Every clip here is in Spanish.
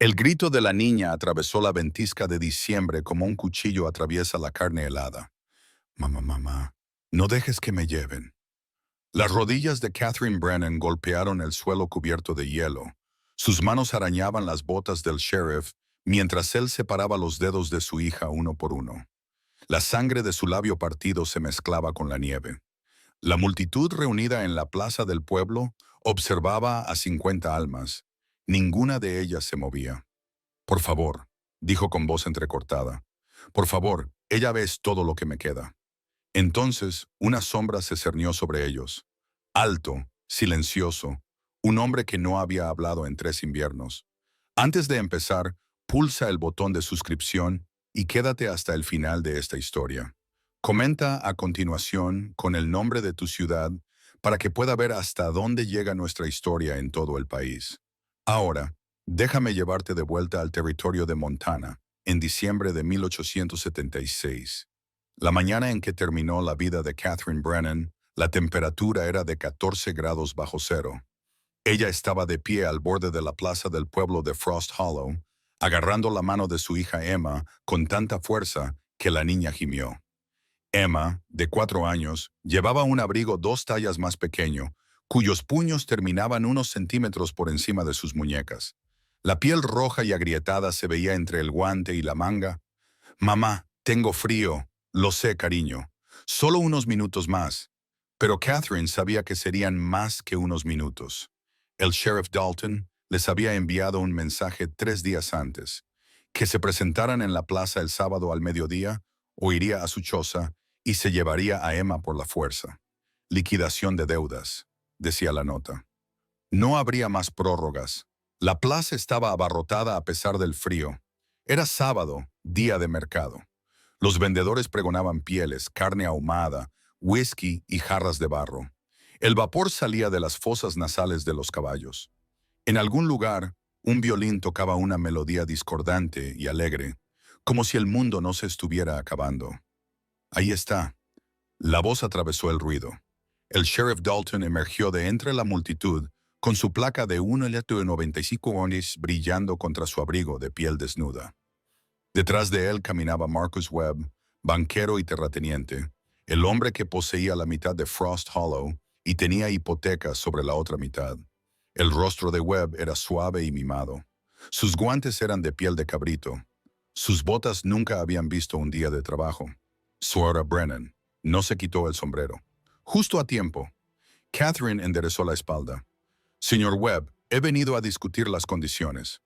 El grito de la niña atravesó la ventisca de diciembre como un cuchillo atraviesa la carne helada. Mamá, mamá, no dejes que me lleven. Las rodillas de Catherine Brennan golpearon el suelo cubierto de hielo. Sus manos arañaban las botas del sheriff mientras él separaba los dedos de su hija uno por uno. La sangre de su labio partido se mezclaba con la nieve. La multitud reunida en la plaza del pueblo observaba a 50 almas. Ninguna de ellas se movía. Por favor, dijo con voz entrecortada. Por favor, ella ves todo lo que me queda. Entonces, una sombra se cernió sobre ellos. Alto, silencioso, un hombre que no había hablado en 3 inviernos. Antes de empezar, pulsa el botón de suscripción y quédate hasta el final de esta historia. Comenta a continuación con el nombre de tu ciudad para que pueda ver hasta dónde llega nuestra historia en todo el país. Ahora, déjame llevarte de vuelta al territorio de Montana, en diciembre de 1876. La mañana en que terminó la vida de Catherine Brennan, la temperatura era de 14 grados bajo cero. Ella estaba de pie al borde de la plaza del pueblo de Frost Hollow, agarrando la mano de su hija Emma con tanta fuerza que la niña gimió. Emma, de 4 años, llevaba un abrigo 2 tallas más pequeño, cuyos puños terminaban unos centímetros por encima de sus muñecas. La piel roja y agrietada se veía entre el guante y la manga. Mamá, tengo frío. Lo sé, cariño. Solo unos minutos más. Pero Catherine sabía que serían más que unos minutos. El sheriff Dalton les había enviado un mensaje 3 días antes, que se presentaran en la plaza el sábado al mediodía o iría a su choza y se llevaría a Emma por la fuerza. Liquidación de deudas, decía la nota. No habría más prórrogas. La plaza estaba abarrotada a pesar del frío. Era sábado, día de mercado. Los vendedores pregonaban pieles, carne ahumada, whisky y jarras de barro. El vapor salía de las fosas nasales de los caballos. En algún lugar, un violín tocaba una melodía discordante y alegre, como si el mundo no se estuviera acabando. Ahí está. La voz atravesó el ruido. El sheriff Dalton emergió de entre la multitud con su placa de 1,95 onis brillando contra su abrigo de piel desnuda. Detrás de él caminaba Marcus Webb, banquero y terrateniente, el hombre que poseía la mitad de Frost Hollow y tenía hipotecas sobre la otra mitad. El rostro de Webb era suave y mimado. Sus guantes eran de piel de cabrito. Sus botas nunca habían visto un día de trabajo. Suora Brennan no se quitó el sombrero. Justo a tiempo. Catherine enderezó la espalda. Señor Webb, he venido a discutir las condiciones.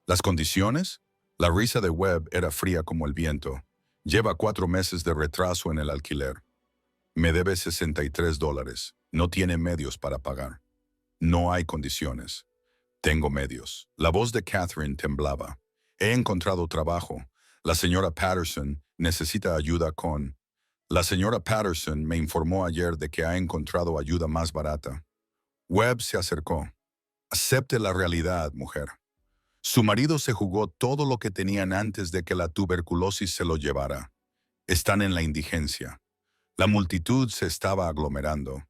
¿Las condiciones? La risa de Webb era fría como el viento. Lleva 4 meses de retraso en el alquiler. Me debe $63. No tiene medios para pagar. No hay condiciones. Tengo medios. La voz de Catherine temblaba. He encontrado trabajo. La señora Patterson necesita ayuda con... La señora Patterson me informó ayer de que ha encontrado ayuda más barata. Webb se acercó. Acepte la realidad, mujer. Su marido se jugó todo lo que tenían antes de que la tuberculosis se lo llevara. Están en la indigencia. La multitud se estaba aglomerando.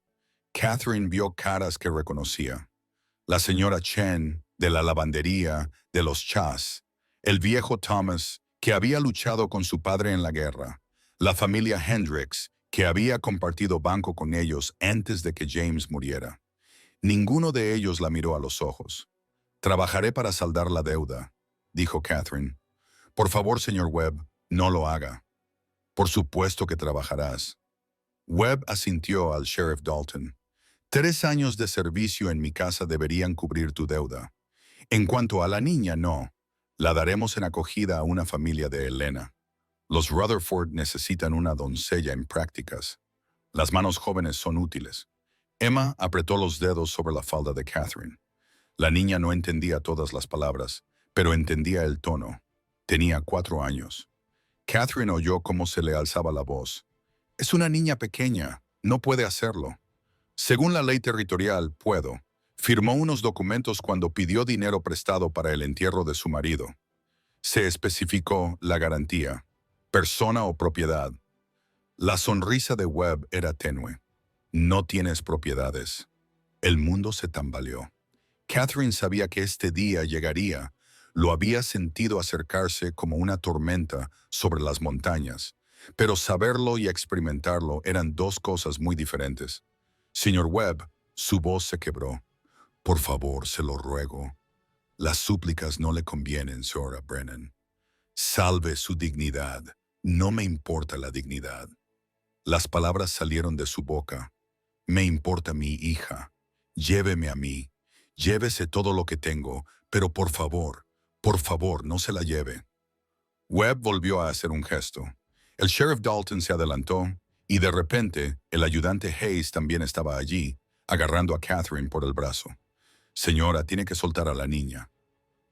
Catherine vio caras que reconocía. La señora Chen, de la lavandería, de los Chas. El viejo Thomas, que había luchado con su padre en la guerra. La familia Hendricks, que había compartido banco con ellos antes de que James muriera. Ninguno de ellos la miró a los ojos. Trabajaré para saldar la deuda, dijo Catherine. Por favor, señor Webb, no lo haga. Por supuesto que trabajarás. Webb asintió al sheriff Dalton. 3 años de servicio en mi casa deberían cubrir tu deuda. En cuanto a la niña, no. La daremos en acogida a una familia de Helena. Los Rutherford necesitan una doncella en prácticas. Las manos jóvenes son útiles. Emma apretó los dedos sobre la falda de Catherine. La niña no entendía todas las palabras, pero entendía el tono. Tenía 4 años. Catherine oyó cómo se le alzaba la voz. Es una niña pequeña, no puede hacerlo. Según la ley territorial, puedo. Firmó unos documentos cuando pidió dinero prestado para el entierro de su marido. Se especificó la garantía, persona o propiedad. La sonrisa de Webb era tenue. No tienes propiedades. El mundo se tambaleó. Catherine sabía que este día llegaría. Lo había sentido acercarse como una tormenta sobre las montañas, pero saberlo y experimentarlo eran dos cosas muy diferentes. Señor Webb, su voz se quebró. Por favor, se lo ruego. Las súplicas no le convienen, señora Brennan. Salve su dignidad. No me importa la dignidad. Las palabras salieron de su boca. Me importa mi hija. Lléveme a mí. Llévese todo lo que tengo, pero por favor, no se la lleve. Webb volvió a hacer un gesto. El sheriff Dalton se adelantó y de repente el ayudante Hayes también estaba allí, agarrando a Catherine por el brazo. Señora, tiene que soltar a la niña.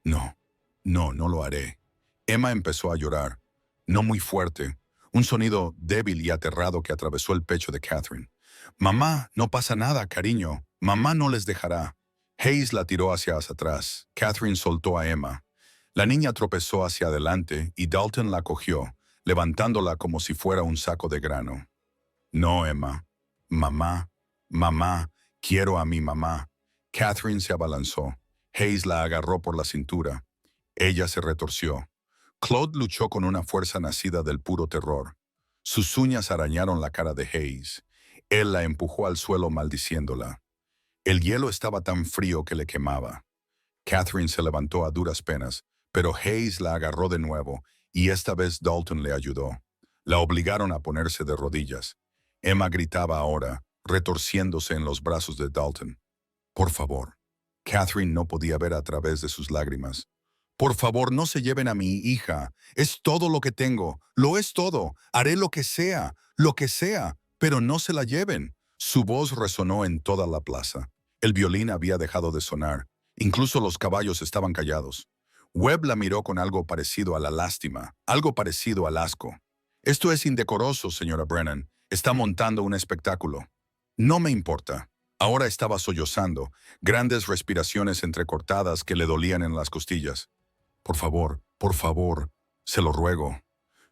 No, no lo haré. Emma empezó a llorar, no muy fuerte, un sonido débil y aterrado que atravesó el pecho de Catherine. Mamá, no pasa nada, cariño. Mamá no les dejará. Hayes la tiró hacia atrás. Catherine soltó a Emma. La niña tropezó hacia adelante y Dalton la cogió, levantándola como si fuera un saco de grano. No, Emma. Mamá, quiero a mi mamá. Catherine se abalanzó. Hayes la agarró por la cintura. Ella se retorció. Claude luchó con una fuerza nacida del puro terror. Sus uñas arañaron la cara de Hayes. Él la empujó al suelo maldiciéndola. El hielo estaba tan frío que le quemaba. Catherine se levantó a duras penas, pero Hayes la agarró de nuevo y esta vez Dalton le ayudó. La obligaron a ponerse de rodillas. Emma gritaba ahora, retorciéndose en los brazos de Dalton. Por favor. Catherine no podía ver a través de sus lágrimas. Por favor, no se lleven a mi hija. Es todo lo que tengo. Lo es todo. Haré lo que sea, pero no se la lleven. Su voz resonó en toda la plaza. El violín había dejado de sonar. Incluso los caballos estaban callados. Webb la miró con algo parecido a la lástima, algo parecido al asco. Esto es indecoroso, señora Brennan. Está montando un espectáculo. No me importa. Ahora estaba sollozando, grandes respiraciones entrecortadas que le dolían en las costillas. Por favor, se lo ruego.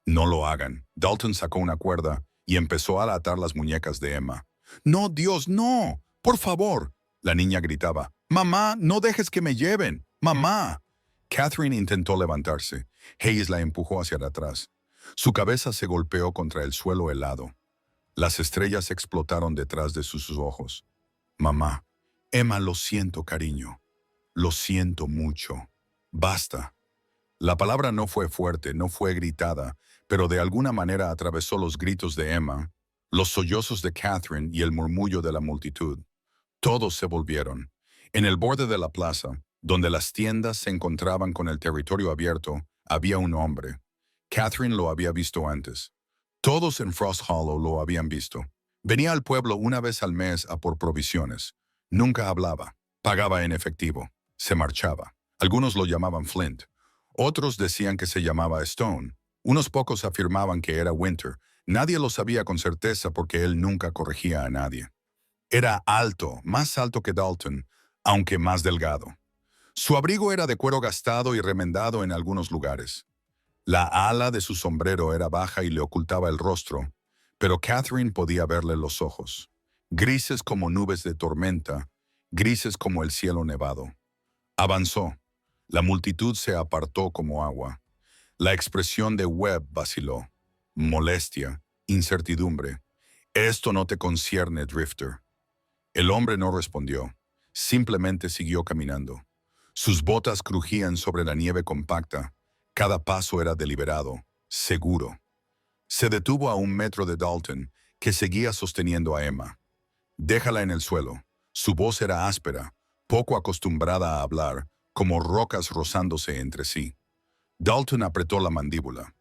No lo hagan. Dalton sacó una cuerda y empezó a atar las muñecas de Emma. No, Dios, no. Por favor. La niña gritaba. Mamá, no dejes que me lleven. Mamá. Catherine intentó levantarse. Hayes la empujó hacia atrás. Su cabeza se golpeó contra el suelo helado. Las estrellas explotaron detrás de sus ojos. Mamá. Emma, lo siento, cariño. Lo siento mucho. Basta. La palabra no fue fuerte, no fue gritada, pero de alguna manera atravesó los gritos de Emma, los sollozos de Catherine y el murmullo de la multitud. Todos se volvieron. En el borde de la plaza, donde las tiendas se encontraban con el territorio abierto, había un hombre. Catherine lo había visto antes. Todos en Frost Hollow lo habían visto. Venía al pueblo una vez al mes a por provisiones. Nunca hablaba. Pagaba en efectivo. Se marchaba. Algunos lo llamaban Flint. Otros decían que se llamaba Stone. Unos pocos afirmaban que era Winter. Nadie lo sabía con certeza porque él nunca corregía a nadie. Era alto, más alto que Dalton, aunque más delgado. Su abrigo era de cuero gastado y remendado en algunos lugares. La ala de su sombrero era baja y le ocultaba el rostro, pero Catherine podía verle los ojos. Grises como nubes de tormenta, grises como el cielo nevado. Avanzó. La multitud se apartó como agua. La expresión de Webb vaciló. Molestia, incertidumbre. Esto no te concierne, Drifter. El hombre no respondió. Simplemente siguió caminando. Sus botas crujían sobre la nieve compacta. Cada paso era deliberado, seguro. Se detuvo a 1 metro de Dalton, que seguía sosteniendo a Emma. Déjala en el suelo. Su voz era áspera, poco acostumbrada a hablar, como rocas rozándose entre sí. Dalton apretó la mandíbula.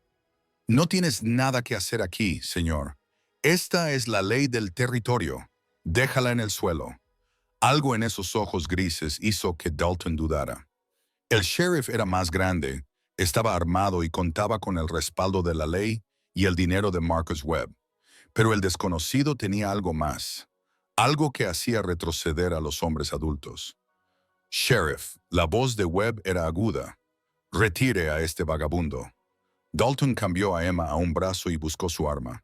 No tienes nada que hacer aquí, señor. Esta es la ley del territorio. Déjala en el suelo. Algo en esos ojos grises hizo que Dalton dudara. El sheriff era más grande, estaba armado y contaba con el respaldo de la ley y el dinero de Marcus Webb. Pero el desconocido tenía algo más, algo que hacía retroceder a los hombres adultos. Sheriff, la voz de Webb era aguda. Retire a este vagabundo. Dalton cambió a Emma a un brazo y buscó su arma.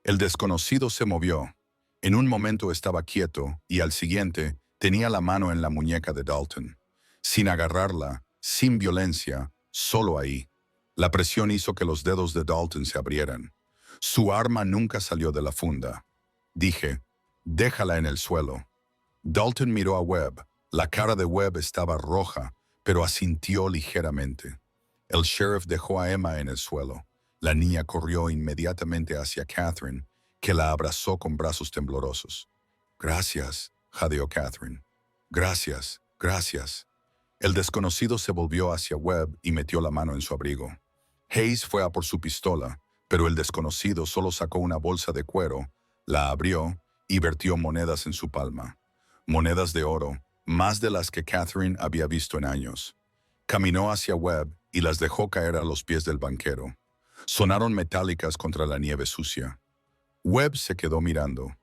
El desconocido se movió. En un momento estaba quieto y al siguiente tenía la mano en la muñeca de Dalton. Sin agarrarla, sin violencia, solo ahí. La presión hizo que los dedos de Dalton se abrieran. Su arma nunca salió de la funda. Dije, déjala en el suelo. Dalton miró a Webb. La cara de Webb estaba roja, pero asintió ligeramente. El sheriff dejó a Emma en el suelo. La niña corrió inmediatamente hacia Catherine, que la abrazó con brazos temblorosos. Gracias, jadeó Catherine. Gracias, gracias. El desconocido se volvió hacia Webb y metió la mano en su abrigo. Hayes fue a por su pistola, pero el desconocido solo sacó una bolsa de cuero, la abrió y vertió monedas en su palma. Monedas de oro, más de las que Catherine había visto en años. Caminó hacia Webb y las dejó caer a los pies del banquero. Sonaron metálicas contra la nieve sucia. Webb se quedó mirando.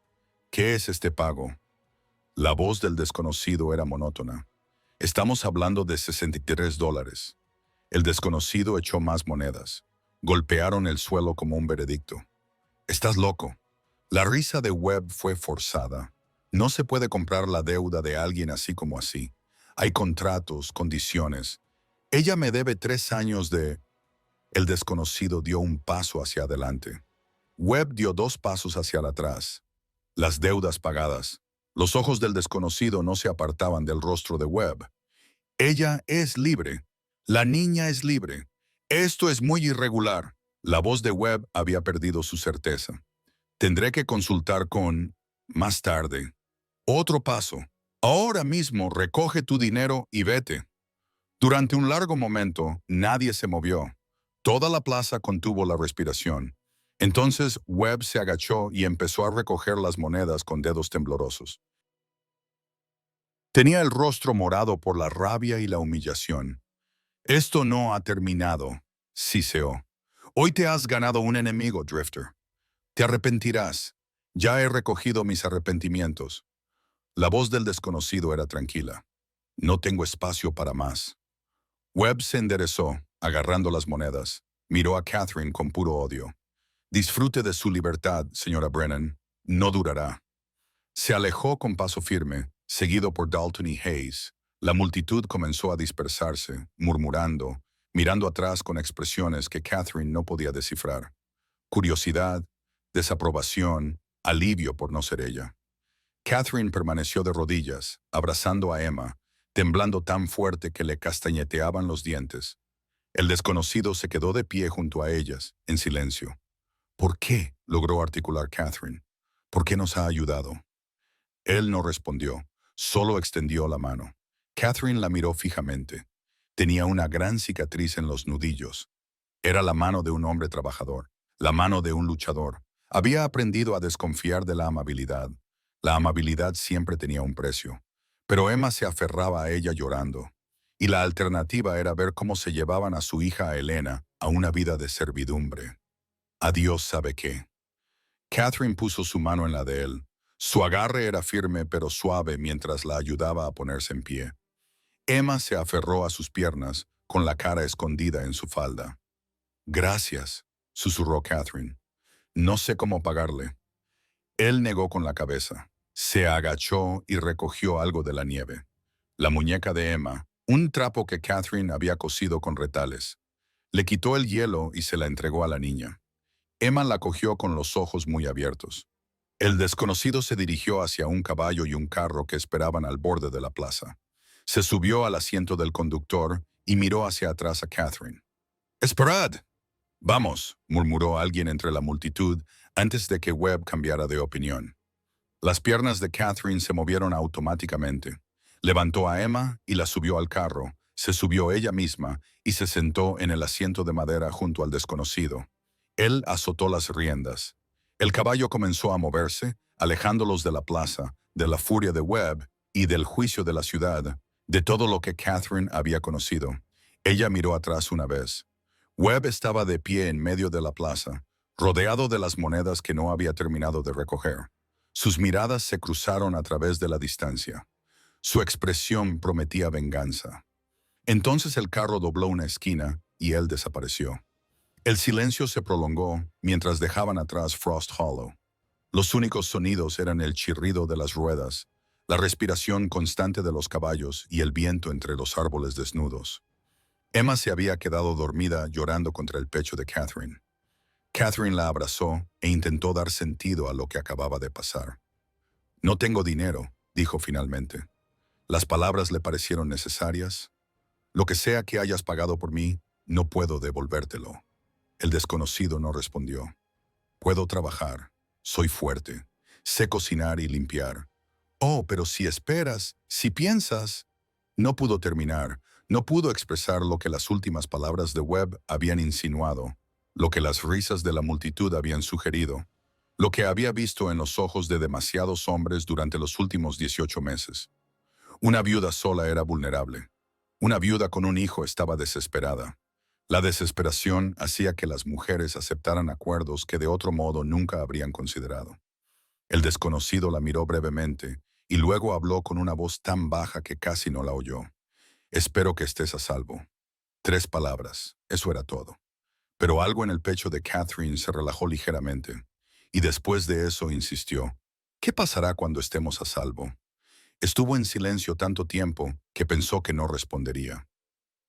¿Qué es este pago? La voz del desconocido era monótona. Estamos hablando de $63. El desconocido echó más monedas. Golpearon el suelo como un veredicto. Estás loco. La risa de Webb fue forzada. No se puede comprar la deuda de alguien así como así. Hay contratos, condiciones. Ella me debe 3 años de... El desconocido dio un paso hacia adelante. Webb dio 2 pasos hacia atrás. Las deudas pagadas. Los ojos del desconocido no se apartaban del rostro de Webb. Ella es libre. La niña es libre. Esto es muy irregular. La voz de Webb había perdido su certeza. Tendré que consultar con... Más tarde. Otro paso. Ahora mismo recoge tu dinero y vete. Durante un largo momento, nadie se movió. Toda la plaza contuvo la respiración. Entonces Webb se agachó y empezó a recoger las monedas con dedos temblorosos. Tenía el rostro morado por la rabia y la humillación. Esto no ha terminado, siseó. Hoy te has ganado un enemigo, Drifter. Te arrepentirás. Ya he recogido mis arrepentimientos. La voz del desconocido era tranquila. No tengo espacio para más. Webb se enderezó, agarrando las monedas. Miró a Catherine con puro odio. Disfrute de su libertad, señora Brennan. No durará. Se alejó con paso firme, seguido por Dalton y Hayes. La multitud comenzó a dispersarse, murmurando, mirando atrás con expresiones que Catherine no podía descifrar. Curiosidad, desaprobación, alivio por no ser ella. Catherine permaneció de rodillas, abrazando a Emma, temblando tan fuerte que le castañeteaban los dientes. El desconocido se quedó de pie junto a ellas, en silencio. ¿Por qué? Logró articular Catherine. ¿Por qué nos ha ayudado? Él no respondió, solo extendió la mano. Catherine la miró fijamente. Tenía una gran cicatriz en los nudillos. Era la mano de un hombre trabajador, la mano de un luchador. Había aprendido a desconfiar de la amabilidad. La amabilidad siempre tenía un precio. Pero Emma se aferraba a ella llorando. Y la alternativa era ver cómo se llevaban a su hija Elena a una vida de servidumbre. A Dios sabe qué. Catherine puso su mano en la de él. Su agarre era firme pero suave mientras la ayudaba a ponerse en pie. Emma se aferró a sus piernas, con la cara escondida en su falda. Gracias, susurró Catherine. No sé cómo pagarle. Él negó con la cabeza. Se agachó y recogió algo de la nieve. La muñeca de Emma, un trapo que Catherine había cosido con retales. Le quitó el hielo y se la entregó a la niña. Emma la cogió con los ojos muy abiertos. El desconocido se dirigió hacia un caballo y un carro que esperaban al borde de la plaza. Se subió al asiento del conductor y miró hacia atrás a Catherine. «¡Esperad!». «Vamos», murmuró alguien entre la multitud antes de que Webb cambiara de opinión. Las piernas de Catherine se movieron automáticamente. Levantó a Emma y la subió al carro. Se subió ella misma y se sentó en el asiento de madera junto al desconocido. Él azotó las riendas. El caballo comenzó a moverse, alejándolos de la plaza, de la furia de Webb y del juicio de la ciudad, de todo lo que Catherine había conocido. Ella miró atrás una vez. Webb estaba de pie en medio de la plaza, rodeado de las monedas que no había terminado de recoger. Sus miradas se cruzaron a través de la distancia. Su expresión prometía venganza. Entonces el carro dobló una esquina y él desapareció. El silencio se prolongó mientras dejaban atrás Frost Hollow. Los únicos sonidos eran el chirrido de las ruedas, la respiración constante de los caballos y el viento entre los árboles desnudos. Emma se había quedado dormida llorando contra el pecho de Catherine. Catherine la abrazó e intentó dar sentido a lo que acababa de pasar. «No tengo dinero», dijo finalmente. Las palabras le parecieron necesarias. «Lo que sea que hayas pagado por mí, no puedo devolvértelo». El desconocido no respondió. «Puedo trabajar. Soy fuerte. Sé cocinar y limpiar». «Oh, pero si esperas, si piensas...» No pudo terminar. No pudo expresar lo que las últimas palabras de Webb habían insinuado, lo que las risas de la multitud habían sugerido, lo que había visto en los ojos de demasiados hombres durante los últimos 18 meses. Una viuda sola era vulnerable. Una viuda con un hijo estaba desesperada. La desesperación hacía que las mujeres aceptaran acuerdos que de otro modo nunca habrían considerado. El desconocido la miró brevemente y luego habló con una voz tan baja que casi no la oyó. «Espero que estés a salvo». 3 palabras, eso era todo. Pero algo en el pecho de Catherine se relajó ligeramente, y después de eso insistió. «¿Qué pasará cuando estemos a salvo?» Estuvo en silencio tanto tiempo que pensó que no respondería.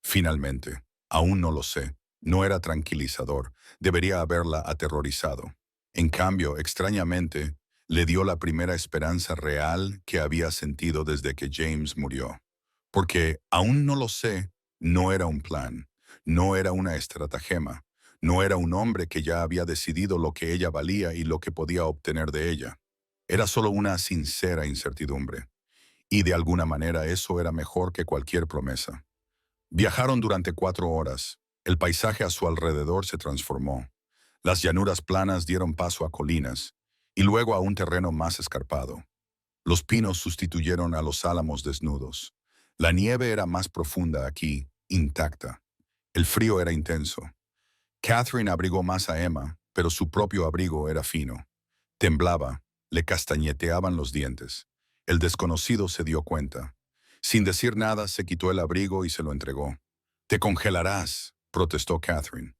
Finalmente, «Aún no lo sé». No era tranquilizador, debería haberla aterrorizado. En cambio, extrañamente, le dio la primera esperanza real que había sentido desde que James murió. Porque «aún no lo sé» no era un plan, no era una estratagema, no era un hombre que ya había decidido lo que ella valía y lo que podía obtener de ella. Era solo una sincera incertidumbre. Y de alguna manera eso era mejor que cualquier promesa. Viajaron durante 4 horas. El paisaje a su alrededor se transformó. Las llanuras planas dieron paso a colinas, y luego a un terreno más escarpado. Los pinos sustituyeron a los álamos desnudos. La nieve era más profunda aquí, intacta. El frío era intenso. Catherine abrigó más a Emma, pero su propio abrigo era fino. Temblaba, le castañeteaban los dientes. El desconocido se dio cuenta. Sin decir nada, se quitó el abrigo y se lo entregó. «Te congelarás», protestó Catherine.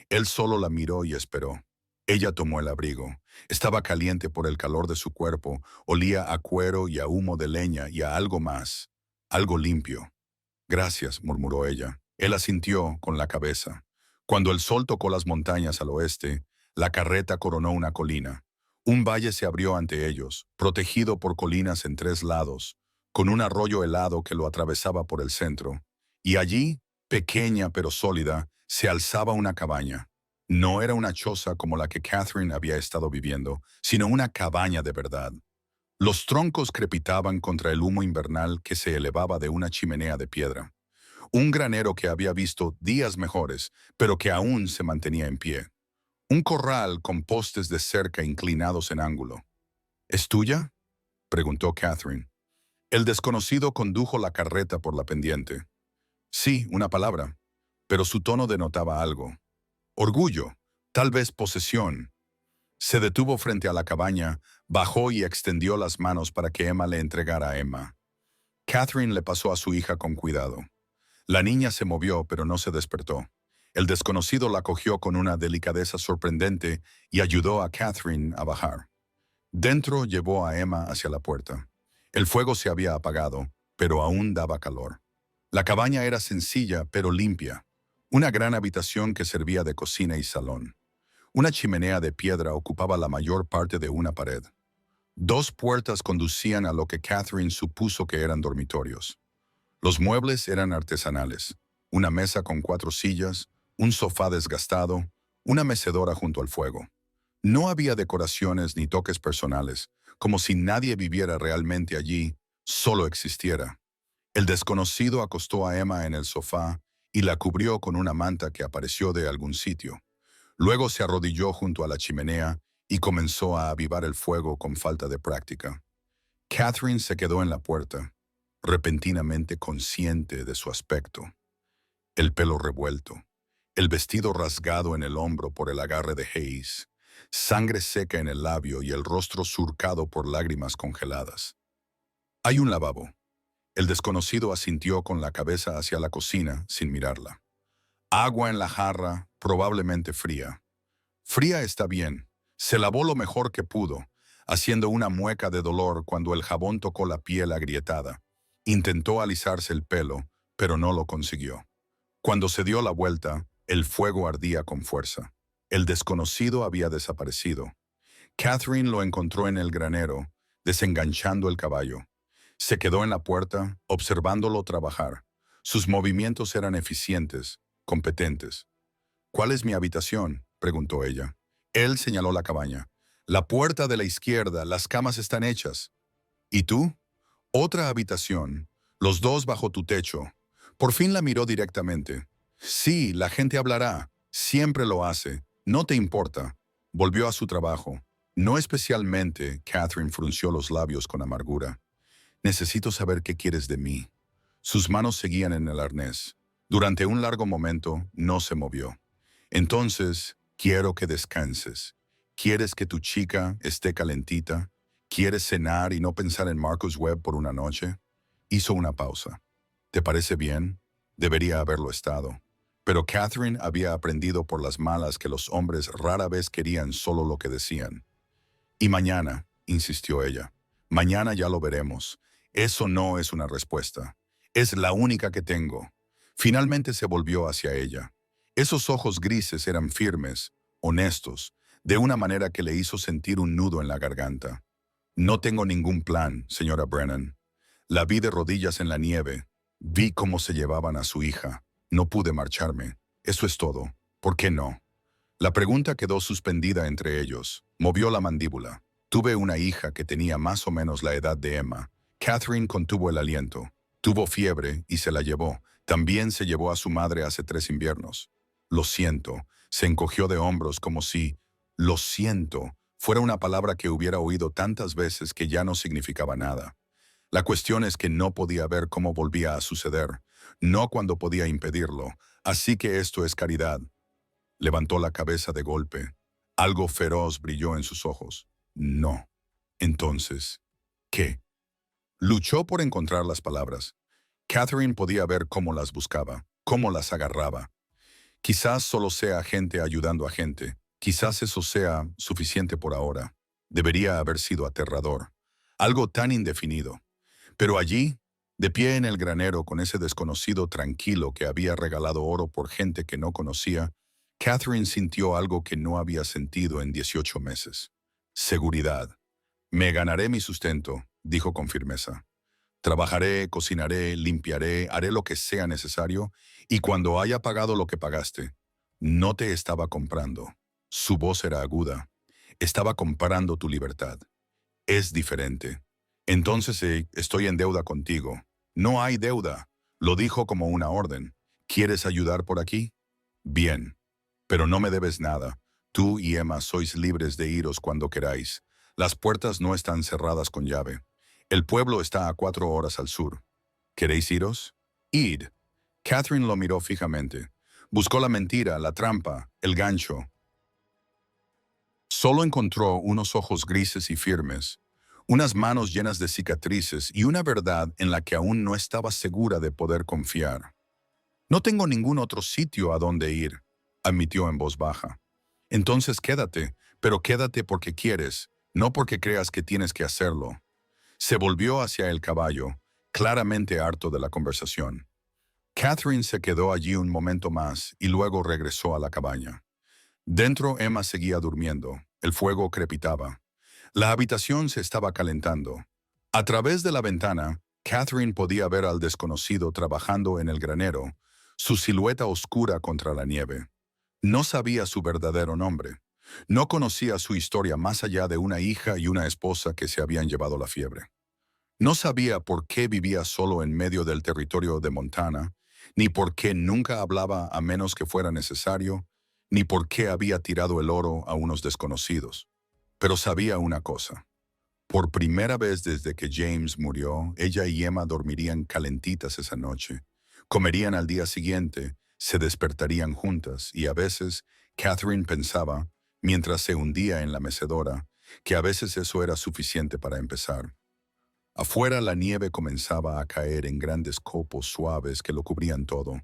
Él solo la miró y esperó. Ella tomó el abrigo. Estaba caliente por el calor de su cuerpo, olía a cuero y a humo de leña y a algo más, algo limpio. «Gracias», murmuró ella. Él asintió con la cabeza. Cuando el sol tocó las montañas al oeste, la carreta coronó una colina. Un valle se abrió ante ellos, protegido por colinas en 3 lados, con un arroyo helado que lo atravesaba por el centro. Y allí, pequeña pero sólida, se alzaba una cabaña. No era una choza como la que Catherine había estado viviendo, sino una cabaña de verdad. Los troncos crepitaban contra el humo invernal que se elevaba de una chimenea de piedra. Un granero que había visto días mejores, pero que aún se mantenía en pie. Un corral con postes de cerca inclinados en ángulo. «¿Es tuya?», preguntó Catherine. El desconocido condujo la carreta por la pendiente. «Sí, una palabra», pero su tono denotaba algo. Orgullo, tal vez posesión. Se detuvo frente a la cabaña, bajó y extendió las manos para que Emma le entregara a Emma. Catherine le pasó a su hija con cuidado. La niña se movió, pero no se despertó. El desconocido la cogió con una delicadeza sorprendente y ayudó a Catherine a bajar. Dentro llevó a Emma hacia la puerta. El fuego se había apagado, pero aún daba calor. La cabaña era sencilla, pero limpia. Una gran habitación que servía de cocina y salón. Una chimenea de piedra ocupaba la mayor parte de una pared. 2 puertas conducían a lo que Catherine supuso que eran dormitorios. Los muebles eran artesanales. Una mesa con 4 sillas, un sofá desgastado, una mecedora junto al fuego. No había decoraciones ni toques personales, como si nadie viviera realmente allí, solo existiera. El desconocido acostó a Emma en el sofá y la cubrió con una manta que apareció de algún sitio. Luego se arrodilló junto a la chimenea y comenzó a avivar el fuego con falta de práctica. Catherine se quedó en la puerta, repentinamente consciente de su aspecto. El pelo revuelto, el vestido rasgado en el hombro por el agarre de Hayes, sangre seca en el labio y el rostro surcado por lágrimas congeladas. «Hay un lavabo». El desconocido asintió con la cabeza hacia la cocina sin mirarla. «Agua en la jarra, probablemente fría». «Fría está bien». Se lavó lo mejor que pudo, haciendo una mueca de dolor cuando el jabón tocó la piel agrietada. Intentó alisarse el pelo, pero no lo consiguió. Cuando se dio la vuelta, el fuego ardía con fuerza. El desconocido había desaparecido. Catherine lo encontró en el granero, desenganchando el caballo. Se quedó en la puerta, observándolo trabajar. Sus movimientos eran eficientes, competentes. ¿Cuál es mi habitación?, preguntó ella. Él señaló la cabaña. La puerta de la izquierda, las camas están hechas. ¿Y tú? Otra habitación. Los dos bajo tu techo. Por fin la miró directamente. Sí, la gente hablará. Siempre lo hace. No te importa. Volvió a su trabajo. No especialmente, Catherine frunció los labios con amargura. Necesito saber qué quieres de mí. Sus manos seguían en el arnés. Durante un largo momento no se movió. Entonces, quiero que descanses. ¿Quieres que tu chica esté calentita? ¿Quieres cenar y no pensar en Marcus Webb por una noche? Hizo una pausa. ¿Te parece bien? Debería haberlo estado. Pero Catherine había aprendido por las malas que los hombres rara vez querían solo lo que decían. Y mañana, insistió ella. Mañana ya lo veremos. Eso no es una respuesta. Es la única que tengo. Finalmente se volvió hacia ella. Esos ojos grises eran firmes, honestos, de una manera que le hizo sentir un nudo en la garganta. No tengo ningún plan, señora Brennan. La vi de rodillas en la nieve. Vi cómo se llevaban a su hija. No pude marcharme. Eso es todo. ¿Por qué no? La pregunta quedó suspendida entre ellos. Movió la mandíbula. Tuve una hija que tenía más o menos la edad de Emma. Catherine contuvo el aliento. Tuvo fiebre y se la llevó. También se llevó a su madre hace 3 inviernos. Lo siento. Se encogió de hombros como si lo siento fuera una palabra que hubiera oído tantas veces que ya no significaba nada. La cuestión es que no podía ver cómo volvía a suceder, no cuando podía impedirlo. Así que esto es caridad. Levantó la cabeza de golpe. Algo feroz brilló en sus ojos. No. Entonces, ¿qué? Luchó por encontrar las palabras. Catherine podía ver cómo las buscaba, cómo las agarraba. Quizás solo sea gente ayudando a gente. Quizás eso sea suficiente por ahora. Debería haber sido aterrador. Algo tan indefinido. Pero allí, de pie en el granero con ese desconocido tranquilo que había regalado oro por gente que no conocía, Catherine sintió algo que no había sentido en 18 meses. Seguridad. Me ganaré mi sustento, dijo con firmeza. Trabajaré, cocinaré, limpiaré, haré lo que sea necesario, y cuando haya pagado lo que pagaste, no te estaba comprando. Su voz era aguda. Estaba comprando tu libertad. Es diferente. Entonces estoy en deuda contigo. No hay deuda. Lo dijo como una orden. ¿Quieres ayudar por aquí? Bien. Pero no me debes nada. Tú y Emma sois libres de iros cuando queráis. Las puertas no están cerradas con llave. El pueblo está a 4 horas al sur. ¿Queréis iros? Id. Catherine lo miró fijamente. Buscó la mentira, la trampa, el gancho. Solo encontró unos ojos grises y firmes, unas manos llenas de cicatrices y una verdad en la que aún no estaba segura de poder confiar. No tengo ningún otro sitio a donde ir, admitió en voz baja. Entonces quédate, pero quédate porque quieres, no porque creas que tienes que hacerlo. Se volvió hacia el caballo, claramente harto de la conversación. Catherine se quedó allí un momento más y luego regresó a la cabaña. Dentro Emma seguía durmiendo. El fuego crepitaba. La habitación se estaba calentando. A través de la ventana, Catherine podía ver al desconocido trabajando en el granero, su silueta oscura contra la nieve. No sabía su verdadero nombre. No conocía su historia más allá de una hija y una esposa que se habían llevado la fiebre. No sabía por qué vivía solo en medio del territorio de Montana, ni por qué nunca hablaba a menos que fuera necesario, ni por qué había tirado el oro a unos desconocidos. Pero sabía una cosa. Por primera vez desde que James murió, ella y Emma dormirían calentitas esa noche. Comerían al día siguiente, se despertarían juntas y a veces Catherine pensaba, mientras se hundía en la mecedora, que a veces eso era suficiente para empezar. Afuera la nieve comenzaba a caer en grandes copos suaves que lo cubrían todo.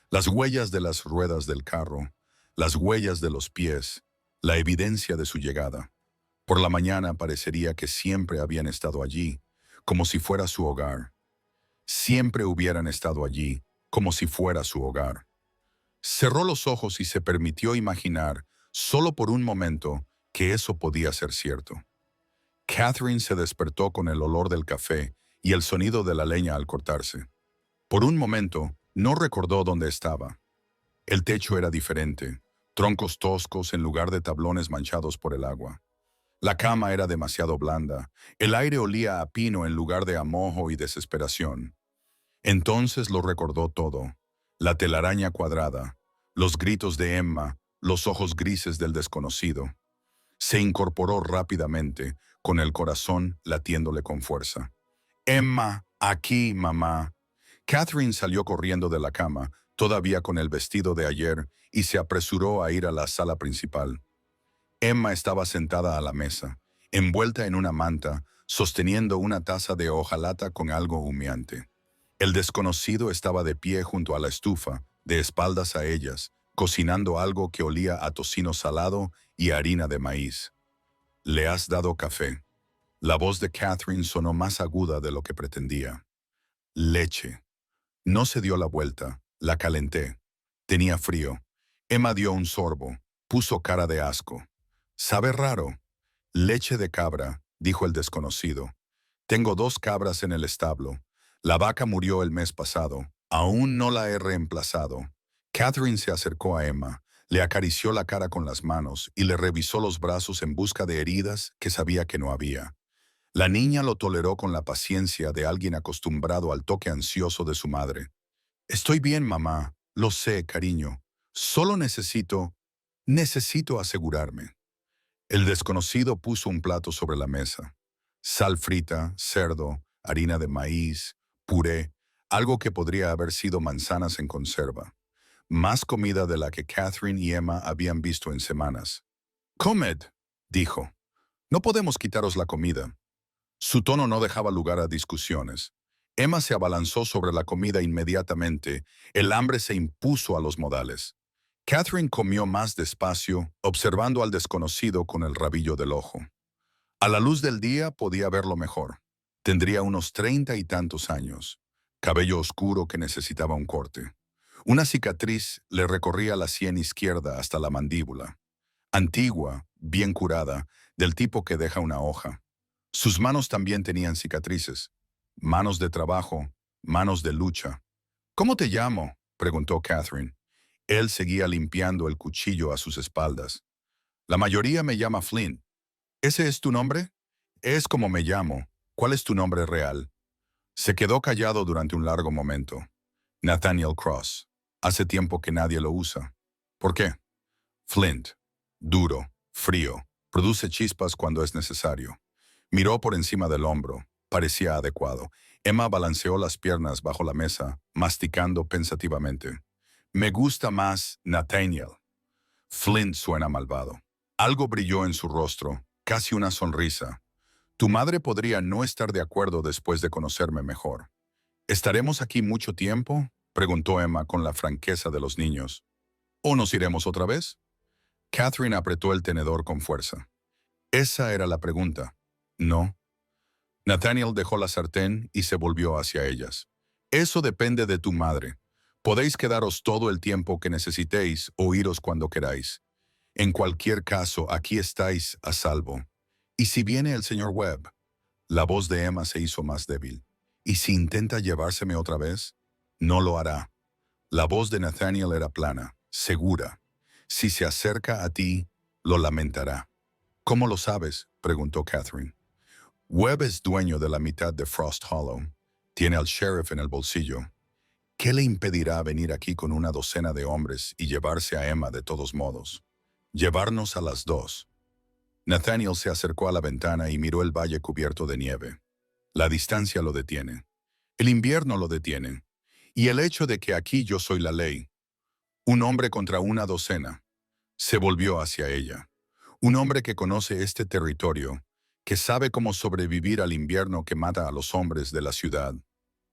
Las huellas de las ruedas del carro, las huellas de los pies, la evidencia de su llegada. Por la mañana parecería que siempre habían estado allí, como si fuera su hogar. Siempre hubieran estado allí, como si fuera su hogar. Cerró los ojos y se permitió imaginar, solo por un momento, que eso podía ser cierto. Catherine se despertó con el olor del café y el sonido de la leña al cortarse. Por un momento, no recordó dónde estaba. El techo era diferente, troncos toscos en lugar de tablones manchados por el agua. La cama era demasiado blanda, el aire olía a pino en lugar de a mojo y desesperación. Entonces lo recordó todo: la telaraña cuadrada, los gritos de Emma, los ojos grises del desconocido. Se incorporó rápidamente, con el corazón latiéndole con fuerza. «Emma, aquí, mamá». Catherine salió corriendo de la cama, todavía con el vestido de ayer, y se apresuró a ir a la sala principal. Emma estaba sentada a la mesa, envuelta en una manta, sosteniendo una taza de hojalata con algo humeante. El desconocido estaba de pie junto a la estufa, de espaldas a ellas, cocinando algo que olía a tocino salado y harina de maíz. «¿Le has dado café?». La voz de Catherine sonó más aguda de lo que pretendía. «Leche». No se dio la vuelta, la calenté. Tenía frío. Emma dio un sorbo, puso cara de asco. «Sabe raro». «Leche de cabra», dijo el desconocido. «Tengo 2 cabras en el establo. La vaca murió el mes pasado. Aún no la he reemplazado». Catherine se acercó a Emma, le acarició la cara con las manos y le revisó los brazos en busca de heridas que sabía que no había. La niña lo toleró con la paciencia de alguien acostumbrado al toque ansioso de su madre. «Estoy bien, mamá. Lo sé, cariño. Solo necesito asegurarme». El desconocido puso un plato sobre la mesa. Sal frita, cerdo, harina de maíz, puré, algo que podría haber sido manzanas en conserva. Más comida de la que Catherine y Emma habían visto en semanas. «Comed», dijo. «No podemos quitaros la comida». Su tono no dejaba lugar a discusiones. Emma se abalanzó sobre la comida inmediatamente. El hambre se impuso a los modales. Catherine comió más despacio, observando al desconocido con el rabillo del ojo. A la luz del día podía verlo mejor. Tendría unos 30 y tantos años. Cabello oscuro que necesitaba un corte. Una cicatriz le recorría la sien izquierda hasta la mandíbula. Antigua, bien curada, del tipo que deja una hoja. Sus manos también tenían cicatrices. Manos de trabajo, manos de lucha. «¿Cómo te llamo?», preguntó Catherine. Él seguía limpiando el cuchillo a sus espaldas. «La mayoría me llama Flynn». «¿Ese es tu nombre?». «Es como me llamo. ¿Cuál es tu nombre real?». Se quedó callado durante un largo momento. «Nathaniel Cross. Hace tiempo que nadie lo usa». «¿Por qué?». «Flint. Duro, frío, produce chispas cuando es necesario». Miró por encima del hombro. Parecía adecuado. Emma balanceó las piernas bajo la mesa, masticando pensativamente. «Me gusta más Nathaniel». «Flint suena malvado». Algo brilló en su rostro, casi una sonrisa. «Tu madre podría no estar de acuerdo después de conocerme mejor». «¿Estaremos aquí mucho tiempo?», preguntó Emma con la franqueza de los niños. «¿O nos iremos otra vez?». Catherine apretó el tenedor con fuerza. Esa era la pregunta. «No». Nathaniel dejó la sartén y se volvió hacia ellas. «Eso depende de tu madre. Podéis quedaros todo el tiempo que necesitéis o iros cuando queráis. En cualquier caso, aquí estáis a salvo. ¿Y si viene el señor Webb?». La voz de Emma se hizo más débil. «¿Y si intenta llevárseme otra vez?». «No lo hará». La voz de Nathaniel era plana, segura. «Si se acerca a ti, lo lamentará». «¿Cómo lo sabes?», preguntó Catherine. «Webb es dueño de la mitad de Frost Hollow. Tiene al sheriff en el bolsillo. ¿Qué le impedirá venir aquí con una docena de hombres y llevarse a Emma de todos modos? Llevarnos a las 2». Nathaniel se acercó a la ventana y miró el valle cubierto de nieve. La distancia lo detiene. El invierno lo detiene. Y el hecho de que aquí yo soy la ley. Un hombre contra una docena. Se volvió hacia ella. Un hombre que conoce este territorio, que sabe cómo sobrevivir al invierno que mata a los hombres de la ciudad,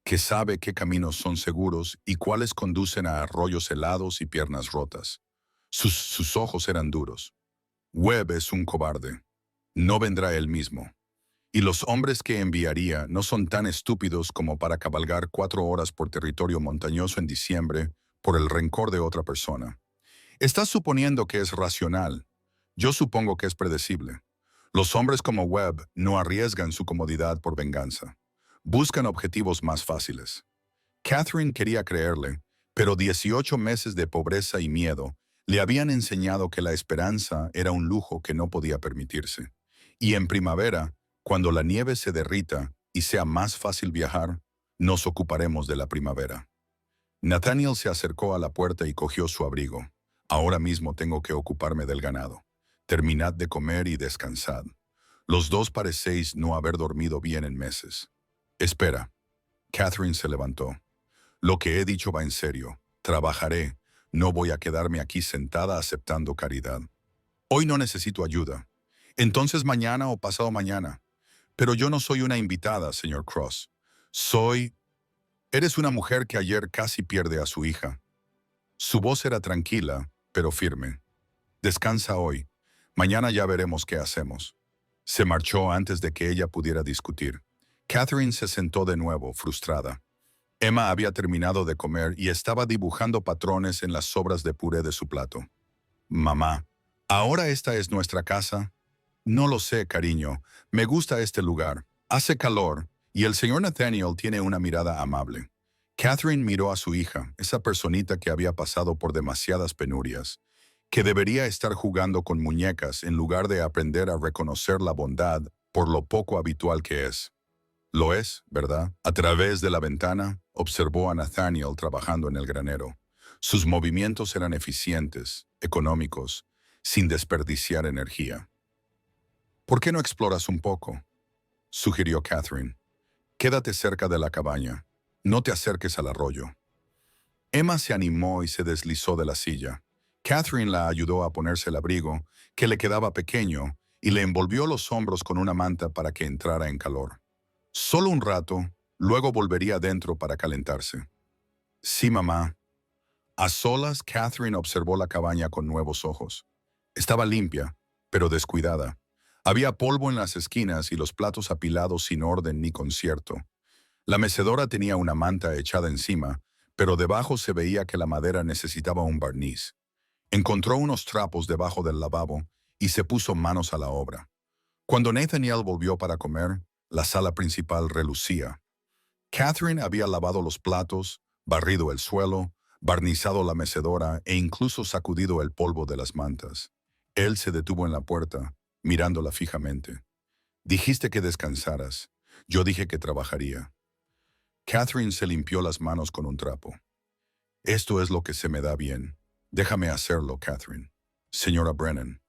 que sabe qué caminos son seguros y cuáles conducen a arroyos helados y piernas rotas. Sus ojos eran duros. «Webb es un cobarde. No vendrá él mismo. Y los hombres que enviaría no son tan estúpidos como para cabalgar 4 horas por territorio montañoso en diciembre, por el rencor de otra persona. Estás suponiendo que es racional. Yo supongo que es predecible. Los hombres como Webb no arriesgan su comodidad por venganza. Buscan objetivos más fáciles. Catherine quería creerle, pero 18 meses de pobreza y miedo le habían enseñado que la esperanza era un lujo que no podía permitirse. Y en primavera, cuando la nieve se derrita y sea más fácil viajar, nos ocuparemos de la primavera. Nathaniel se acercó a la puerta y cogió su abrigo. Ahora mismo tengo que ocuparme del ganado. Terminad de comer y descansad. Los dos parecéis no haber dormido bien en meses. Espera. Catherine se levantó. Lo que he dicho va en serio. Trabajaré. No voy a quedarme aquí sentada aceptando caridad. Hoy no necesito ayuda. Entonces mañana o pasado mañana. Pero yo no soy una invitada, señor Cross. Eres una mujer que ayer casi pierde a su hija. Su voz era tranquila, pero firme. Descansa hoy. Mañana ya veremos qué hacemos. Se marchó antes de que ella pudiera discutir. Catherine se sentó de nuevo, frustrada. Emma había terminado de comer y estaba dibujando patrones en las sobras de puré de su plato. Mamá, ¿ahora esta es nuestra casa? No lo sé, cariño. Me gusta este lugar. Hace calor y el señor Nathaniel tiene una mirada amable. Catherine miró a su hija, esa personita que había pasado por demasiadas penurias, que debería estar jugando con muñecas en lugar de aprender a reconocer la bondad por lo poco habitual que es. Lo es, ¿verdad? A través de la ventana, observó a Nathaniel trabajando en el granero. Sus movimientos eran eficientes, económicos, sin desperdiciar energía. ¿Por qué no exploras un poco?, sugirió Catherine. Quédate cerca de la cabaña. No te acerques al arroyo. Emma se animó y se deslizó de la silla. Catherine la ayudó a ponerse el abrigo, que le quedaba pequeño, y le envolvió los hombros con una manta para que entrara en calor. Solo un rato, luego volvería adentro para calentarse. Sí, mamá. A solas, Catherine observó la cabaña con nuevos ojos. Estaba limpia, pero descuidada. Había polvo en las esquinas y los platos apilados sin orden ni concierto. La mecedora tenía una manta echada encima, pero debajo se veía que la madera necesitaba un barniz. Encontró unos trapos debajo del lavabo y se puso manos a la obra. Cuando Nathaniel volvió para comer, la sala principal relucía. Catherine había lavado los platos, barrido el suelo, barnizado la mecedora e incluso sacudido el polvo de las mantas. Él se detuvo en la puerta, mirándola fijamente. Dijiste que descansaras. Yo dije que trabajaría. Catherine se limpió las manos con un trapo. Esto es lo que se me da bien. Déjame hacerlo, Catherine. Señora Brennan.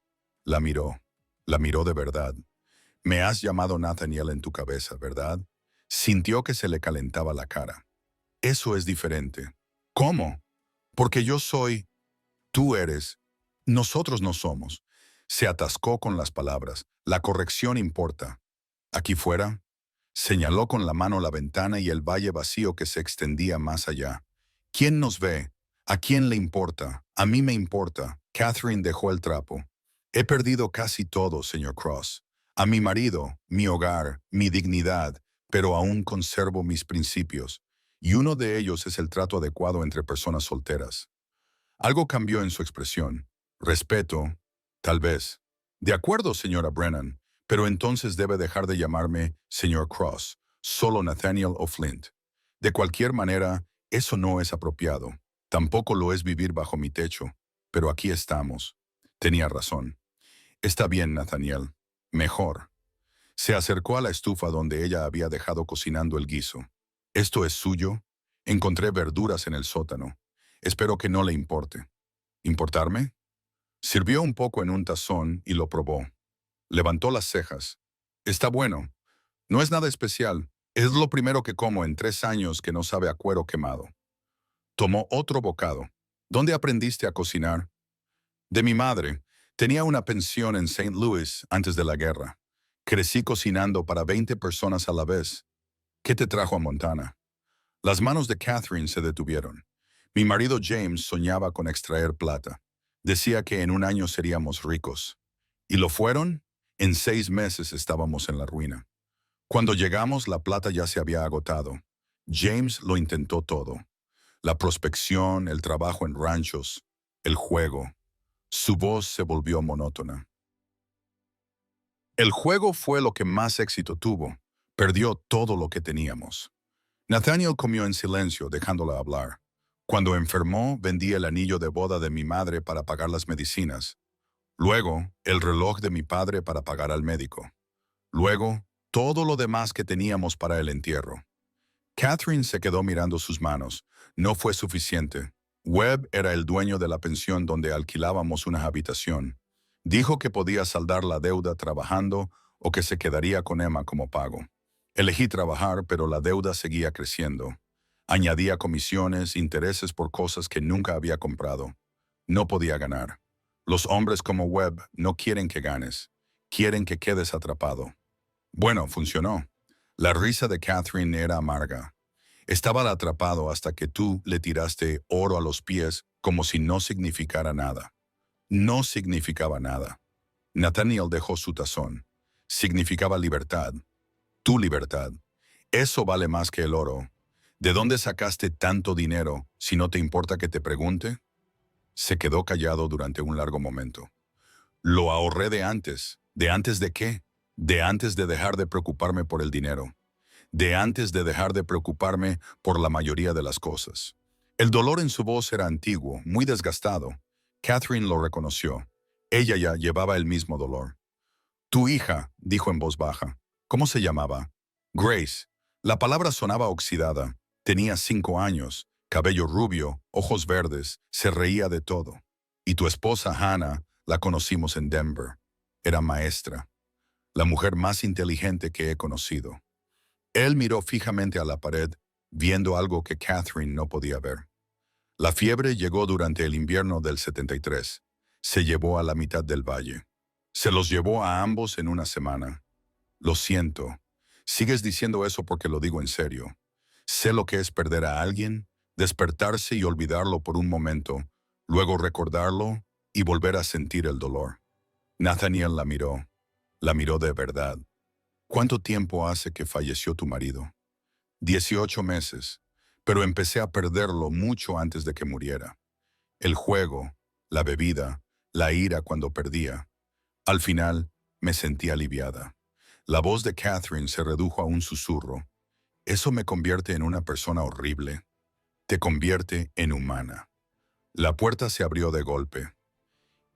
La miró. La miró de verdad. Me has llamado Nathaniel en tu cabeza, ¿verdad? Sintió que se le calentaba la cara. Eso es diferente. ¿Cómo? Porque yo soy, tú eres, nosotros no somos. Se atascó con las palabras. La corrección importa. Aquí fuera, señaló con la mano la ventana y el valle vacío que se extendía más allá. ¿Quién nos ve? ¿A quién le importa? A mí me importa. Catherine dejó el trapo. He perdido casi todo, señor Cross. A mi marido, mi hogar, mi dignidad, pero aún conservo mis principios, y uno de ellos es el trato adecuado entre personas solteras. Algo cambió en su expresión. Respeto, tal vez. De acuerdo, señora Brennan, pero entonces debe dejar de llamarme señor Cross, solo Nathaniel O'Flint. De cualquier manera, eso no es apropiado. Tampoco lo es vivir bajo mi techo, pero aquí estamos. Tenía razón. Está bien, Nathaniel. Mejor. Se acercó a la estufa donde ella había dejado cocinando el guiso. ¿Esto es suyo? Encontré verduras en el sótano. Espero que no le importe. ¿Importarme? Sirvió un poco en un tazón y lo probó. Levantó las cejas. Está bueno. No es nada especial. Es lo primero que como en 3 años que no sabe a cuero quemado. Tomó otro bocado. ¿Dónde aprendiste a cocinar? De mi madre. Tenía una pensión en St. Louis antes de la guerra. Crecí cocinando para 20 personas a la vez. ¿Qué te trajo a Montana? Las manos de Catherine se detuvieron. Mi marido James soñaba con extraer plata. Decía que en un año seríamos ricos. ¿Y lo fueron? En 6 meses estábamos en la ruina. Cuando llegamos, la plata ya se había agotado. James lo intentó todo. La prospección, el trabajo en ranchos, el juego. Su voz se volvió monótona. El juego fue lo que más éxito tuvo. Perdió todo lo que teníamos. Nathaniel comió en silencio, dejándola hablar. Cuando enfermó, vendí el anillo de boda de mi madre para pagar las medicinas. Luego, el reloj de mi padre para pagar al médico. Luego, todo lo demás que teníamos para el entierro. Catherine se quedó mirando sus manos. No fue suficiente. Webb era el dueño de la pensión donde alquilábamos una habitación. Dijo que podía saldar la deuda trabajando o que se quedaría con Emma como pago. Elegí trabajar, pero la deuda seguía creciendo. Añadía comisiones, intereses por cosas que nunca había comprado. No podía ganar. Los hombres como Webb no quieren que ganes. Quieren que quedes atrapado. Bueno, funcionó. La risa de Catherine era amarga. Estaba atrapado hasta que tú le tiraste oro a los pies como si no significara nada. No significaba nada. Nathaniel dejó su tazón. Significaba libertad. Tu libertad. Eso vale más que el oro. ¿De dónde sacaste tanto dinero si no te importa que te pregunte? Se quedó callado durante un largo momento. Lo ahorré de antes. ¿De antes de qué? De antes de dejar de preocuparme por el dinero. De antes de dejar de preocuparme por la mayoría de las cosas. El dolor en su voz era antiguo, muy desgastado. Catherine lo reconoció. Ella ya llevaba el mismo dolor. Tu hija, dijo en voz baja. ¿Cómo se llamaba? Grace. La palabra sonaba oxidada. Tenía 5 años, cabello rubio, ojos verdes, se reía de todo. Y tu esposa Hannah, la conocimos en Denver. Era maestra, la mujer más inteligente que he conocido. Él miró fijamente a la pared, viendo algo que Catherine no podía ver. La fiebre llegó durante el invierno del 73. Se llevó a la mitad del valle. Se los llevó a ambos en una semana. Lo siento. Sigues diciendo eso porque lo digo en serio. Sé lo que es perder a alguien, despertarse y olvidarlo por un momento, luego recordarlo y volver a sentir el dolor. Nathaniel la miró de verdad. ¿Cuánto tiempo hace que falleció tu marido? 18 meses, pero empecé a perderlo mucho antes de que muriera. El juego, la bebida, la ira cuando perdía. Al final, me sentí aliviada. La voz de Catherine se redujo a un susurro. Eso me convierte en una persona horrible. Te convierte en humana. La puerta se abrió de golpe.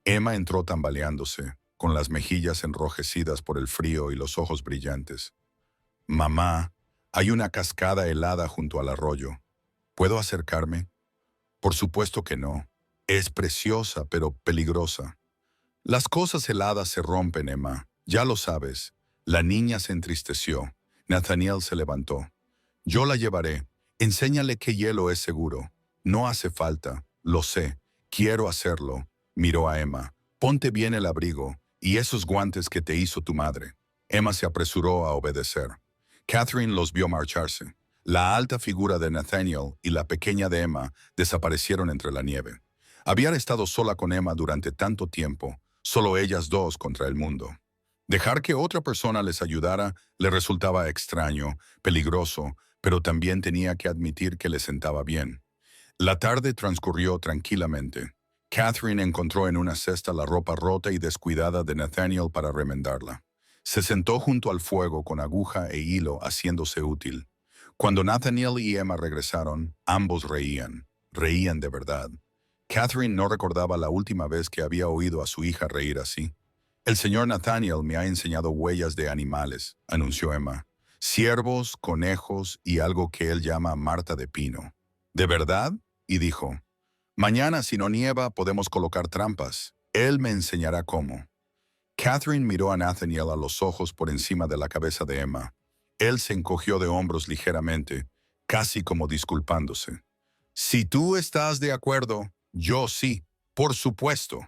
Emma entró tambaleándose, con las mejillas enrojecidas por el frío y los ojos brillantes. Mamá, hay una cascada helada junto al arroyo. ¿Puedo acercarme? Por supuesto que no. Es preciosa, pero peligrosa. Las cosas heladas se rompen, Emma. Ya lo sabes. La niña se entristeció. Nathaniel se levantó. Yo la llevaré. Enséñale que hielo es seguro. No hace falta. Lo sé. Quiero hacerlo. Miró a Emma. Ponte bien el abrigo y esos guantes que te hizo tu madre. Emma se apresuró a obedecer. Catherine los vio marcharse. La alta figura de Nathaniel y la pequeña de Emma desaparecieron entre la nieve. Había estado sola con Emma durante tanto tiempo, solo ellas dos contra el mundo. Dejar que otra persona les ayudara le resultaba extraño, peligroso, pero también tenía que admitir que le sentaba bien. La tarde transcurrió tranquilamente. Catherine encontró en una cesta la ropa rota y descuidada de Nathaniel para remendarla. Se sentó junto al fuego con aguja e hilo haciéndose útil. Cuando Nathaniel y Emma regresaron, ambos reían. Reían de verdad. Catherine no recordaba la última vez que había oído a su hija reír así. El señor Nathaniel me ha enseñado huellas de animales, anunció Emma. Ciervos, conejos y algo que él llama Marta de Pino. ¿De verdad? Y dijo, mañana si no nieva podemos colocar trampas. Él me enseñará cómo. Catherine miró a Nathaniel a los ojos por encima de la cabeza de Emma. Él se encogió de hombros ligeramente, casi como disculpándose. Si tú estás de acuerdo, yo sí, por supuesto.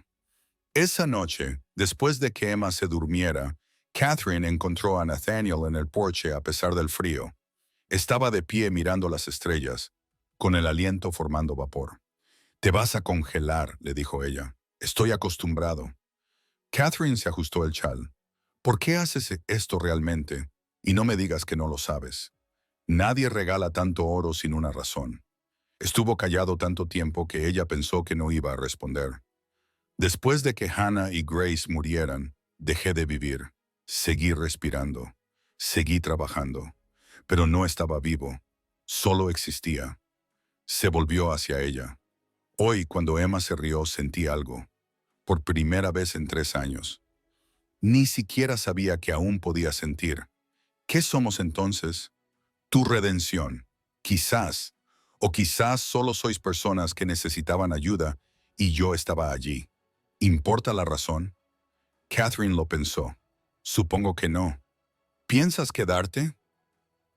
Esa noche, después de que Emma se durmiera, Catherine encontró a Nathaniel en el porche a pesar del frío. Estaba de pie mirando las estrellas, con el aliento formando vapor. Te vas a congelar, le dijo ella. Estoy acostumbrado. Catherine se ajustó el chal. ¿Por qué haces esto realmente? Y no me digas que no lo sabes. Nadie regala tanto oro sin una razón. Estuvo callado tanto tiempo que ella pensó que no iba a responder. Después de que Hannah y Grace murieran, dejé de vivir. Seguí respirando. Seguí trabajando. Pero no estaba vivo. Solo existía. Se volvió hacia ella. Hoy, cuando Emma se rió, sentí algo. Por primera vez en 3 años. Ni siquiera sabía que aún podía sentir. ¿Qué somos entonces? Tu redención. Quizás. O quizás solo sois personas que necesitaban ayuda y yo estaba allí. ¿Importa la razón? Catherine lo pensó. Supongo que no. ¿Piensas quedarte?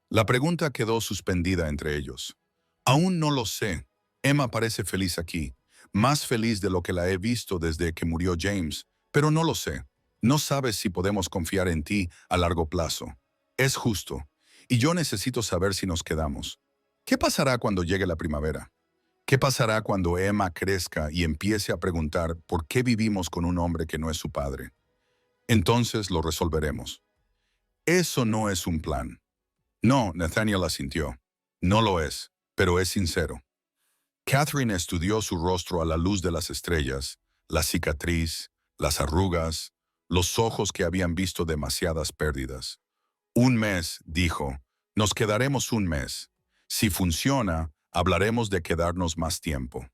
La pregunta quedó suspendida entre ellos. Aún no lo sé. Emma parece feliz aquí, más feliz de lo que la he visto desde que murió James, pero no lo sé. No sabes si podemos confiar en ti a largo plazo. Es justo. Y yo necesito saber si nos quedamos. ¿Qué pasará cuando llegue la primavera? ¿Qué pasará cuando Emma crezca y empiece a preguntar por qué vivimos con un hombre que no es su padre? Entonces lo resolveremos. Eso no es un plan. No, Nathaniel asintió. No lo es, pero es sincero. Catherine estudió su rostro a la luz de las estrellas, la cicatriz, las arrugas, los ojos que habían visto demasiadas pérdidas. Un mes, dijo, nos quedaremos un mes. Si funciona, hablaremos de quedarnos más tiempo.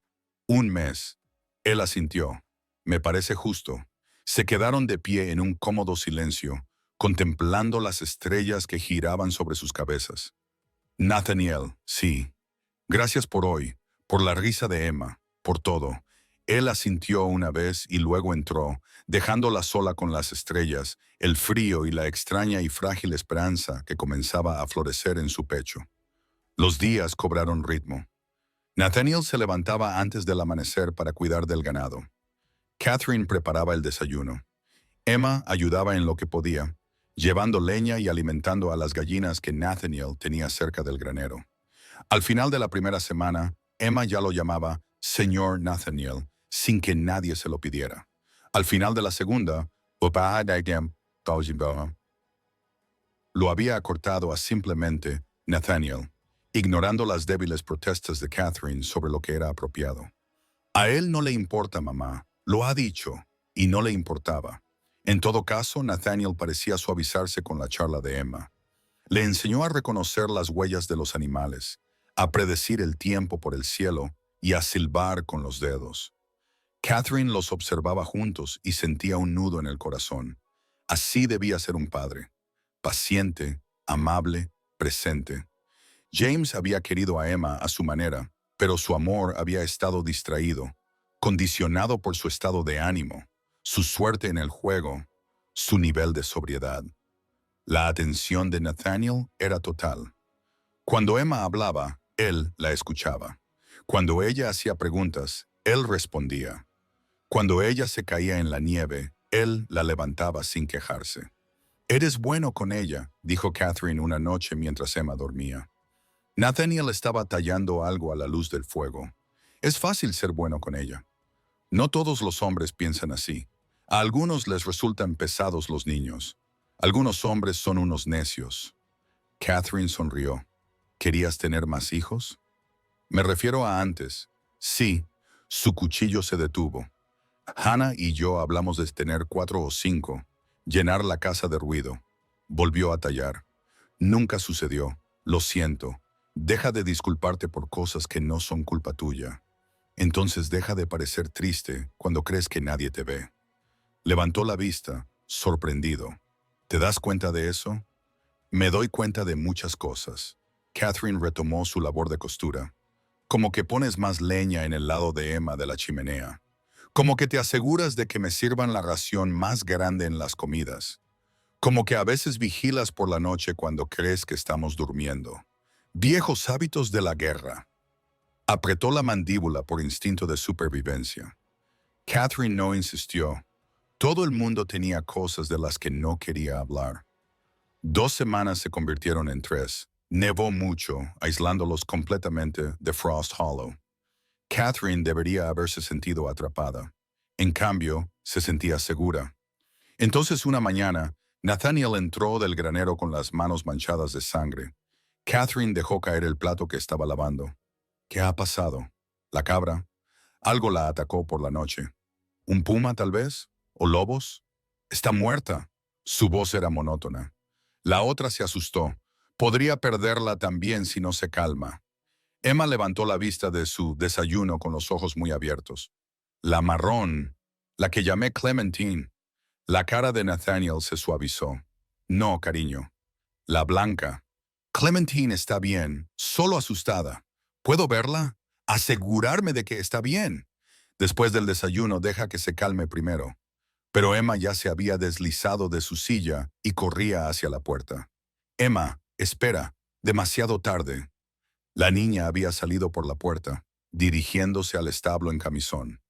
Un mes. Él asintió. Me parece justo. Se quedaron de pie en un cómodo silencio, contemplando las estrellas que giraban sobre sus cabezas. Nathaniel, sí. Gracias por hoy, por la risa de Emma, por todo. Él asintió una vez y luego entró, dejándola sola con las estrellas, el frío y la extraña y frágil esperanza que comenzaba a florecer en su pecho. Los días cobraron ritmo. Nathaniel se levantaba antes del amanecer para cuidar del ganado. Catherine preparaba el desayuno. Emma ayudaba en lo que podía, llevando leña y alimentando a las gallinas que Nathaniel tenía cerca del granero. Al final de la primera semana, Emma ya lo llamaba Señor Nathaniel, sin que nadie se lo pidiera. Al final de la segunda, lo había acortado a simplemente Nathaniel, ignorando las débiles protestas de Catherine sobre lo que era apropiado. A él no le importa, mamá, lo ha dicho, y no le importaba. En todo caso, Nathaniel parecía suavizarse con la charla de Emma. Le enseñó a reconocer las huellas de los animales, a predecir el tiempo por el cielo y a silbar con los dedos. Catherine los observaba juntos y sentía un nudo en el corazón. Así debía ser un padre. Paciente, amable, presente. James había querido a Emma a su manera, pero su amor había estado distraído, condicionado por su estado de ánimo, su suerte en el juego, su nivel de sobriedad. La atención de Nathaniel era total. Cuando Emma hablaba, él la escuchaba. Cuando ella hacía preguntas, él respondía. Cuando ella se caía en la nieve, él la levantaba sin quejarse. «Eres bueno con ella», dijo Catherine una noche mientras Emma dormía. Nathaniel estaba tallando algo a la luz del fuego. Es fácil ser bueno con ella. No todos los hombres piensan así. A algunos les resultan pesados los niños. Algunos hombres son unos necios. Catherine sonrió. ¿Querías tener más hijos? Me refiero a antes. Sí, su cuchillo se detuvo. Hannah y yo hablamos de tener 4 o 5, llenar la casa de ruido. Volvió a tallar. Nunca sucedió. Lo siento. Deja de disculparte por cosas que no son culpa tuya. Entonces deja de parecer triste cuando crees que nadie te ve. Levantó la vista, sorprendido. ¿Te das cuenta de eso? Me doy cuenta de muchas cosas. Catherine retomó su labor de costura. Como que pones más leña en el lado de Emma de la chimenea. Como que te aseguras de que me sirvan la ración más grande en las comidas. Como que a veces vigilas por la noche cuando crees que estamos durmiendo. Viejos hábitos de la guerra. Apretó la mandíbula por instinto de supervivencia. Catherine no insistió. Todo el mundo tenía cosas de las que no quería hablar. 2 semanas se convirtieron en 3. Nevó mucho, aislándolos completamente de Frost Hollow. Catherine debería haberse sentido atrapada. En cambio, se sentía segura. Entonces una mañana, Nathaniel entró del granero con las manos manchadas de sangre. Catherine dejó caer el plato que estaba lavando. ¿Qué ha pasado? La cabra. Algo la atacó por la noche. ¿Un puma, tal vez? ¿O lobos? Está muerta. Su voz era monótona. La otra se asustó. Podría perderla también si no se calma. Emma levantó la vista de su desayuno con los ojos muy abiertos. La marrón, la que llamé Clementine. La cara de Nathaniel se suavizó. No, cariño. La blanca. Clementine está bien, solo asustada. ¿Puedo verla? Asegurarme de que está bien. Después del desayuno, deja que se calme primero. Pero Emma ya se había deslizado de su silla y corría hacia la puerta. Emma, espera, demasiado tarde. La niña había salido por la puerta, dirigiéndose al establo en camisón.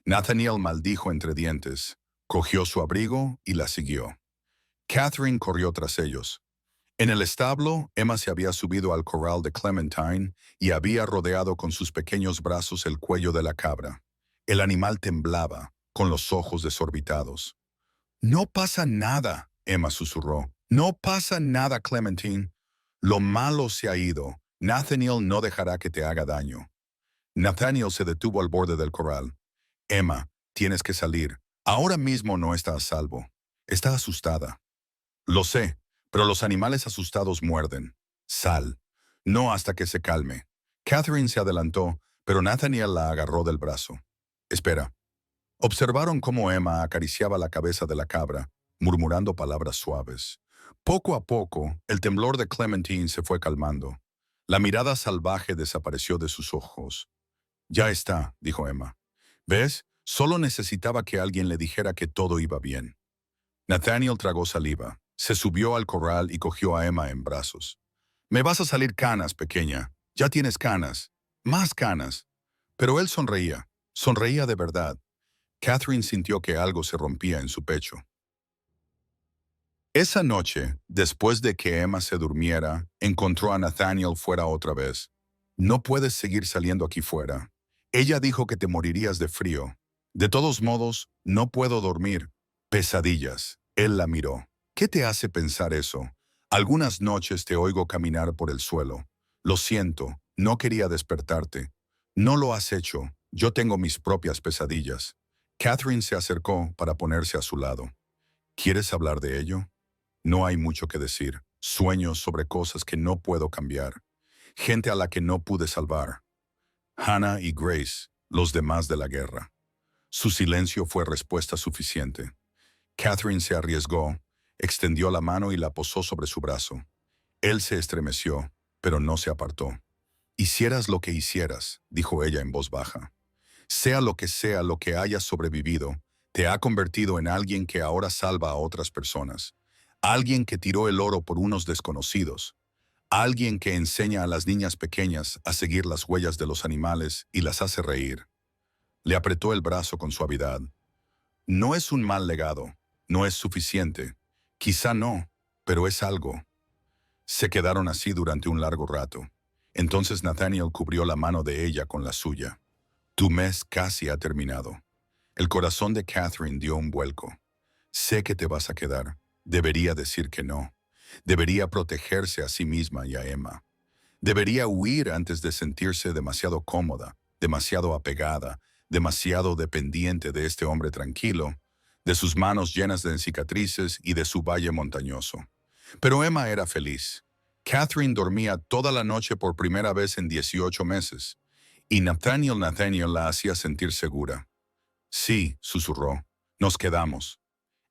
Nathaniel maldijo entre dientes, cogió su abrigo y la siguió. Catherine corrió tras ellos. En el establo, Emma se había subido al corral de Clementine y había rodeado con sus pequeños brazos el cuello de la cabra. El animal temblaba, con los ojos desorbitados. No pasa nada, Emma susurró. No pasa nada, Clementine. Lo malo se ha ido. Nathaniel no dejará que te haga daño. Nathaniel se detuvo al borde del corral. Emma, tienes que salir. Ahora mismo no está a salvo. Está asustada. Lo sé, pero los animales asustados muerden. Sal. No hasta que se calme. Catherine se adelantó, pero Nathaniel la agarró del brazo. Espera. Observaron cómo Emma acariciaba la cabeza de la cabra, murmurando palabras suaves. Poco a poco, el temblor de Clementine se fue calmando. La mirada salvaje desapareció de sus ojos. Ya está, dijo Emma. ¿Ves? Solo necesitaba que alguien le dijera que todo iba bien. Nathaniel tragó saliva, se subió al corral y cogió a Emma en brazos. Me vas a salir canas, pequeña. Ya tienes canas. Más canas. Pero él sonreía. Sonreía de verdad. Catherine sintió que algo se rompía en su pecho. Esa noche, después de que Emma se durmiera, encontró a Nathaniel fuera otra vez. No puedes seguir saliendo aquí fuera. Ella dijo que te morirías de frío. De todos modos, no puedo dormir. Pesadillas. Él la miró. ¿Qué te hace pensar eso? Algunas noches te oigo caminar por el suelo. Lo siento, no quería despertarte. No lo has hecho. Yo tengo mis propias pesadillas. Catherine se acercó para ponerse a su lado. ¿Quieres hablar de ello? No hay mucho que decir. Sueños sobre cosas que no puedo cambiar. Gente a la que no pude salvar. Hannah y Grace, los demás de la guerra. Su silencio fue respuesta suficiente. Catherine se arriesgó, extendió la mano y la posó sobre su brazo. Él se estremeció, pero no se apartó. Hicieras lo que hicieras, dijo ella en voz baja. Sea lo que hayas sobrevivido, te ha convertido en alguien que ahora salva a otras personas. Alguien que tiró el oro por unos desconocidos. Alguien que enseña a las niñas pequeñas a seguir las huellas de los animales y las hace reír. Le apretó el brazo con suavidad. No es un mal legado, no es suficiente. Quizá no, pero es algo. Se quedaron así durante un largo rato. Entonces Nathaniel cubrió la mano de ella con la suya. Tu mes casi ha terminado. El corazón de Catherine dio un vuelco. Sé que te vas a quedar. Debería decir que no. Debería protegerse a sí misma y a Emma. Debería huir antes de sentirse demasiado cómoda, demasiado apegada, demasiado dependiente de este hombre tranquilo, de sus manos llenas de cicatrices y de su valle montañoso. Pero Emma era feliz. Catherine dormía toda la noche por primera vez en 18 meses, y Nathaniel la hacía sentir segura. Sí, susurró, nos quedamos.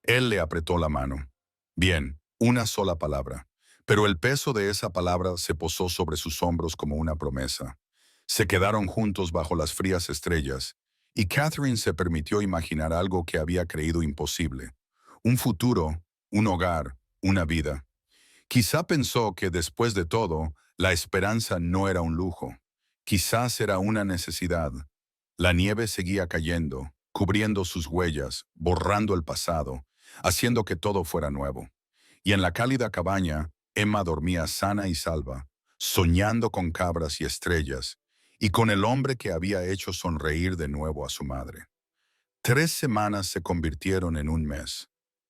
Él le apretó la mano. Bien, una sola palabra. Pero el peso de esa palabra se posó sobre sus hombros como una promesa. Se quedaron juntos bajo las frías estrellas, y Catherine se permitió imaginar algo que había creído imposible. Un futuro, un hogar, una vida. Quizá pensó que después de todo, la esperanza no era un lujo. Quizás era una necesidad. La nieve seguía cayendo, cubriendo sus huellas, borrando el pasado, haciendo que todo fuera nuevo. Y en la cálida cabaña, Emma dormía sana y salva, soñando con cabras y estrellas, y con el hombre que había hecho sonreír de nuevo a su madre. 3 semanas se convirtieron en un mes.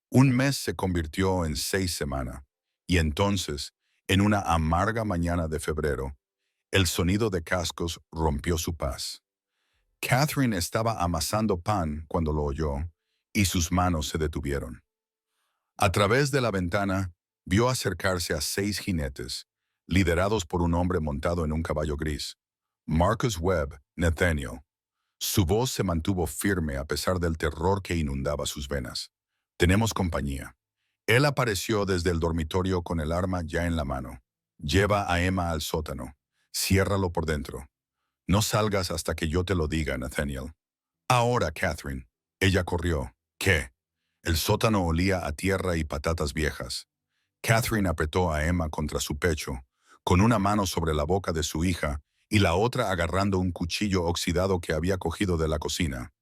Un mes se convirtió en 6 semanas. Y entonces, en una amarga mañana de febrero, El sonido de cascos rompió su paz. Catherine estaba amasando pan cuando lo oyó, y sus manos se detuvieron. A través de la ventana, vio acercarse a 6 jinetes, liderados por un hombre montado en un caballo gris. Marcus Webb, Nathaniel. Su voz se mantuvo firme a pesar del terror que inundaba sus venas. Tenemos compañía. Él apareció desde el dormitorio con el arma ya en la mano. Lleva a Emma al sótano. Ciérralo por dentro. No salgas hasta que yo te lo diga, Nathaniel. Ahora, Catherine. Ella corrió. ¿Qué? El sótano olía a tierra y patatas viejas. Catherine apretó a Emma contra su pecho, con una mano sobre la boca de su hija y la otra agarrando un cuchillo oxidado que había cogido de la cocina.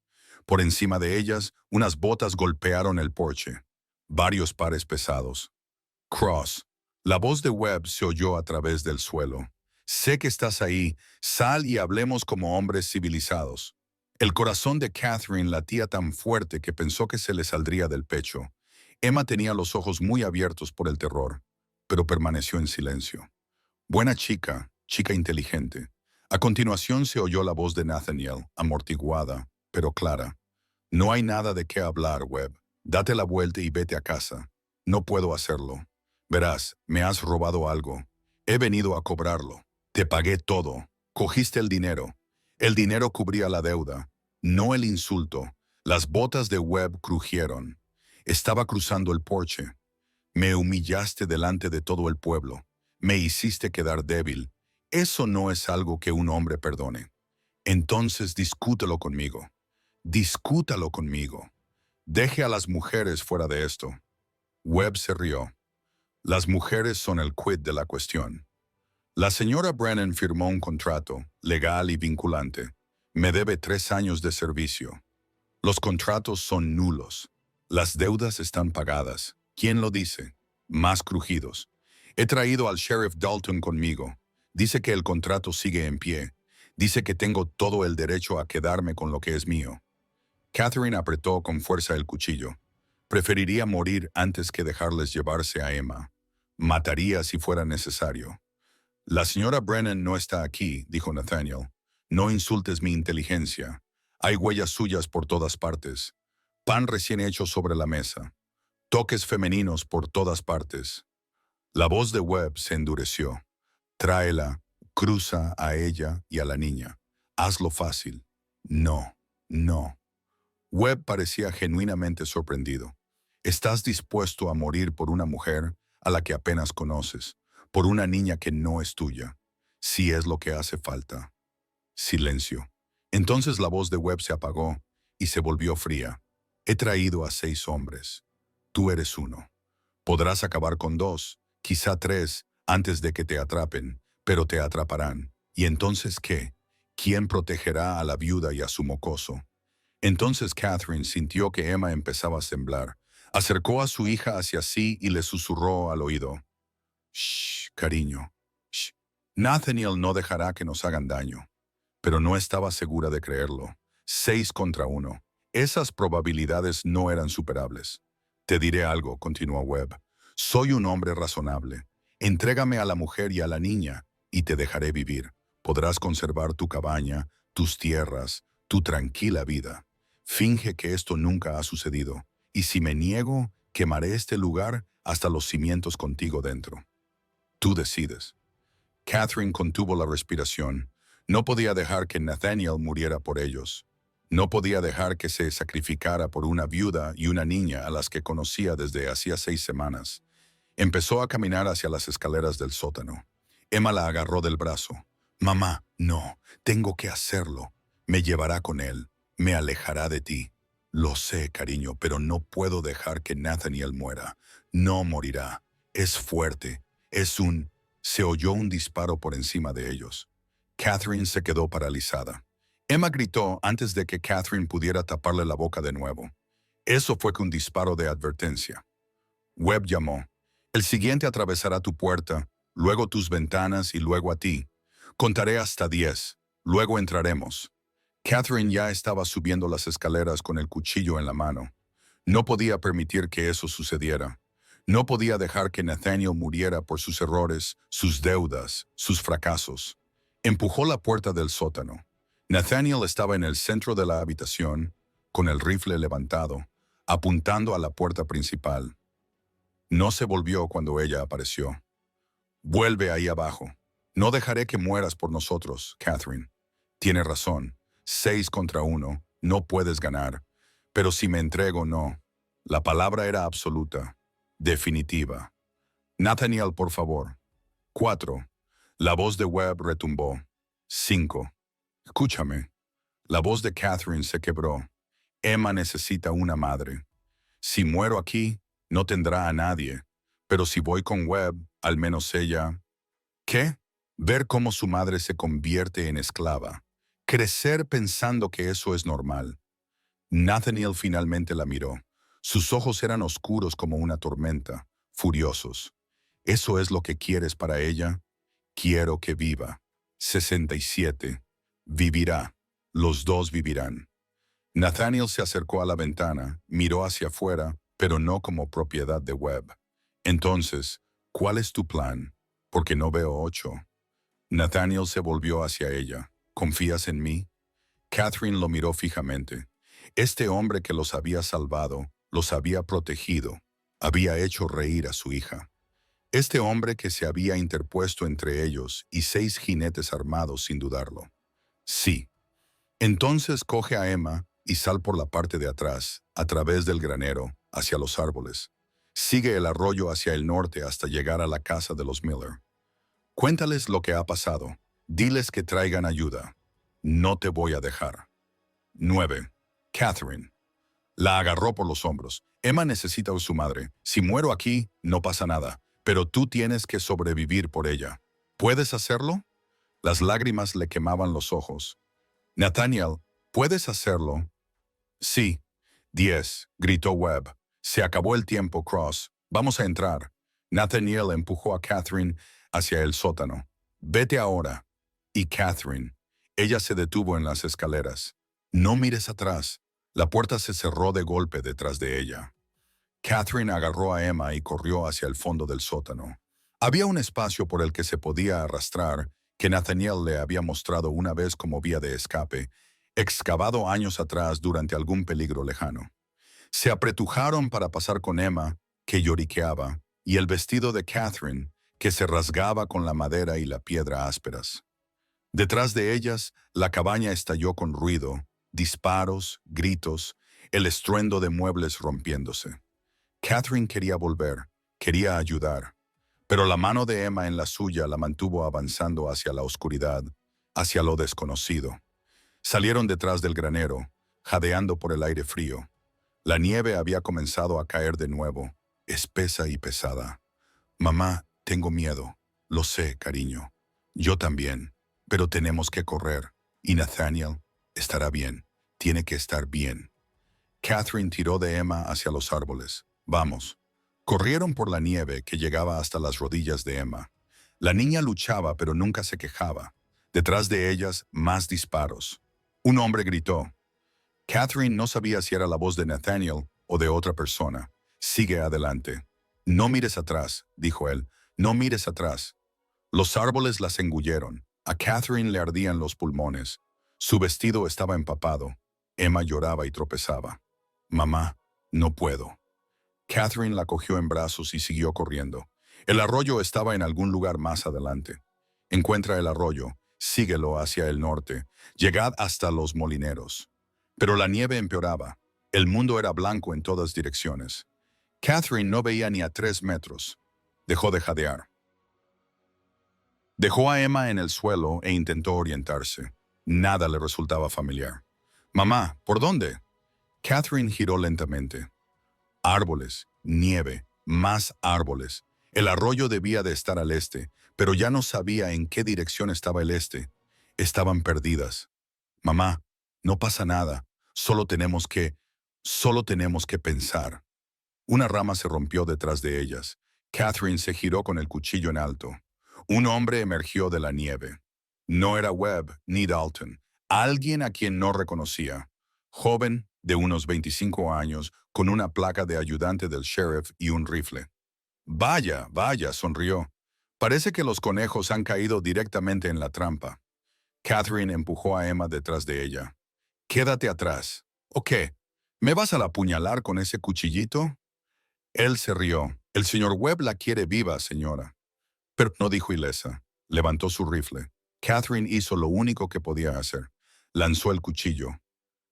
Por encima de ellas, unas botas golpearon el porche. Varios pares pesados. Cross. La voz de Webb se oyó a través del suelo. Sé que estás ahí. Sal y hablemos como hombres civilizados. El corazón de Catherine latía tan fuerte que pensó que se le saldría del pecho. Emma tenía los ojos muy abiertos por el terror, pero permaneció en silencio. Buena chica, chica inteligente. A continuación se oyó la voz de Nathaniel, amortiguada, pero clara. No hay nada de qué hablar, Webb. Date la vuelta y vete a casa. No puedo hacerlo. Verás, me has robado algo. He venido a cobrarlo. Te pagué todo. Cogiste el dinero. El dinero cubría la deuda, no el insulto. Las botas de Webb crujieron. Estaba cruzando el porche. Me humillaste delante de todo el pueblo. Me hiciste quedar débil. Eso no es algo que un hombre perdone. Entonces discútelo conmigo. Discútalo conmigo. Deje a las mujeres fuera de esto. Webb se rió. Las mujeres son el quid de la cuestión. La señora Brennan firmó un contrato, legal y vinculante. Me debe 3 años de servicio. Los contratos son nulos. Las deudas están pagadas. ¿Quién lo dice? Más crujidos. He traído al sheriff Dalton conmigo. Dice que el contrato sigue en pie. Dice que tengo todo el derecho a quedarme con lo que es mío. Catherine apretó con fuerza el cuchillo. Preferiría morir antes que dejarles llevarse a Emma. Mataría si fuera necesario. La señora Brennan no está aquí, dijo Nathaniel. No insultes mi inteligencia. Hay huellas suyas por todas partes. Pan recién hecho sobre la mesa. Toques femeninos por todas partes. La voz de Webb se endureció. Tráela, cruza a ella y a la niña. Hazlo fácil. No, no. Webb parecía genuinamente sorprendido. ¿Estás dispuesto a morir por una mujer a la que apenas conoces, por una niña que no es tuya? Si es lo que hace falta. Silencio. Entonces la voz de Webb se apagó y se volvió fría. He traído a 6 hombres. Tú eres uno. Podrás acabar con 2, quizá 3, antes de que te atrapen, pero te atraparán. ¿Y entonces qué? ¿Quién protegerá a la viuda y a su mocoso? Entonces Catherine sintió que Emma empezaba a temblar. Acercó a su hija hacia sí y le susurró al oído. Shh, cariño. Shh. Nathaniel no dejará que nos hagan daño. Pero no estaba segura de creerlo. 6 contra 1. Esas probabilidades no eran superables. Te diré algo, continuó Webb. Soy un hombre razonable. Entrégame a la mujer y a la niña, y te dejaré vivir. Podrás conservar tu cabaña, tus tierras, tu tranquila vida. Finge que esto nunca ha sucedido, y si me niego, quemaré este lugar hasta los cimientos contigo dentro. Tú decides. Catherine contuvo la respiración. No podía dejar que Nathaniel muriera por ellos. No podía dejar que se sacrificara por una viuda y una niña a las que conocía desde hacía 6 semanas. Empezó a caminar hacia las escaleras del sótano. Emma la agarró del brazo. Mamá, no, tengo que hacerlo. Me llevará con él. Me alejará de ti. Lo sé, cariño, pero no puedo dejar que Nathaniel muera. No morirá. Es fuerte. Se oyó un disparo por encima de ellos. Catherine se quedó paralizada. Emma gritó antes de que Catherine pudiera taparle la boca de nuevo. Eso fue que un disparo de advertencia. Webb llamó. El siguiente atravesará tu puerta, luego tus ventanas y luego a ti. Contaré hasta 10. Luego entraremos. Catherine ya estaba subiendo las escaleras con el cuchillo en la mano. No podía permitir que eso sucediera. No podía dejar que Nathaniel muriera por sus errores, sus deudas, sus fracasos. Empujó la puerta del sótano. Nathaniel estaba en el centro de la habitación, con el rifle levantado, apuntando a la puerta principal. No se volvió cuando ella apareció. Vuelve ahí abajo. No dejaré que mueras por nosotros, Catherine. Tiene razón. 6 contra 1. No puedes ganar. Pero si me entrego, no. La palabra era absoluta. Definitiva. Nathaniel, por favor. 4. La voz de Webb retumbó. 5. Escúchame. La voz de Catherine se quebró. Emma necesita una madre. Si muero aquí, no tendrá a nadie. Pero si voy con Webb, al menos ella... ¿Qué? Ver cómo su madre se convierte en esclava. Crecer pensando que eso es normal. Nathaniel finalmente la miró. Sus ojos eran oscuros como una tormenta, furiosos. ¿Eso es lo que quieres para ella? Quiero que viva. 67. Vivirá. Los dos vivirán. Nathaniel se acercó a la ventana, miró hacia afuera, pero no como propiedad de Webb. Entonces, ¿cuál es tu plan? Porque no veo 8. Nathaniel se volvió hacia ella. ¿Confías en mí? Catherine lo miró fijamente. Este hombre que los había salvado, los había protegido, había hecho reír a su hija. Este hombre que se había interpuesto entre ellos y 6 jinetes armados sin dudarlo. Sí. Entonces coge a Emma y sal por la parte de atrás, a través del granero, hacia los árboles. Sigue el arroyo hacia el norte hasta llegar a la casa de los Miller. Cuéntales lo que ha pasado. Diles que traigan ayuda. No te voy a dejar. 9. Catherine. La agarró por los hombros. Emma necesita a su madre. Si muero aquí, no pasa nada. Pero tú tienes que sobrevivir por ella. ¿Puedes hacerlo? Las lágrimas le quemaban los ojos. Nathaniel, ¿puedes hacerlo? Sí. 10. Gritó Webb. Se acabó el tiempo, Cross. Vamos a entrar. Nathaniel empujó a Catherine hacia el sótano. Vete ahora. Y Catherine. Ella se detuvo en las escaleras. No mires atrás. La puerta se cerró de golpe detrás de ella. Catherine agarró a Emma y corrió hacia el fondo del sótano. Había un espacio por el que se podía arrastrar, que Nathaniel le había mostrado una vez como vía de escape, excavado años atrás durante algún peligro lejano. Se apretujaron para pasar con Emma, que lloriqueaba, y el vestido de Catherine, que se rasgaba con la madera y la piedra ásperas. Detrás de ellas, la cabaña estalló con ruido, disparos, gritos, el estruendo de muebles rompiéndose. Catherine quería volver, quería ayudar, pero la mano de Emma en la suya la mantuvo avanzando hacia la oscuridad, hacia lo desconocido. Salieron detrás del granero, jadeando por el aire frío. La nieve había comenzado a caer de nuevo, espesa y pesada. Mamá, tengo miedo. Lo sé, cariño. Yo también. Pero tenemos que correr. Y Nathaniel estará bien. Tiene que estar bien. Catherine tiró de Emma hacia los árboles. Vamos. Corrieron por la nieve que llegaba hasta las rodillas de Emma. La niña luchaba, pero nunca se quejaba. Detrás de ellas, más disparos. Un hombre gritó. Catherine no sabía si era la voz de Nathaniel o de otra persona. Sigue adelante. No mires atrás, dijo él. No mires atrás. Los árboles las engulleron. A Catherine le ardían los pulmones. Su vestido estaba empapado. Emma lloraba y tropezaba. Mamá, no puedo. Catherine la cogió en brazos y siguió corriendo. El arroyo estaba en algún lugar más adelante. Encuentra el arroyo, síguelo hacia el norte, llegad hasta los molineros. Pero la nieve empeoraba. El mundo era blanco en todas direcciones. Catherine no veía ni a 3 metros. Dejó de jadear. Dejó a Emma en el suelo e intentó orientarse. Nada le resultaba familiar. Mamá, ¿por dónde? Catherine giró lentamente. Árboles, nieve, más árboles. El arroyo debía de estar al este, pero ya no sabía en qué dirección estaba el este. Estaban perdidas. Mamá, no pasa nada. Solo tenemos que pensar. Una rama se rompió detrás de ellas. Catherine se giró con el cuchillo en alto. Un hombre emergió de la nieve. No era Webb ni Dalton. Alguien a quien no reconocía. Joven, de unos 25 años, con una placa de ayudante del sheriff y un rifle. Vaya, vaya, sonrió. Parece que los conejos han caído directamente en la trampa. Catherine empujó a Emma detrás de ella. «Quédate atrás. ¿O qué? ¿Me vas a apuñalar con ese cuchillito?» Él se rió. «El señor Webb la quiere viva, señora». Pero no dijo ilesa. Levantó su rifle. Catherine hizo lo único que podía hacer. Lanzó el cuchillo.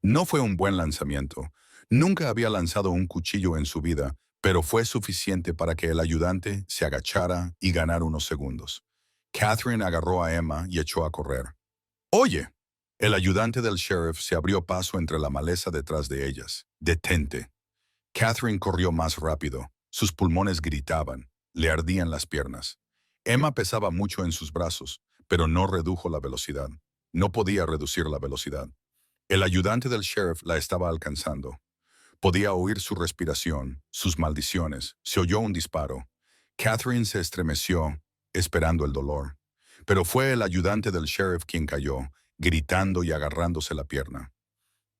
No fue un buen lanzamiento. Nunca había lanzado un cuchillo en su vida, pero fue suficiente para que el ayudante se agachara y ganara unos segundos. Catherine agarró a Emma y echó a correr. «Oye». El ayudante del sheriff se abrió paso entre la maleza detrás de ellas. «Detente». Catherine corrió más rápido. Sus pulmones gritaban. Le ardían las piernas. Emma pesaba mucho en sus brazos, pero no redujo la velocidad. No podía reducir la velocidad. El ayudante del sheriff la estaba alcanzando. Podía oír su respiración, sus maldiciones. Se oyó un disparo. Catherine se estremeció, esperando el dolor. Pero fue el ayudante del sheriff quien cayó, gritando y agarrándose la pierna.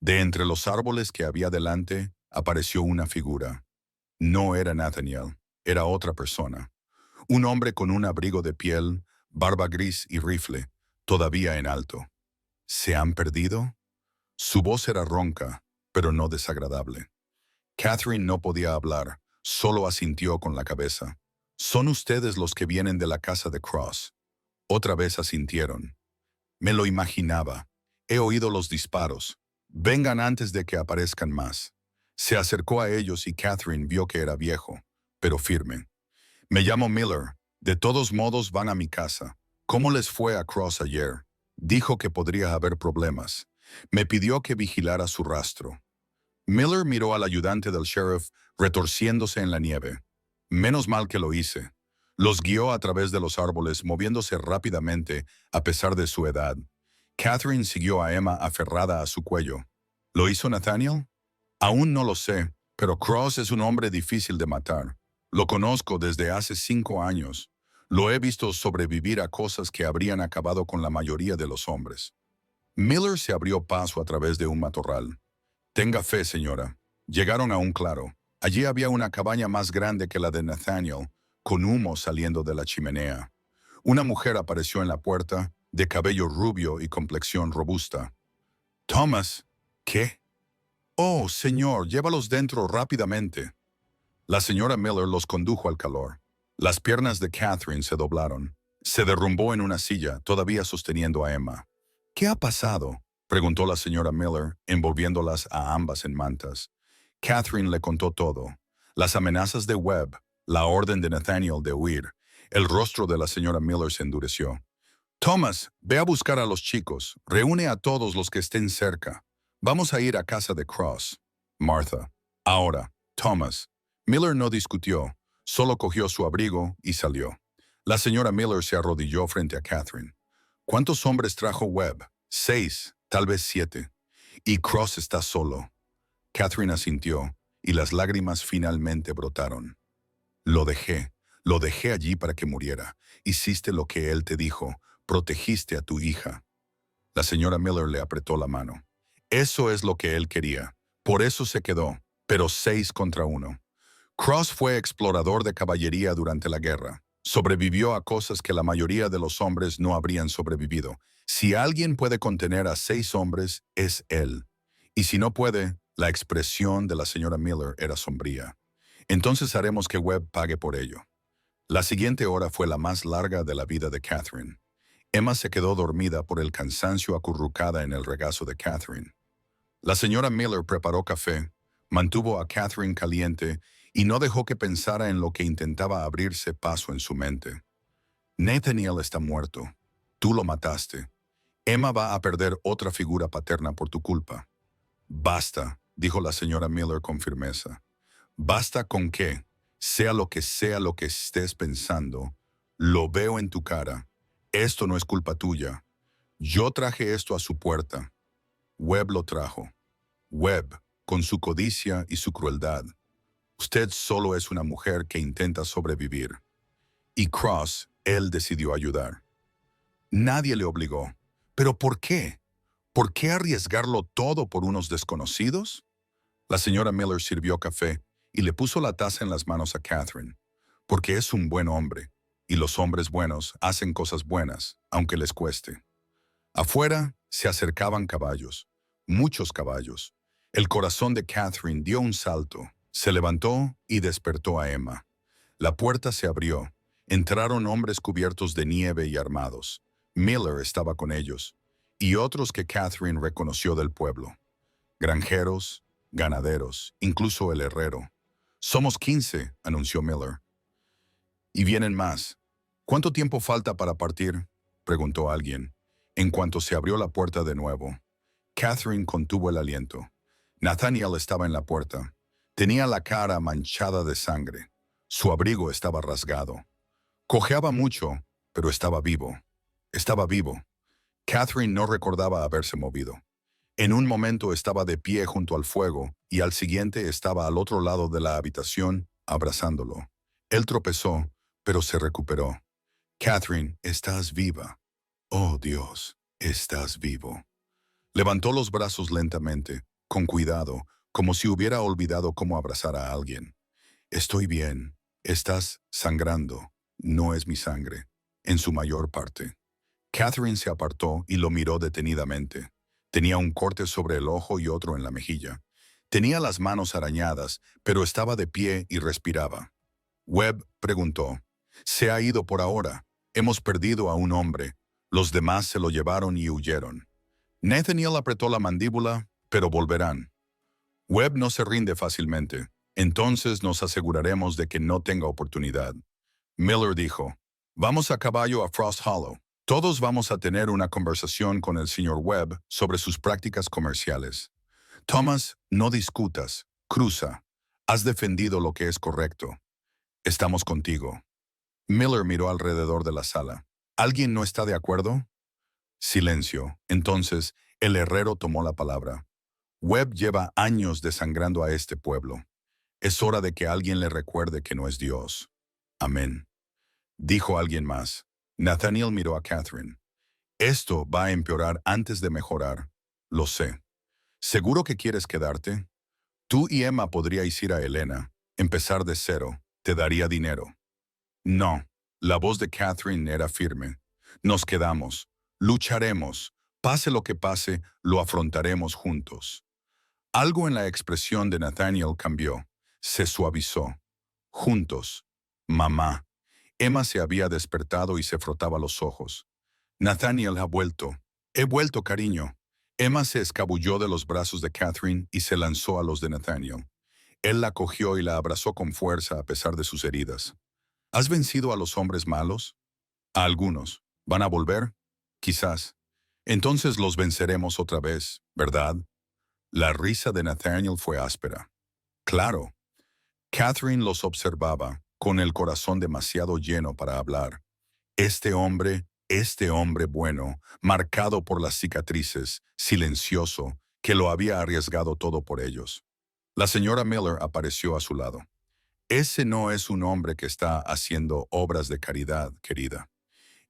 De entre los árboles que había delante, apareció una figura. No era Nathaniel, era otra persona. Un hombre con un abrigo de piel, barba gris y rifle, todavía en alto. ¿Se han perdido? Su voz era ronca, pero no desagradable. Catherine no podía hablar, solo asintió con la cabeza. «Son ustedes los que vienen de la casa de Cross». Otra vez asintieron. «Me lo imaginaba. He oído los disparos. Vengan antes de que aparezcan más». Se acercó a ellos y Catherine vio que era viejo, pero firme. «Me llamo Miller. De todos modos van a mi casa. ¿Cómo les fue a Cross ayer?» Dijo que podría haber problemas. Me pidió que vigilara su rastro. Miller miró al ayudante del sheriff retorciéndose en la nieve. «Menos mal que lo hice». Los guió a través de los árboles, moviéndose rápidamente a pesar de su edad. Catherine siguió a Emma aferrada a su cuello. ¿Lo hizo Nathaniel? Aún no lo sé, pero Cross es un hombre difícil de matar. Lo conozco desde hace 5 años. Lo he visto sobrevivir a cosas que habrían acabado con la mayoría de los hombres. Miller se abrió paso a través de un matorral. «Tenga fe, señora». Llegaron a un claro. Allí había una cabaña más grande que la de Nathaniel, con humo saliendo de la chimenea. Una mujer apareció en la puerta, de cabello rubio y complexión robusta. «Thomas». «¿Qué?» «Oh, señor, llévalos dentro rápidamente». La señora Miller los condujo al calor. Las piernas de Catherine se doblaron. Se derrumbó en una silla, todavía sosteniendo a Emma. «¿Qué ha pasado?», preguntó la señora Miller, envolviéndolas a ambas en mantas. Catherine le contó todo. Las amenazas de Webb, la orden de Nathaniel de huir. El rostro de la señora Miller se endureció. «Thomas, ve a buscar a los chicos. Reúne a todos los que estén cerca. Vamos a ir a casa de Cross». «Martha». «Ahora, Thomas». Miller no discutió, solo cogió su abrigo y salió. La señora Miller se arrodilló frente a Catherine. «¿Cuántos hombres trajo Webb?» «6, tal vez 7. Y Cross está solo». Catherine asintió, y las lágrimas finalmente brotaron. Lo dejé allí para que muriera. Hiciste lo que él te dijo, protegiste a tu hija». La señora Miller le apretó la mano. «Eso es lo que él quería. Por eso se quedó, pero 6 contra 1. Cross fue explorador de caballería durante la guerra. Sobrevivió a cosas que la mayoría de los hombres no habrían sobrevivido. Si alguien puede contener a 6 hombres, es él. Y si no puede, la expresión de la señora Miller era sombría. «Entonces haremos que Webb pague por ello». La siguiente hora fue la más larga de la vida de Catherine. Emma se quedó dormida por el cansancio acurrucada en el regazo de Catherine. La señora Miller preparó café, mantuvo a Catherine caliente y no dejó que pensara en lo que intentaba abrirse paso en su mente. «Nathaniel está muerto. Tú lo mataste. Emma va a perder otra figura paterna por tu culpa». «Basta», dijo la señora Miller con firmeza. «¿Basta con qué? Sea lo que estés pensando, lo veo en tu cara. Esto no es culpa tuya. Yo traje esto a su puerta. Webb lo trajo. Webb, con su codicia y su crueldad. Usted solo es una mujer que intenta sobrevivir». Y Cross, él decidió ayudar. Nadie le obligó. ¿Pero por qué? ¿Por qué arriesgarlo todo por unos desconocidos? La señora Miller sirvió café y le puso la taza en las manos a Catherine. «Porque es un buen hombre, y los hombres buenos hacen cosas buenas, aunque les cueste». Afuera se acercaban caballos, muchos caballos. El corazón de Catherine dio un salto, se levantó y despertó a Emma. La puerta se abrió. Entraron hombres cubiertos de nieve y armados. Miller estaba con ellos, y otros que Catherine reconoció del pueblo. Granjeros, ganaderos, incluso el herrero. «Somos 15», anunció Miller. «Y vienen más». «¿Cuánto tiempo falta para partir?», preguntó alguien. En cuanto se abrió la puerta de nuevo, Catherine contuvo el aliento. Nathaniel estaba en la puerta. Tenía la cara manchada de sangre. Su abrigo estaba rasgado. Cojeaba mucho, pero estaba vivo. Estaba vivo. Catherine no recordaba haberse movido. En un momento estaba de pie junto al fuego y al siguiente estaba al otro lado de la habitación, abrazándolo. Él tropezó, pero se recuperó. «Catherine, estás viva. Oh, Dios, estás vivo». Levantó los brazos lentamente, con cuidado, como si hubiera olvidado cómo abrazar a alguien. «Estoy bien. Estás sangrando. No es mi sangre, en su mayor parte». Catherine se apartó y lo miró detenidamente. Tenía un corte sobre el ojo y otro en la mejilla. Tenía las manos arañadas, pero estaba de pie y respiraba. Webb preguntó: «Se ha ido por ahora. Hemos perdido a un hombre. Los demás se lo llevaron y huyeron». Nathaniel apretó la mandíbula, pero volverán. Webb no se rinde fácilmente. Entonces nos aseguraremos de que no tenga oportunidad. Miller dijo: «Vamos a caballo a Frost Hollow. Todos vamos a tener una conversación con el señor Webb sobre sus prácticas comerciales. Thomas, no discutas. Cruza. Has defendido lo que es correcto. Estamos contigo». Miller miró alrededor de la sala. ¿Alguien no está de acuerdo? Silencio. Entonces, el herrero tomó la palabra. «Webb lleva años desangrando a este pueblo. Es hora de que alguien le recuerde que no es Dios». «Amén», dijo alguien más. Nathaniel miró a Catherine. «Esto va a empeorar antes de mejorar. Lo sé. ¿Seguro que quieres quedarte? Tú y Emma podríais ir a Helena, empezar de cero. Te daría dinero». «No». La voz de Catherine era firme. «Nos quedamos. Lucharemos. Pase lo que pase, lo afrontaremos juntos». Algo en la expresión de Nathaniel cambió. Se suavizó. «Juntos. Mamá». Emma se había despertado y se frotaba los ojos. «Nathaniel ha vuelto». «He vuelto, cariño». Emma se escabulló de los brazos de Catherine y se lanzó a los de Nathaniel. Él la cogió y la abrazó con fuerza a pesar de sus heridas. «¿Has vencido a los hombres malos?» «A algunos. ¿Van a volver?» «Quizás. Entonces los venceremos otra vez, ¿verdad?» La risa de Nathaniel fue áspera. «Claro». Catherine los observaba, con el corazón demasiado lleno para hablar. Este hombre bueno, marcado por las cicatrices, silencioso, que lo había arriesgado todo por ellos. La señora Miller apareció a su lado. «Ese no es un hombre que está haciendo obras de caridad, querida.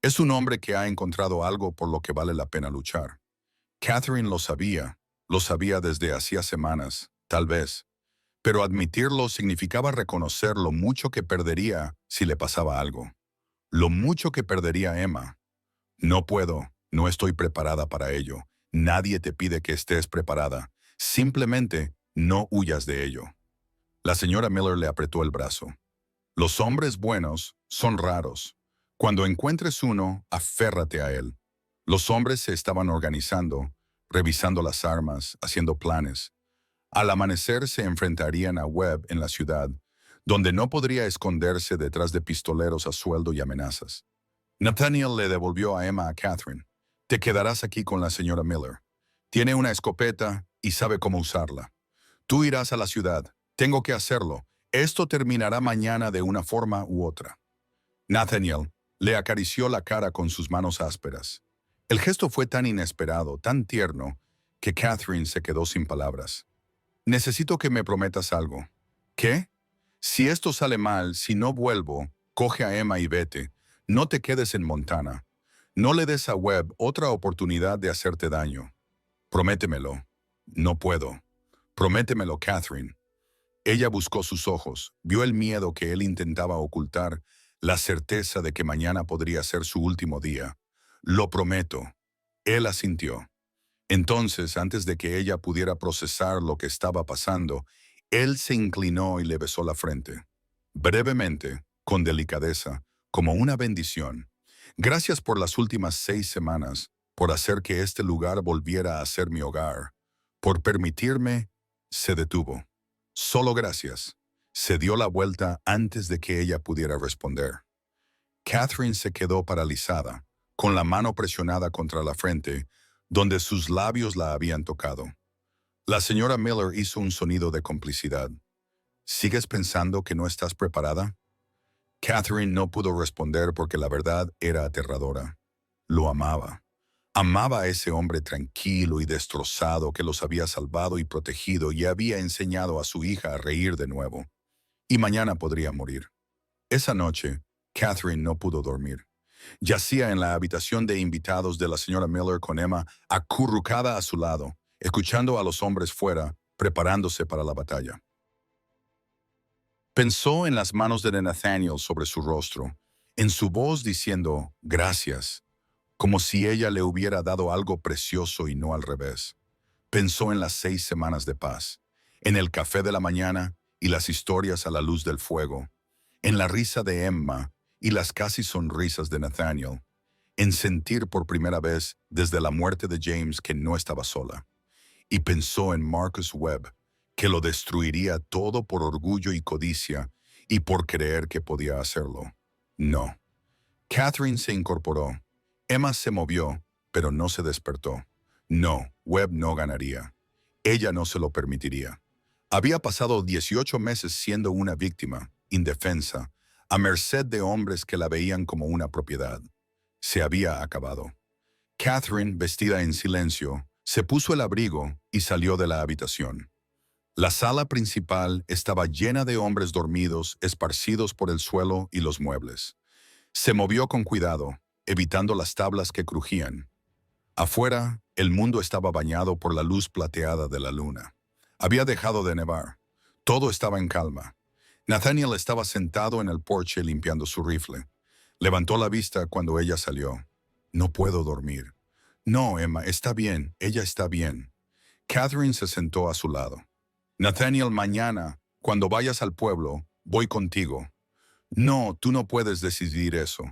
Es un hombre que ha encontrado algo por lo que vale la pena luchar». Catherine lo sabía desde hacía semanas, tal vez. Pero admitirlo significaba reconocer lo mucho que perdería si le pasaba algo. Lo mucho que perdería Emma. «No puedo, no estoy preparada para ello. Nadie te pide que estés preparada. Simplemente no huyas de ello». La señora Miller le apretó el brazo. «Los hombres buenos son raros. Cuando encuentres uno, aférrate a él». Los hombres se estaban organizando, revisando las armas, haciendo planes. Al amanecer se enfrentarían a Webb en la ciudad, donde no podría esconderse detrás de pistoleros a sueldo y amenazas. Nathaniel le devolvió a Emma a Catherine. «Te quedarás aquí con la señora Miller. Tiene una escopeta y sabe cómo usarla. Tú irás a la ciudad. Tengo que hacerlo. Esto terminará mañana de una forma u otra». Nathaniel le acarició la cara con sus manos ásperas. El gesto fue tan inesperado, tan tierno, que Catherine se quedó sin palabras. «Necesito que me prometas algo». «¿Qué?» «Si esto sale mal, si no vuelvo, coge a Emma y vete. No te quedes en Montana. No le des a Webb otra oportunidad de hacerte daño. Prométemelo». «No puedo». «Prométemelo, Catherine». Ella buscó sus ojos, vio el miedo que él intentaba ocultar, la certeza de que mañana podría ser su último día. «Lo prometo». Él asintió. Entonces, antes de que ella pudiera procesar lo que estaba pasando, él se inclinó y le besó la frente. Brevemente, con delicadeza, como una bendición. Gracias por las últimas 6 semanas, por hacer que este lugar volviera a ser mi hogar. Por permitirme, se detuvo. Solo gracias. Se dio la vuelta antes de que ella pudiera responder. Catherine se quedó paralizada, con la mano presionada contra la frente, donde sus labios la habían tocado. La señora Miller hizo un sonido de complicidad. ¿Sigues pensando que no estás preparada? Catherine no pudo responder porque la verdad era aterradora. Lo amaba. Amaba a ese hombre tranquilo y destrozado que los había salvado y protegido y había enseñado a su hija a reír de nuevo. Y mañana podría morir. Esa noche, Catherine no pudo dormir. Yacía en la habitación de invitados de la señora Miller con Emma acurrucada a su lado, escuchando a los hombres fuera, preparándose para la batalla. Pensó en las manos de Nathaniel sobre su rostro, en su voz diciendo gracias, como si ella le hubiera dado algo precioso y no al revés. Pensó en las 6 semanas de paz, en el café de la mañana y las historias a la luz del fuego, en la risa de Emma y las casi sonrisas de Nathaniel, en sentir por primera vez desde la muerte de James que no estaba sola. Y pensó en Marcus Webb, que lo destruiría todo por orgullo y codicia y por creer que podía hacerlo. No. Catherine se incorporó. Emma se movió, pero no se despertó. No, Webb no ganaría. Ella no se lo permitiría. Había pasado 18 meses siendo una víctima, indefensa, a merced de hombres que la veían como una propiedad. Se había acabado. Catherine, vestida en silencio, se puso el abrigo y salió de la habitación. La sala principal estaba llena de hombres dormidos, esparcidos por el suelo y los muebles. Se movió con cuidado, evitando las tablas que crujían. Afuera, el mundo estaba bañado por la luz plateada de la luna. Había dejado de nevar. Todo estaba en calma. Nathaniel estaba sentado en el porche limpiando su rifle. Levantó la vista cuando ella salió. No puedo dormir. No, Emma, está bien, ella está bien. Catherine se sentó a su lado. Nathaniel, mañana, cuando vayas al pueblo, voy contigo. No, tú no puedes decidir eso.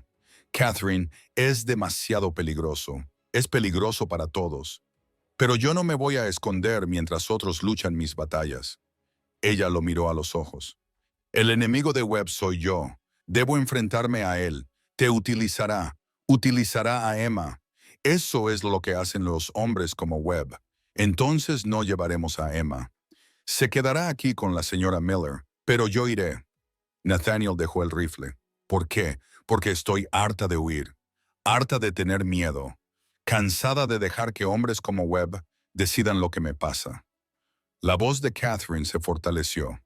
Catherine, es demasiado peligroso. Es peligroso para todos. Pero yo no me voy a esconder mientras otros luchan mis batallas. Ella lo miró a los ojos. El enemigo de Webb soy yo. Debo enfrentarme a él. Te utilizará. Utilizará a Emma. Eso es lo que hacen los hombres como Webb. Entonces no llevaremos a Emma. Se quedará aquí con la señora Miller, pero yo iré. Nathaniel dejó el rifle. ¿Por qué? Porque estoy harta de huir. Harta de tener miedo. Cansada de dejar que hombres como Webb decidan lo que me pasa. La voz de Catherine se fortaleció.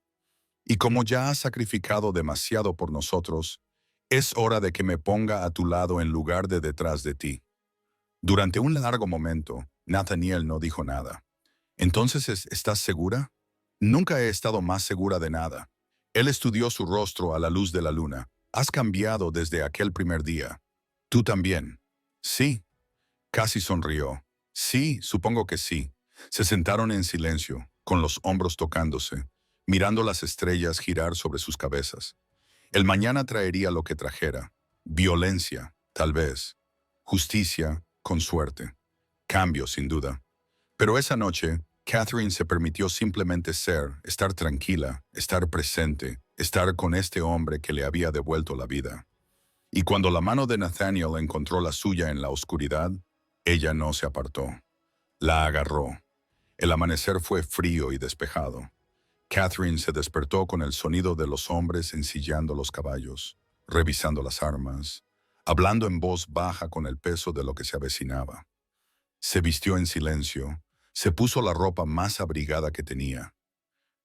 Y como ya has sacrificado demasiado por nosotros, es hora de que me ponga a tu lado en lugar de detrás de ti. Durante un largo momento, Nathaniel no dijo nada. ¿Entonces estás segura? Nunca he estado más segura de nada. Él estudió su rostro a la luz de la luna. Has cambiado desde aquel primer día. ¿Tú también? Sí. Casi sonrió. Sí, supongo que sí. Se sentaron en silencio, con los hombros tocándose, mirando las estrellas girar sobre sus cabezas. El mañana traería lo que trajera. Violencia, tal vez. Justicia, con suerte. Cambio, sin duda. Pero esa noche, Catherine se permitió simplemente ser, estar tranquila, estar presente, estar con este hombre que le había devuelto la vida. Y cuando la mano de Nathaniel encontró la suya en la oscuridad, ella no se apartó. La agarró. El amanecer fue frío y despejado. Catherine se despertó con el sonido de los hombres ensillando los caballos, revisando las armas, hablando en voz baja con el peso de lo que se avecinaba. Se vistió en silencio, se puso la ropa más abrigada que tenía.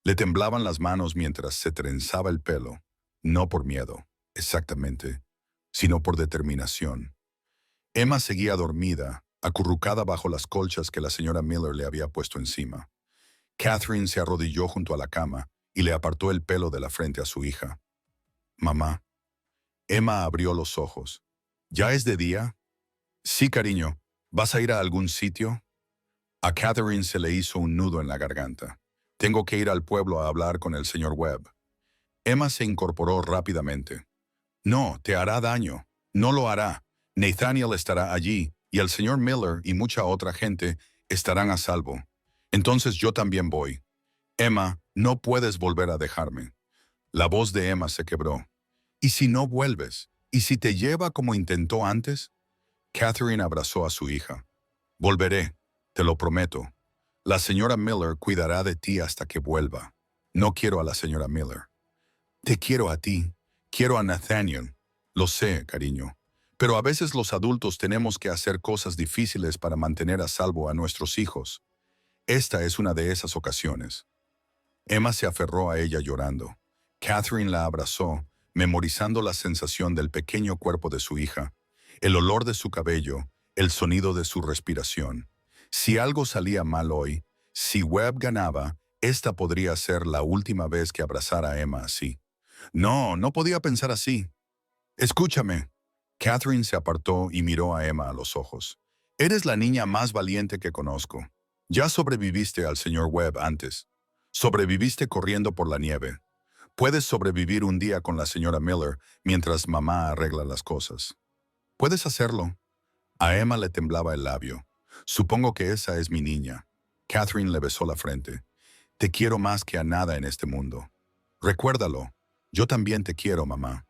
Le temblaban las manos mientras se trenzaba el pelo, no por miedo, exactamente, sino por determinación. Emma seguía dormida, acurrucada bajo las colchas que la señora Miller le había puesto encima. Catherine se arrodilló junto a la cama y le apartó el pelo de la frente a su hija. «Mamá». Emma abrió los ojos. «¿Ya es de día?» «Sí, cariño. ¿Vas a ir a algún sitio? A Catherine se le hizo un nudo en la garganta. Tengo que ir al pueblo a hablar con el señor Webb. Emma se incorporó rápidamente. No, te hará daño. No lo hará. Nathaniel estará allí, y el señor Miller y mucha otra gente estarán a salvo. Entonces yo también voy. Emma, no puedes volver a dejarme. La voz de Emma se quebró. ¿Y si no vuelves? ¿Y si te lleva como intentó antes? Catherine abrazó a su hija. Volveré, te lo prometo. La señora Miller cuidará de ti hasta que vuelva. No quiero a la señora Miller. Te quiero a ti. Quiero a Nathaniel. Lo sé, cariño. Pero a veces los adultos tenemos que hacer cosas difíciles para mantener a salvo a nuestros hijos. Esta es una de esas ocasiones. Emma se aferró a ella llorando. Catherine la abrazó, memorizando la sensación del pequeño cuerpo de su hija, el olor de su cabello, el sonido de su respiración. Si algo salía mal hoy, si Webb ganaba, esta podría ser la última vez que abrazara a Emma así. No, no podía pensar así. Escúchame. Catherine se apartó y miró a Emma a los ojos. Eres la niña más valiente que conozco. Ya sobreviviste al señor Webb antes. Sobreviviste corriendo por la nieve. Puedes sobrevivir un día con la señora Miller mientras mamá arregla las cosas. Puedes hacerlo. A Emma le temblaba el labio. Supongo que esa es mi niña. Catherine le besó la frente. Te quiero más que a nada en este mundo. Recuérdalo. Yo también te quiero, mamá.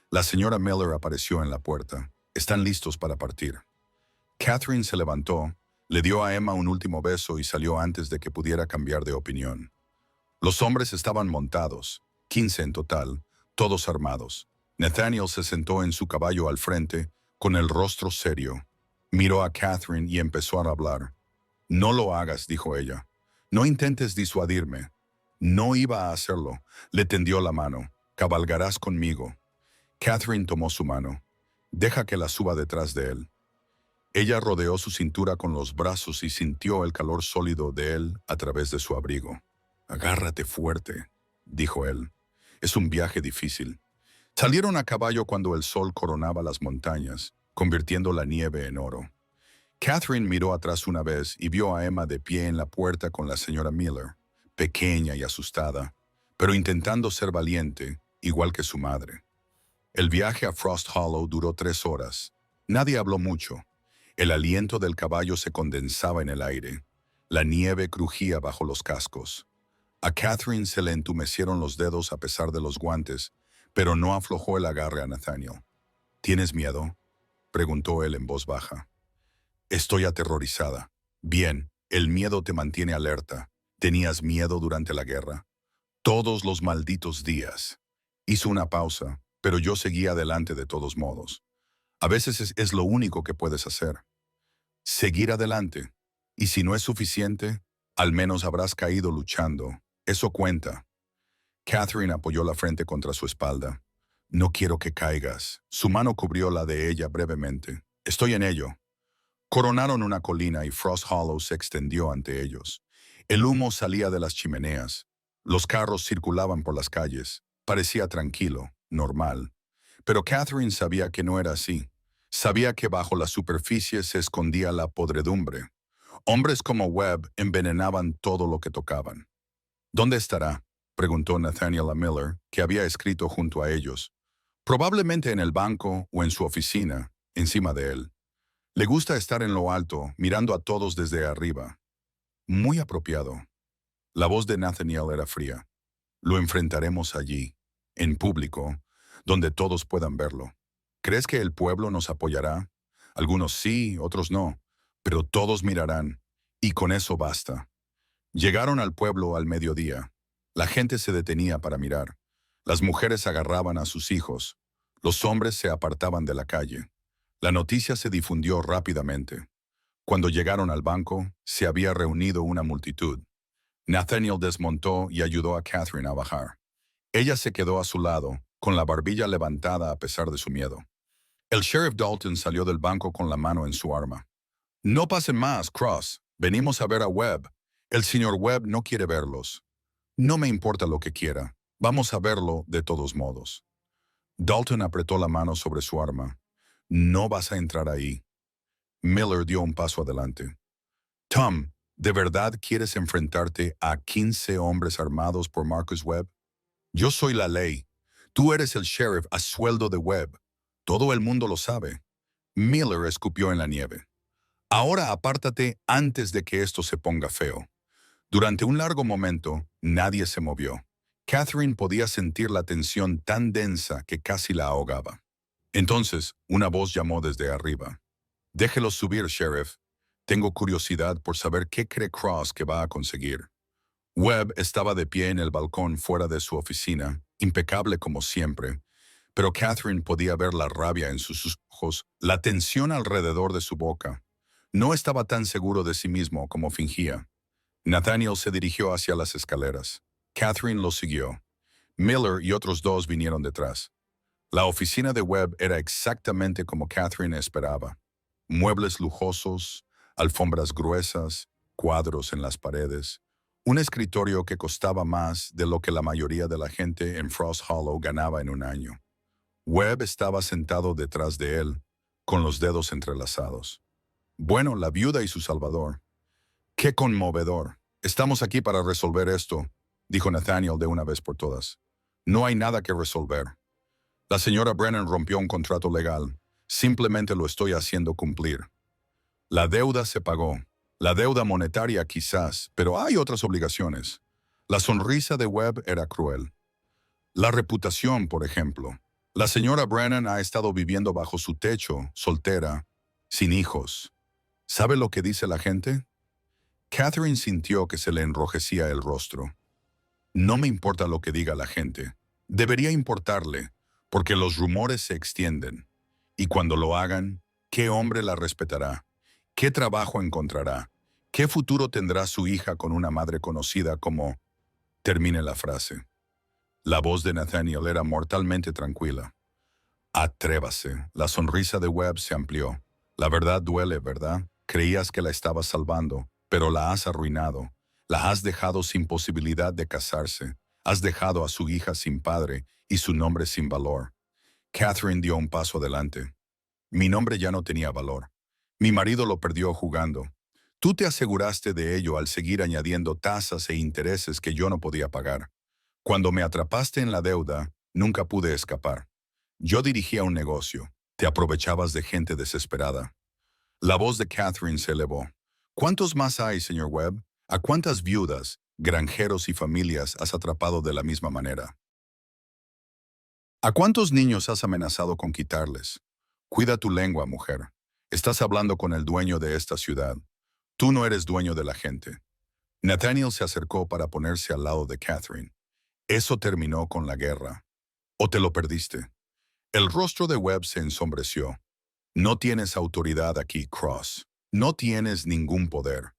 La señora Miller apareció en la puerta. Están listos para partir. Catherine se levantó, le dio a Emma un último beso y salió antes de que pudiera cambiar de opinión. Los hombres estaban montados, 15 en total, todos armados. Nathaniel se sentó en su caballo al frente, con el rostro serio. Miró a Catherine y empezó a hablar. No lo hagas, dijo ella. No intentes disuadirme. No iba a hacerlo. Le tendió la mano. Cabalgarás conmigo. Catherine tomó su mano. Deja que la suba detrás de él. Ella rodeó su cintura con los brazos y sintió el calor sólido de él a través de su abrigo. Agárrate fuerte, dijo él. Es un viaje difícil. Salieron a caballo cuando el sol coronaba las montañas, convirtiendo la nieve en oro. Catherine miró atrás una vez y vio a Emma de pie en la puerta con la señora Miller, pequeña y asustada, pero intentando ser valiente, igual que su madre. El viaje a Frost Hollow duró 3 horas. Nadie habló mucho. El aliento del caballo se condensaba en el aire. La nieve crujía bajo los cascos. A Catherine se le entumecieron los dedos a pesar de los guantes, pero no aflojó el agarre a Nathaniel. ¿Tienes miedo?, preguntó él en voz baja. Estoy aterrorizada. Bien, el miedo te mantiene alerta. ¿Tenías miedo durante la guerra? Todos los malditos días. Hizo una pausa, pero yo seguía adelante de todos modos. A veces es lo único que puedes hacer. Seguir adelante. Y si no es suficiente, al menos habrás caído luchando. Eso cuenta. Catherine apoyó la frente contra su espalda. No quiero que caigas. Su mano cubrió la de ella brevemente. Estoy en ello. Coronaron una colina y Frost Hollow se extendió ante ellos. El humo salía de las chimeneas. Los carros circulaban por las calles. Parecía tranquilo, normal. Pero Catherine sabía que no era así. Sabía que bajo la superficie se escondía la podredumbre. Hombres como Webb envenenaban todo lo que tocaban. ¿Dónde estará?, preguntó Nathaniel a Miller, que había escrito junto a ellos. Probablemente en el banco o en su oficina, encima de él. Le gusta estar en lo alto, mirando a todos desde arriba. Muy apropiado. La voz de Nathaniel era fría. Lo enfrentaremos allí, en público, donde todos puedan verlo. ¿Crees que el pueblo nos apoyará? Algunos sí, otros no, pero todos mirarán, y con eso basta. Llegaron al pueblo al mediodía. La gente se detenía para mirar. Las mujeres agarraban a sus hijos. Los hombres se apartaban de la calle. La noticia se difundió rápidamente. Cuando llegaron al banco, se había reunido una multitud. Nathaniel desmontó y ayudó a Catherine a bajar. Ella se quedó a su lado, con la barbilla levantada a pesar de su miedo. El sheriff Dalton salió del banco con la mano en su arma. No pasen más, Cross. Venimos a ver a Webb. El señor Webb no quiere verlos. No me importa lo que quiera. Vamos a verlo de todos modos. Dalton apretó la mano sobre su arma. No vas a entrar ahí. Miller dio un paso adelante. Tom, ¿de verdad quieres enfrentarte a 15 hombres armados por Marcus Webb? Yo soy la ley. Tú eres el sheriff a sueldo de Webb. Todo el mundo lo sabe. Miller escupió en la nieve. Ahora apártate antes de que esto se ponga feo. Durante un largo momento, nadie se movió. Catherine podía sentir la tensión tan densa que casi la ahogaba. Entonces, una voz llamó desde arriba. Déjelos subir, sheriff. Tengo curiosidad por saber qué cree Cross que va a conseguir. Webb estaba de pie en el balcón fuera de su oficina, impecable como siempre, pero Catherine podía ver la rabia en sus ojos, la tensión alrededor de su boca. No estaba tan seguro de sí mismo como fingía. Nathaniel se dirigió hacia las escaleras. Catherine lo siguió. Miller y otros dos vinieron detrás. La oficina de Webb era exactamente como Catherine esperaba. Muebles lujosos, alfombras gruesas, cuadros en las paredes, un escritorio que costaba más de lo que la mayoría de la gente en Frost Hollow ganaba en un año. Webb estaba sentado detrás de él, con los dedos entrelazados. Bueno, la viuda y su salvador. ¡Qué conmovedor! Estamos aquí para resolver esto, dijo Nathaniel de una vez por todas. No hay nada que resolver. La señora Brennan rompió un contrato legal. Simplemente lo estoy haciendo cumplir. La deuda se pagó. La deuda monetaria quizás, pero hay otras obligaciones. La sonrisa de Webb era cruel. La reputación, por ejemplo. La señora Brennan ha estado viviendo bajo su techo, soltera, sin hijos. ¿Sabe lo que dice la gente? Catherine sintió que se le enrojecía el rostro. No me importa lo que diga la gente. Debería importarle, porque los rumores se extienden. Y cuando lo hagan, ¿qué hombre la respetará? ¿Qué trabajo encontrará? ¿Qué futuro tendrá su hija con una madre conocida como... Termine la frase. La voz de Nathaniel era mortalmente tranquila. Atrévase. La sonrisa de Webb se amplió. La verdad duele, ¿verdad? Creías que la estabas salvando, pero la has arruinado. La has dejado sin posibilidad de casarse. Has dejado a su hija sin padre y su nombre sin valor. Catherine dio un paso adelante. Mi nombre ya no tenía valor. Mi marido lo perdió jugando. Tú te aseguraste de ello al seguir añadiendo tasas e intereses que yo no podía pagar. Cuando me atrapaste en la deuda, nunca pude escapar. Yo dirigía un negocio. Te aprovechabas de gente desesperada. La voz de Catherine se elevó. ¿Cuántos más hay, señor Webb? ¿A cuántas viudas, granjeros y familias has atrapado de la misma manera? ¿A cuántos niños has amenazado con quitarles? Cuida tu lengua, mujer. Estás hablando con el dueño de esta ciudad. Tú no eres dueño de la gente. Nathaniel se acercó para ponerse al lado de Catherine. Eso terminó con la guerra. ¿O te lo perdiste? El rostro de Webb se ensombreció. No tienes autoridad aquí, Cross. No tienes ningún poder.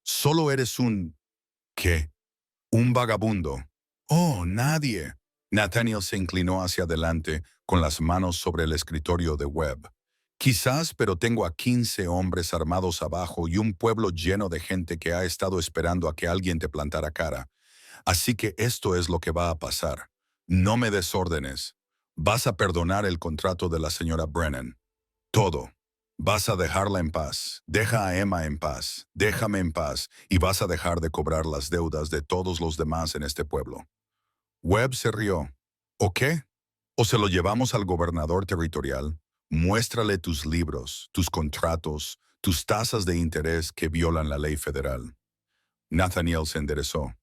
Solo eres un... ¿Qué? Un vagabundo. Oh, nadie. Nathaniel se inclinó hacia adelante con las manos sobre el escritorio de Webb. Quizás, pero tengo a 15 hombres armados abajo y un pueblo lleno de gente que ha estado esperando a que alguien te plantara cara. Así que esto es lo que va a pasar. No me des órdenes. Vas a perdonar el contrato de la señora Brennan. Todo. Vas a dejarla en paz. Deja a Emma en paz. Déjame en paz y vas a dejar de cobrar las deudas de todos los demás en este pueblo. Webb se rió. ¿O qué? ¿O se lo llevamos al gobernador territorial? Muéstrale tus libros, tus contratos, tus tasas de interés que violan la ley federal. Nathaniel se enderezó.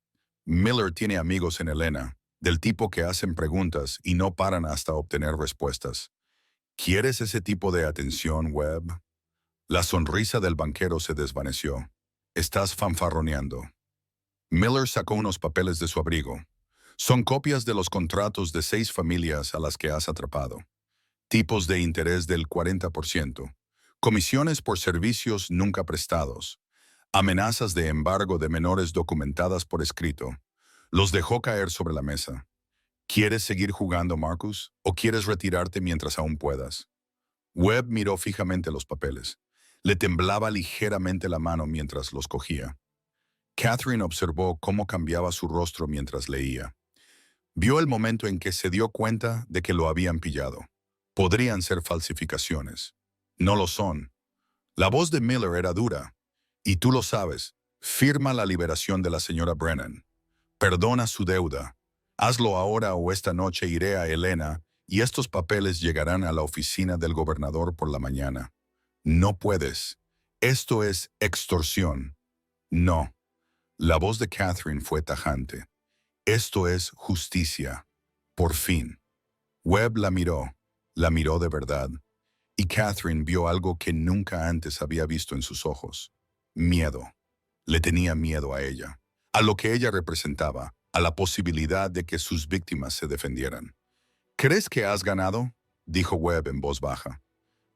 Miller tiene amigos en Helena, del tipo que hacen preguntas y no paran hasta obtener respuestas. ¿Quieres ese tipo de atención, Webb? La sonrisa del banquero se desvaneció. Estás fanfarroneando. Miller sacó unos papeles de su abrigo. Son copias de los contratos de 6 familias a las que has atrapado. Tipos de interés del 40%. Comisiones por servicios nunca prestados. Amenazas de embargo de menores documentadas por escrito. Los dejó caer sobre la mesa. ¿Quieres seguir jugando, Marcus? ¿O quieres retirarte mientras aún puedas? Webb miró fijamente los papeles. Le temblaba ligeramente la mano mientras los cogía. Catherine observó cómo cambiaba su rostro mientras leía. Vio el momento en que se dio cuenta de que lo habían pillado. Podrían ser falsificaciones. No lo son. La voz de Miller era dura. Y tú lo sabes. Firma la liberación de la señora Brennan. Perdona su deuda. Hazlo ahora o esta noche iré a Helena y estos papeles llegarán a la oficina del gobernador por la mañana. No puedes. Esto es extorsión. No. La voz de Catherine fue tajante. Esto es justicia. Por fin. Webb la miró de verdad, y Catherine vio algo que nunca antes había visto en sus ojos. Miedo. Le tenía miedo a ella, a lo que ella representaba, a la posibilidad de que sus víctimas se defendieran. ¿Crees que has ganado?, dijo Webb en voz baja.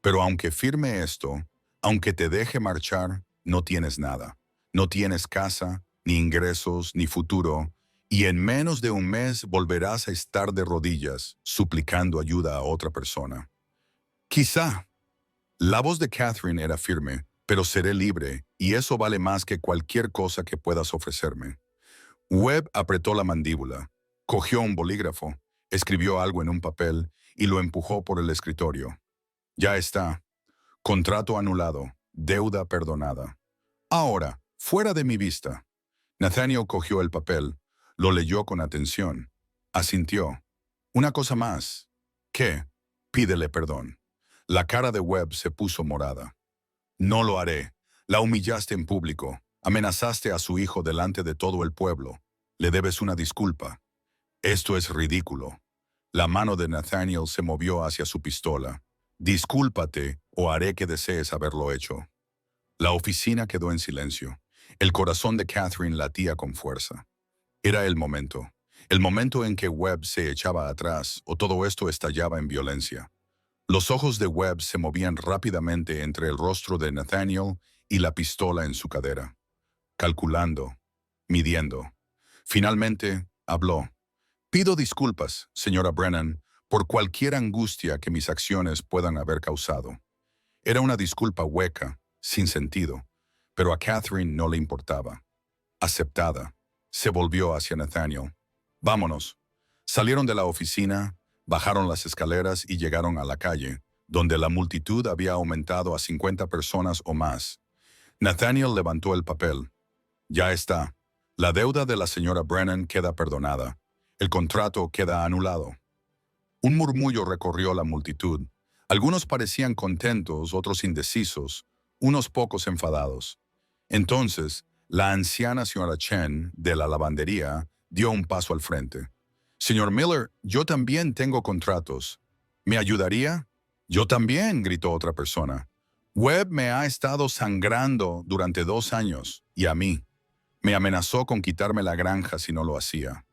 Pero aunque firme esto, aunque te deje marchar, no tienes nada. No tienes casa, ni ingresos, ni futuro, y en menos de un mes volverás a estar de rodillas, suplicando ayuda a otra persona. Quizá. La voz de Catherine era firme, pero seré libre, y eso vale más que cualquier cosa que puedas ofrecerme. Webb apretó la mandíbula, cogió un bolígrafo, escribió algo en un papel y lo empujó por el escritorio. Ya está. Contrato anulado. Deuda perdonada. Ahora, fuera de mi vista. Nathaniel cogió el papel, lo leyó con atención. Asintió. Una cosa más. ¿Qué? Pídele perdón. La cara de Webb se puso morada. No lo haré. La humillaste en público. Amenazaste a su hijo delante de todo el pueblo. Le debes una disculpa. Esto es ridículo. La mano de Nathaniel se movió hacia su pistola. Discúlpate o haré que desees haberlo hecho. La oficina quedó en silencio. El corazón de Catherine latía con fuerza. Era el momento en que Webb se echaba atrás o todo esto estallaba en violencia. Los ojos de Webb se movían rápidamente entre el rostro de Nathaniel y la pistola en su cadera. Calculando, midiendo. Finalmente, habló. Pido disculpas, señora Brennan, por cualquier angustia que mis acciones puedan haber causado. Era una disculpa hueca, sin sentido, pero a Catherine no le importaba. Aceptada, se volvió hacia Nathaniel. Vámonos. Salieron de la oficina, bajaron las escaleras y llegaron a la calle, donde la multitud había aumentado a 50 personas o más. Nathaniel levantó el papel. Ya está. La deuda de la señora Brennan queda perdonada. El contrato queda anulado. Un murmullo recorrió la multitud. Algunos parecían contentos, otros indecisos, unos pocos enfadados. Entonces, la anciana señora Chen, de la lavandería, dio un paso al frente. Señor Miller, yo también tengo contratos. ¿Me ayudaría? Yo también, gritó otra persona. Webb me ha estado sangrando durante 2 años, y a mí. Me amenazó con quitarme la granja si no lo hacía.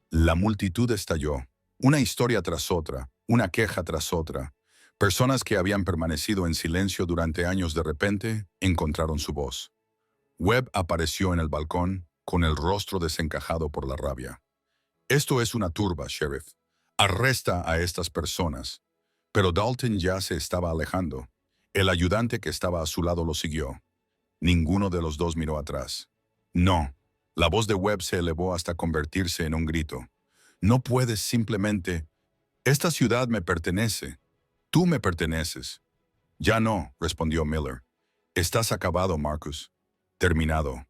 La multitud estalló. Una historia tras otra, una queja tras otra. Personas que habían permanecido en silencio durante años de repente encontraron su voz. Webb apareció en el balcón con el rostro desencajado por la rabia. Esto es una turba, sheriff. Arresta a estas personas. Pero Dalton ya se estaba alejando. El ayudante que estaba a su lado lo siguió. Ninguno de los dos miró atrás. No. La voz de Webb se elevó hasta convertirse en un grito. No puedes simplemente... Esta ciudad me pertenece. Tú me perteneces. Ya no, respondió Miller. Estás acabado, Marcus. Terminado.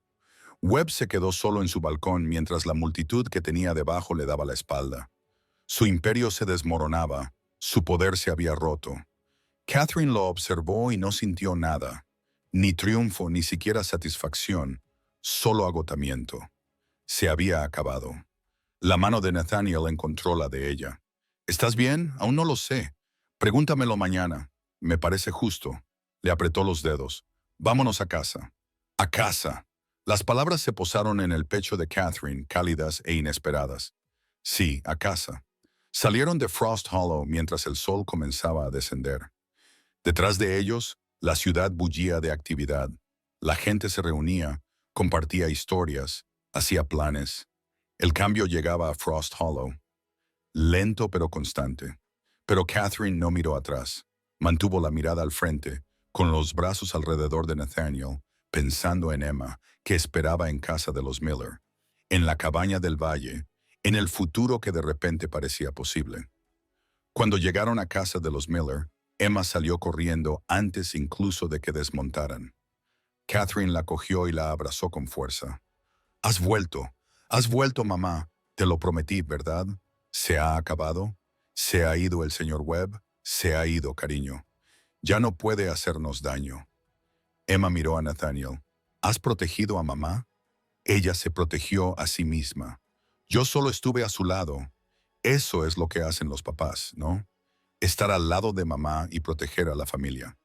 Webb se quedó solo en su balcón mientras la multitud que tenía debajo le daba la espalda. Su imperio se desmoronaba, su poder se había roto. Catherine lo observó y no sintió nada. Ni triunfo, ni siquiera satisfacción, solo agotamiento. Se había acabado. La mano de Nathaniel encontró la de ella. ¿Estás bien? Aún no lo sé. Pregúntamelo mañana. Me parece justo. Le apretó los dedos. Vámonos a casa. A casa. Las palabras se posaron en el pecho de Catherine, cálidas e inesperadas. Sí, a casa. Salieron de Frost Hollow mientras el sol comenzaba a descender. Detrás de ellos, la ciudad bullía de actividad. La gente se reunía, compartía historias, hacía planes. El cambio llegaba a Frost Hollow. Lento pero constante. Pero Catherine no miró atrás. Mantuvo la mirada al frente, con los brazos alrededor de Nathaniel, pensando en Emma, que esperaba en casa de los Miller, en la cabaña del valle, en el futuro que de repente parecía posible. Cuando llegaron a casa de los Miller, Emma salió corriendo antes incluso de que desmontaran. Catherine la cogió y la abrazó con fuerza. Has vuelto, mamá. Te lo prometí, ¿verdad? ¿Se ha acabado? ¿Se ha ido el señor Webb? Se ha ido, cariño. Ya no puede hacernos daño. Emma miró a Nathaniel. ¿Has protegido a mamá? Ella se protegió a sí misma. Yo solo estuve a su lado. Eso es lo que hacen los papás, ¿no? Estar al lado de mamá y proteger a la familia.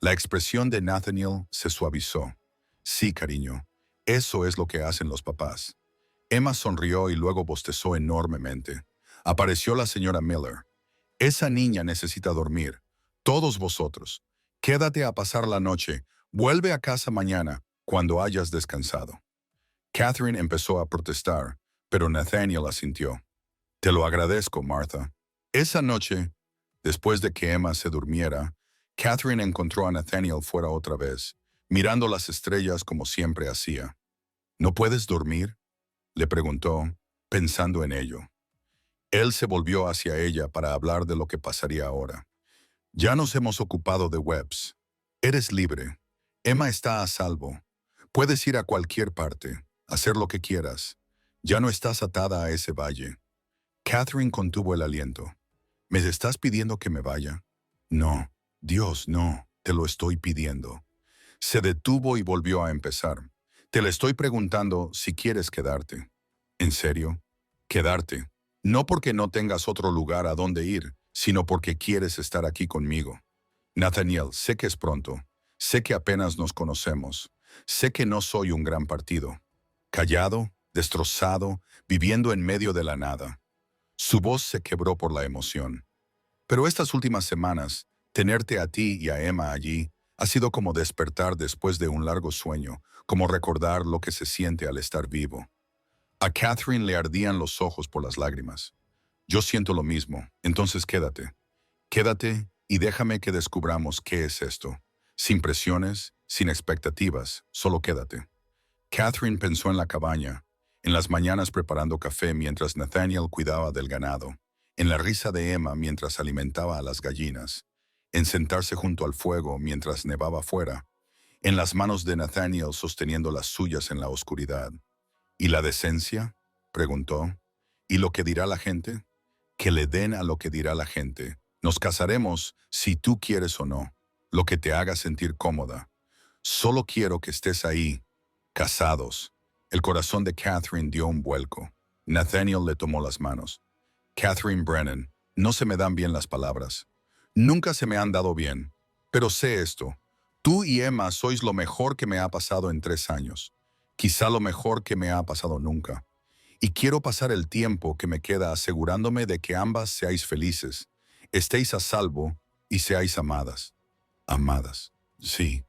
La expresión de Nathaniel se suavizó. Sí, cariño, eso es lo que hacen los papás. Emma sonrió y luego bostezó enormemente. Apareció la señora Miller. Esa niña necesita dormir. Todos vosotros. Quédate a pasar la noche. Vuelve a casa mañana, cuando hayas descansado. Catherine empezó a protestar, pero Nathaniel asintió. Te lo agradezco, Martha. Esa noche, después de que Emma se durmiera, Catherine encontró a Nathaniel fuera otra vez, mirando las estrellas como siempre hacía. ¿No puedes dormir?, le preguntó, pensando en ello. Él se volvió hacia ella para hablar de lo que pasaría ahora. Ya nos hemos ocupado de Webbs. Eres libre. Emma está a salvo. Puedes ir a cualquier parte, hacer lo que quieras. Ya no estás atada a ese valle. Catherine contuvo el aliento. ¿Me estás pidiendo que me vaya? No, Dios, no, te lo estoy pidiendo. Se detuvo y volvió a empezar. Te le estoy preguntando si quieres quedarte. ¿En serio? Quedarte. No porque no tengas otro lugar a donde ir, sino porque quieres estar aquí conmigo. Nathaniel, sé que es pronto. Sé que apenas nos conocemos. Sé que no soy un gran partido. Callado, destrozado, viviendo en medio de la nada. Su voz se quebró por la emoción. Pero estas últimas semanas, tenerte a ti y a Emma allí, ha sido como despertar después de un largo sueño, como recordar lo que se siente al estar vivo. A Catherine le ardían los ojos por las lágrimas. Yo siento lo mismo, entonces quédate. Quédate y déjame que descubramos qué es esto. Sin presiones, sin expectativas, solo quédate. Catherine pensó en la cabaña, en las mañanas preparando café mientras Nathaniel cuidaba del ganado, en la risa de Emma mientras alimentaba a las gallinas, en sentarse junto al fuego mientras nevaba fuera, en las manos de Nathaniel sosteniendo las suyas en la oscuridad. ¿Y la decencia?, preguntó. ¿Y lo que dirá la gente? Que le den a lo que dirá la gente. Nos casaremos si tú quieres o no, lo que te haga sentir cómoda. Solo quiero que estés ahí, casados. El corazón de Catherine dio un vuelco. Nathaniel le tomó las manos. Catherine Brennan, no se me dan bien las palabras. Nunca se me han dado bien. Pero sé esto. Tú y Emma sois lo mejor que me ha pasado en 3 años. Quizá lo mejor que me ha pasado nunca. Y quiero pasar el tiempo que me queda asegurándome de que ambas seáis felices, estéis a salvo y seáis amadas. Amadas. Sí.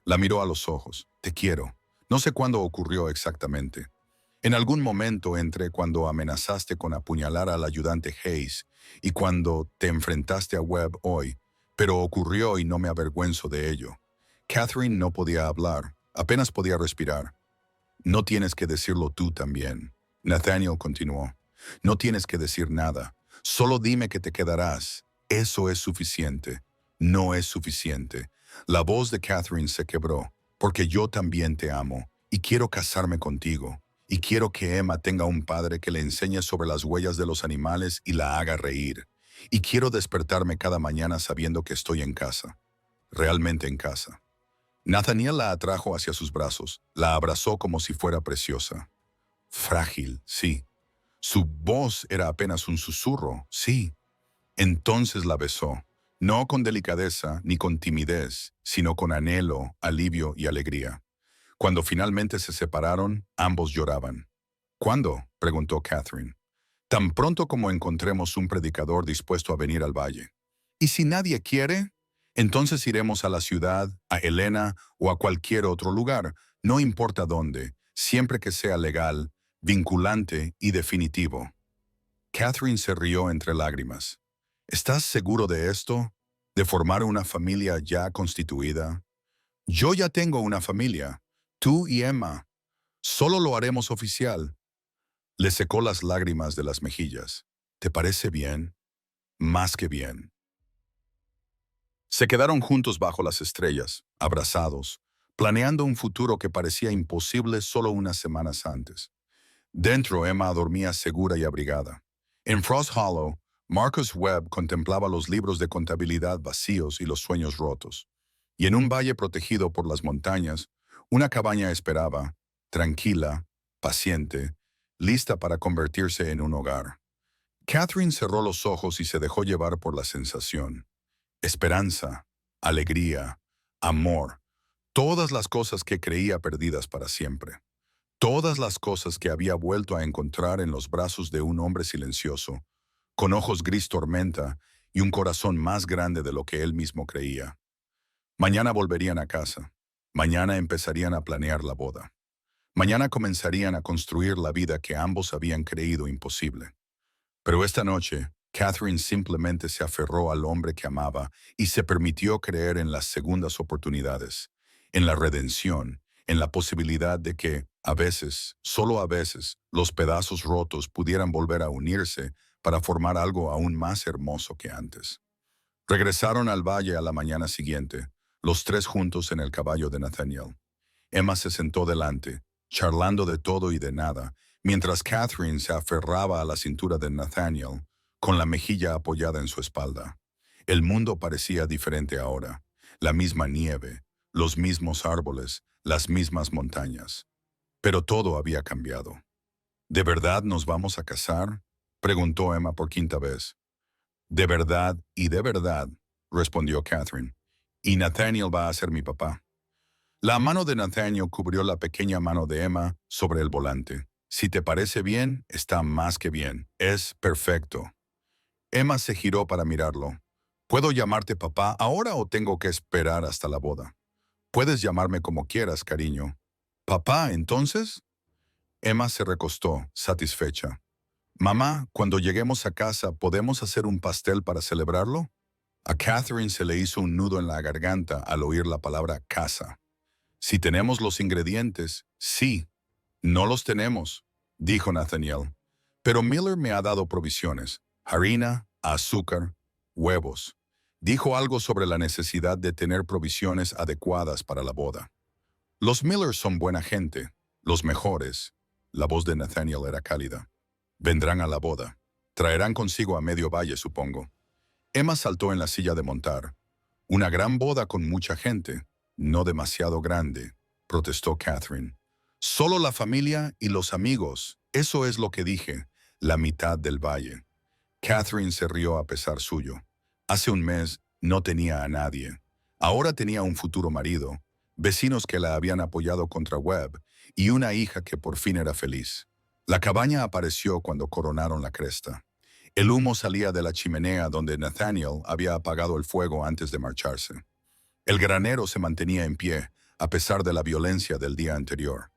La miró a los ojos. Te quiero. No sé cuándo ocurrió exactamente. En algún momento entre cuando amenazaste con apuñalar al ayudante Hayes y cuando te enfrentaste a Webb hoy, pero ocurrió y no me avergüenzo de ello. Catherine no podía hablar, apenas podía respirar. No tienes que decirlo tú también. Nathaniel continuó. No tienes que decir nada. Solo dime que te quedarás. Eso es suficiente. No es suficiente. La voz de Catherine se quebró, porque yo también te amo, y quiero casarme contigo, y quiero que Emma tenga un padre que le enseñe sobre las huellas de los animales y la haga reír, y quiero despertarme cada mañana sabiendo que estoy en casa, realmente en casa. Nathaniel la atrajo hacia sus brazos, la abrazó como si fuera preciosa. Frágil, sí. Su voz era apenas un susurro, sí. Entonces la besó, no con delicadeza ni con timidez, sino con anhelo, alivio y alegría. Cuando finalmente se separaron, ambos lloraban. ¿Cuándo?, preguntó Catherine. Tan pronto como encontremos un predicador dispuesto a venir al valle. ¿Y si nadie quiere? Entonces iremos a la ciudad, a Helena o a cualquier otro lugar, no importa dónde, siempre que sea legal, vinculante y definitivo. Catherine se rió entre lágrimas. ¿Estás seguro de esto? ¿De formar una familia ya constituida? Yo ya tengo una familia, tú y Emma. Solo lo haremos oficial. Le secó las lágrimas de las mejillas. ¿Te parece bien? Más que bien. Se quedaron juntos bajo las estrellas, abrazados, planeando un futuro que parecía imposible solo unas semanas antes. Dentro, Emma dormía segura y abrigada. En Frost Hollow, Marcus Webb contemplaba los libros de contabilidad vacíos y los sueños rotos. Y en un valle protegido por las montañas, una cabaña esperaba, tranquila, paciente, lista para convertirse en un hogar. Catherine cerró los ojos y se dejó llevar por la sensación. Esperanza, alegría, amor, todas las cosas que creía perdidas para siempre. Todas las cosas que había vuelto a encontrar en los brazos de un hombre silencioso, con ojos gris tormenta y un corazón más grande de lo que él mismo creía. Mañana volverían a casa. Mañana empezarían a planear la boda. Mañana comenzarían a construir la vida que ambos habían creído imposible. Pero esta noche, Catherine simplemente se aferró al hombre que amaba y se permitió creer en las segundas oportunidades, en la redención, en la posibilidad de que, a veces, solo a veces, los pedazos rotos pudieran volver a unirse para formar algo aún más hermoso que antes. Regresaron al valle a la mañana siguiente, los tres juntos en el caballo de Nathaniel. Emma se sentó delante, charlando de todo y de nada, mientras Catherine se aferraba a la cintura de Nathaniel, con la mejilla apoyada en su espalda. El mundo parecía diferente ahora. La misma nieve, los mismos árboles, las mismas montañas. Pero todo había cambiado. ¿De verdad nos vamos a casar?, preguntó Emma por quinta vez. De verdad y de verdad, respondió Catherine. Y Nathaniel va a ser mi papá. La mano de Nathaniel cubrió la pequeña mano de Emma sobre el volante. Si te parece bien, está más que bien. Es perfecto. Emma se giró para mirarlo. ¿Puedo llamarte papá ahora o tengo que esperar hasta la boda? Puedes llamarme como quieras, cariño. ¿Papá, entonces? Emma se recostó, satisfecha. Mamá, cuando lleguemos a casa, ¿podemos hacer un pastel para celebrarlo? A Catherine se le hizo un nudo en la garganta al oír la palabra casa. Si tenemos los ingredientes, sí. No los tenemos, dijo Nathaniel. Pero Miller me ha dado provisiones: harina, azúcar, huevos. Dijo algo sobre la necesidad de tener provisiones adecuadas para la boda. Los Millers son buena gente, los mejores. La voz de Nathaniel era cálida. Vendrán a la boda. Traerán consigo a medio valle, supongo. Emma saltó en la silla de montar. Una gran boda con mucha gente. No demasiado grande, protestó Catherine. Solo la familia y los amigos. Eso es lo que dije. La mitad del valle. Catherine se rió a pesar suyo. Hace un mes no tenía a nadie. Ahora tenía un futuro marido, vecinos que la habían apoyado contra Webb y una hija que por fin era feliz. La cabaña apareció cuando coronaron la cresta. El humo salía de la chimenea donde Nathaniel había apagado el fuego antes de marcharse. El granero se mantenía en pie, a pesar de la violencia del día anterior.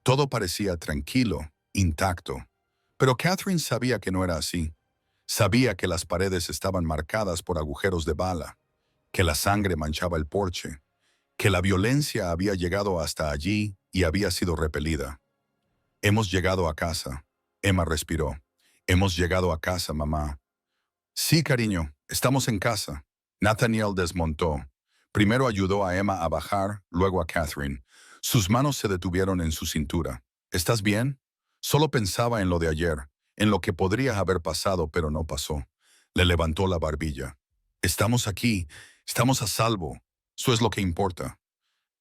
Todo parecía tranquilo, intacto. Pero Catherine sabía que no era así. Sabía que las paredes estaban marcadas por agujeros de bala, que la sangre manchaba el porche, que la violencia había llegado hasta allí y había sido repelida. Hemos llegado a casa. Emma respiró. Hemos llegado a casa, mamá. Sí, cariño, estamos en casa. Nathaniel desmontó. Primero ayudó a Emma a bajar, luego a Catherine. Sus manos se detuvieron en su cintura. ¿Estás bien? Solo pensaba en lo de ayer, en lo que podría haber pasado, pero no pasó. Le levantó la barbilla. Estamos aquí, estamos a salvo. Eso es lo que importa.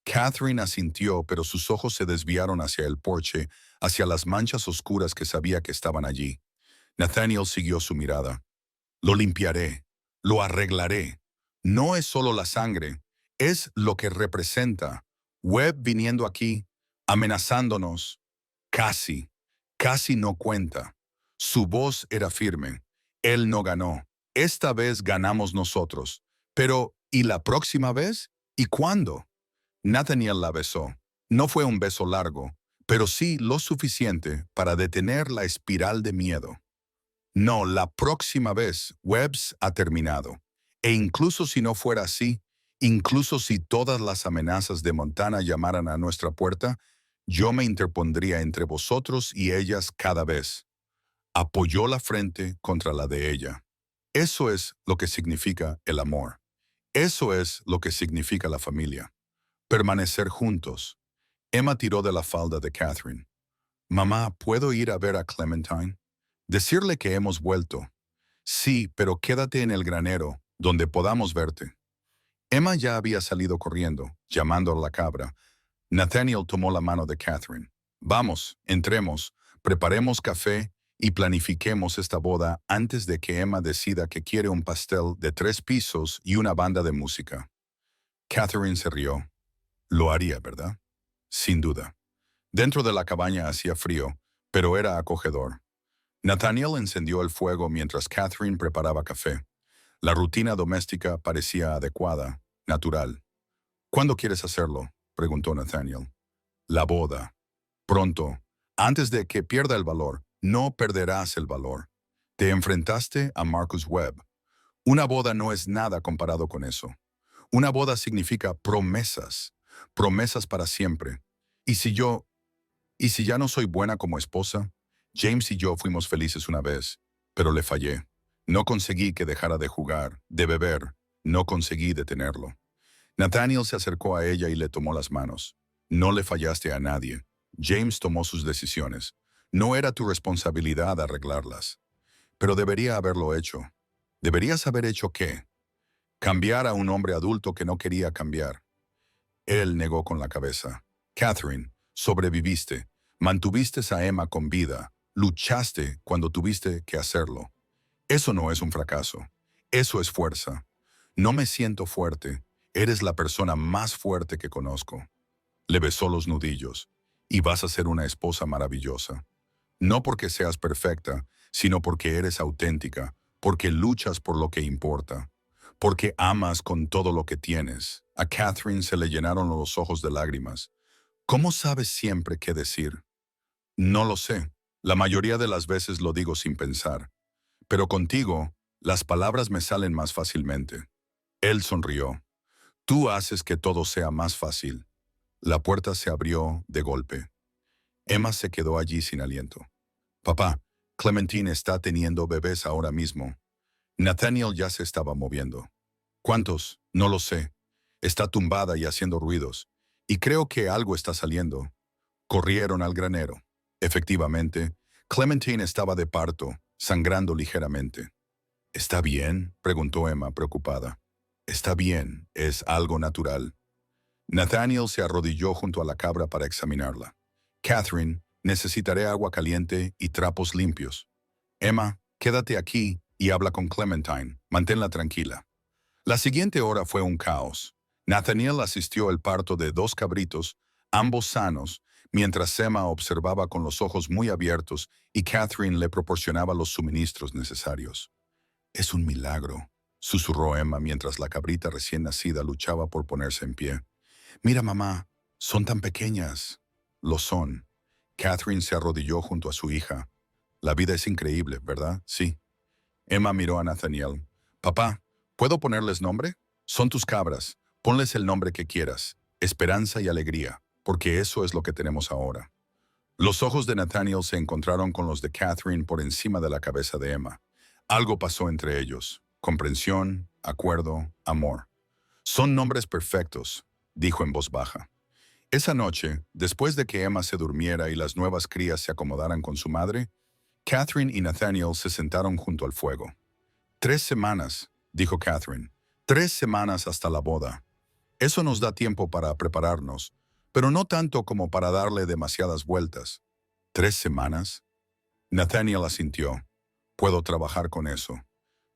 Catherine asintió, pero sus ojos se desviaron hacia el porche, hacia las manchas oscuras que sabía que estaban allí. Nathaniel siguió su mirada. Lo limpiaré, lo arreglaré. No es solo la sangre, es lo que representa. Webb viniendo aquí, amenazándonos. Casi no cuenta. Su voz era firme. Él no ganó. Esta vez ganamos nosotros. Pero, ¿y la próxima vez? ¿Y cuándo? Nathaniel la besó. No fue un beso largo, pero sí lo suficiente para detener la espiral de miedo. No, la próxima vez, Webbs ha terminado. E incluso si no fuera así, incluso si todas las amenazas de Montana llamaran a nuestra puerta, yo me interpondría entre vosotros y ellas cada vez. Apoyó la frente contra la de ella. Eso es lo que significa el amor. Eso es lo que significa la familia. Permanecer juntos. Emma tiró de la falda de Catherine. Mamá, ¿puedo ir a ver a Clementine? Decirle que hemos vuelto. Sí, pero quédate en el granero, donde podamos verte. Emma ya había salido corriendo, llamando a la cabra. Nathaniel tomó la mano de Catherine. Vamos, entremos, preparemos café y planifiquemos esta boda antes de que Emma decida que quiere un pastel de 3 pisos y una banda de música. Catherine se rió. Lo haría, ¿verdad? Sin duda. Dentro de la cabaña hacía frío, pero era acogedor. Nathaniel encendió el fuego mientras Catherine preparaba café. La rutina doméstica parecía adecuada, natural. ¿Cuándo quieres hacerlo?, preguntó Nathaniel. La boda. Pronto. Antes de que pierda el valor. No perderás el valor. Te enfrentaste a Marcus Webb. Una boda no es nada comparado con eso. Una boda significa promesas. Promesas para siempre. Y si ya no soy buena como esposa, James y yo fuimos felices una vez, pero le fallé. No conseguí que dejara de jugar, de beber. No conseguí detenerlo. Nathaniel se acercó a ella y le tomó las manos. No le fallaste a nadie. James tomó sus decisiones. No era tu responsabilidad arreglarlas. Pero debería haberlo hecho. ¿Deberías haber hecho qué? Cambiar a un hombre adulto que no quería cambiar. Él negó con la cabeza. Catherine, sobreviviste. Mantuviste a Emma con vida. Luchaste cuando tuviste que hacerlo. Eso no es un fracaso. Eso es fuerza. No me siento fuerte. Eres la persona más fuerte que conozco. Le besó los nudillos. Y vas a ser una esposa maravillosa. No porque seas perfecta, sino porque eres auténtica, porque luchas por lo que importa, porque amas con todo lo que tienes. A Catherine se le llenaron los ojos de lágrimas. ¿Cómo sabes siempre qué decir? No lo sé. La mayoría de las veces lo digo sin pensar. Pero contigo, las palabras me salen más fácilmente. Él sonrió. Tú haces que todo sea más fácil. La puerta se abrió de golpe. Emma se quedó allí sin aliento. Papá, Clementine está teniendo bebés ahora mismo. Nathaniel ya se estaba moviendo. ¿Cuántos? No lo sé. Está tumbada y haciendo ruidos. Y creo que algo está saliendo. Corrieron al granero. Efectivamente, Clementine estaba de parto, sangrando ligeramente. ¿Está bien?, preguntó Emma, preocupada. Está bien, es algo natural. Nathaniel se arrodilló junto a la cabra para examinarla. Catherine, necesitaré agua caliente y trapos limpios. Emma, quédate aquí y habla con Clementine. Manténla tranquila. La siguiente hora fue un caos. Nathaniel asistió al parto de 2 cabritos, ambos sanos, mientras Emma observaba con los ojos muy abiertos y Catherine le proporcionaba los suministros necesarios. Es un milagro, susurró Emma mientras la cabrita recién nacida luchaba por ponerse en pie. Mira, mamá, son tan pequeñas. Lo son. Catherine se arrodilló junto a su hija. La vida es increíble, ¿verdad? Sí. Emma miró a Nathaniel. Papá, ¿puedo ponerles nombre? Son tus cabras. Ponles el nombre que quieras. Esperanza y alegría, porque eso es lo que tenemos ahora. Los ojos de Nathaniel se encontraron con los de Catherine por encima de la cabeza de Emma. Algo pasó entre ellos. Comprensión, acuerdo, amor. Son nombres perfectos, dijo en voz baja. Esa noche, después de que Emma se durmiera y las nuevas crías se acomodaran con su madre, Catherine y Nathaniel se sentaron junto al fuego. 3 semanas, dijo Catherine. 3 semanas hasta la boda. Eso nos da tiempo para prepararnos, pero no tanto como para darle demasiadas vueltas. ¿3 semanas? Nathaniel asintió. Puedo trabajar con eso.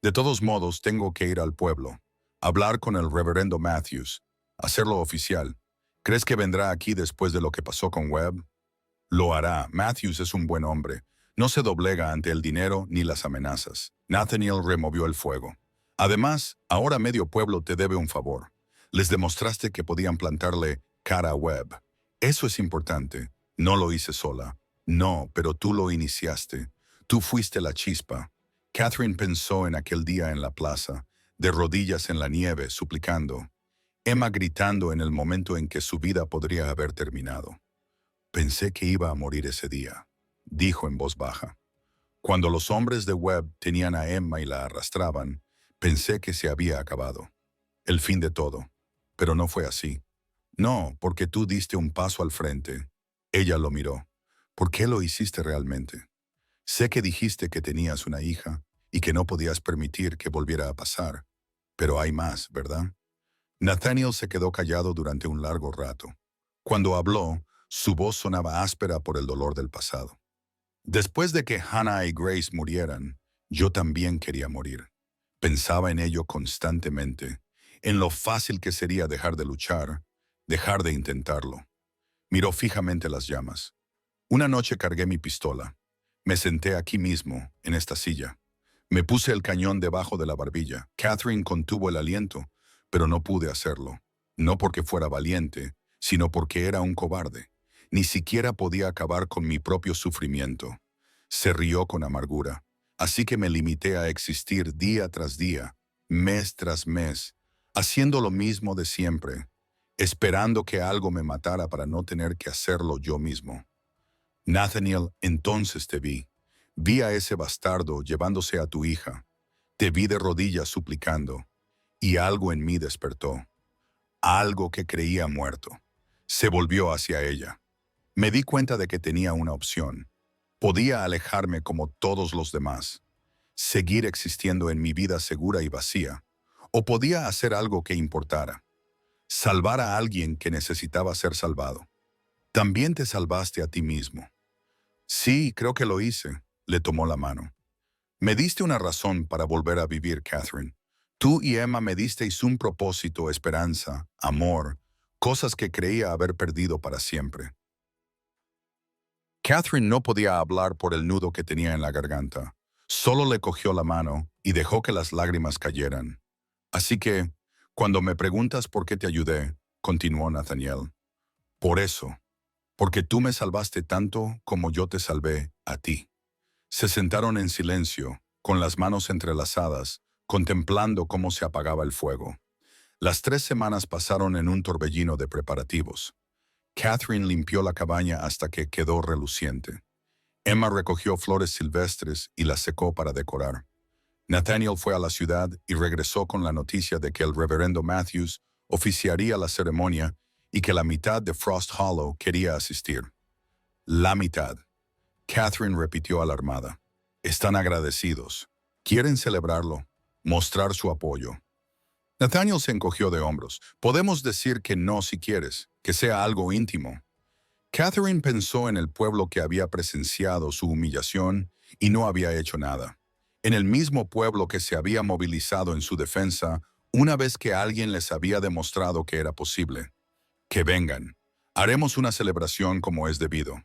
De todos modos, tengo que ir al pueblo, hablar con el reverendo Matthews, hacerlo oficial. ¿Crees que vendrá aquí después de lo que pasó con Webb? Lo hará. Matthews es un buen hombre. No se doblega ante el dinero ni las amenazas. Nathaniel removió el fuego. Además, ahora medio pueblo te debe un favor. Les demostraste que podían plantarle cara a Webb. Eso es importante. No lo hice sola. No, pero tú lo iniciaste. Tú fuiste la chispa. Catherine pensó en aquel día en la plaza, de rodillas en la nieve, suplicando. Emma gritando en el momento en que su vida podría haber terminado. Pensé que iba a morir ese día, dijo en voz baja. Cuando los hombres de Webb tenían a Emma y la arrastraban, pensé que se había acabado. el fin de todo. Pero no fue así. No, porque tú diste un paso al frente. Ella lo miró. ¿Por qué lo hiciste realmente? Sé que dijiste que tenías una hija y que no podías permitir que volviera a pasar. Pero hay más, ¿verdad? Nathaniel se quedó callado durante un largo rato. Cuando habló, su voz sonaba áspera por el dolor del pasado. Después de que Hannah y Grace murieran, yo también quería morir. Pensaba en ello constantemente, en lo fácil que sería dejar de luchar, dejar de intentarlo. Miró fijamente las llamas. Una noche cargué mi pistola. Me senté aquí mismo, en esta silla. Me puse el cañón debajo de la barbilla. Catherine contuvo el aliento, pero no pude hacerlo. No porque fuera valiente, sino porque era un cobarde. Ni siquiera podía acabar con mi propio sufrimiento. Se rió con amargura. Así que me limité a existir día tras día, mes tras mes, haciendo lo mismo de siempre, esperando que algo me matara para no tener que hacerlo yo mismo. Nathaniel, entonces te vi. Vi a ese bastardo llevándose a tu hija. Te vi de rodillas suplicando, y algo en mí despertó. Algo que creía muerto. Se volvió hacia ella. Me di cuenta de que tenía una opción. Podía alejarme como todos los demás, seguir existiendo en mi vida segura y vacía, o podía hacer algo que importara, salvar a alguien que necesitaba ser salvado. También te salvaste a ti mismo. Sí, creo que lo hice, le tomó la mano. Me diste una razón para volver a vivir, Catherine. Tú y Emma me disteis un propósito, esperanza, amor, cosas que creía haber perdido para siempre. Catherine no podía hablar por el nudo que tenía en la garganta. Solo le cogió la mano y dejó que las lágrimas cayeran. Así que, cuando me preguntas por qué te ayudé, continuó Nathaniel, por eso, porque tú me salvaste tanto como yo te salvé a ti. Se sentaron en silencio, con las manos entrelazadas, contemplando cómo se apagaba el fuego. Las 3 semanas pasaron en un torbellino de preparativos. Catherine limpió la cabaña hasta que quedó reluciente. Emma recogió flores silvestres y las secó para decorar. Nathaniel fue a la ciudad y regresó con la noticia de que el reverendo Matthews oficiaría la ceremonia y que la mitad de Frost Hollow quería asistir. La mitad. Catherine repitió alarmada. Están agradecidos. Quieren celebrarlo, mostrar su apoyo. Nathaniel se encogió de hombros. Podemos decir que no si quieres, que sea algo íntimo. Catherine pensó en el pueblo que había presenciado su humillación y no había hecho nada. En el mismo pueblo que se había movilizado en su defensa una vez que alguien les había demostrado que era posible. Que vengan. Haremos una celebración como es debido.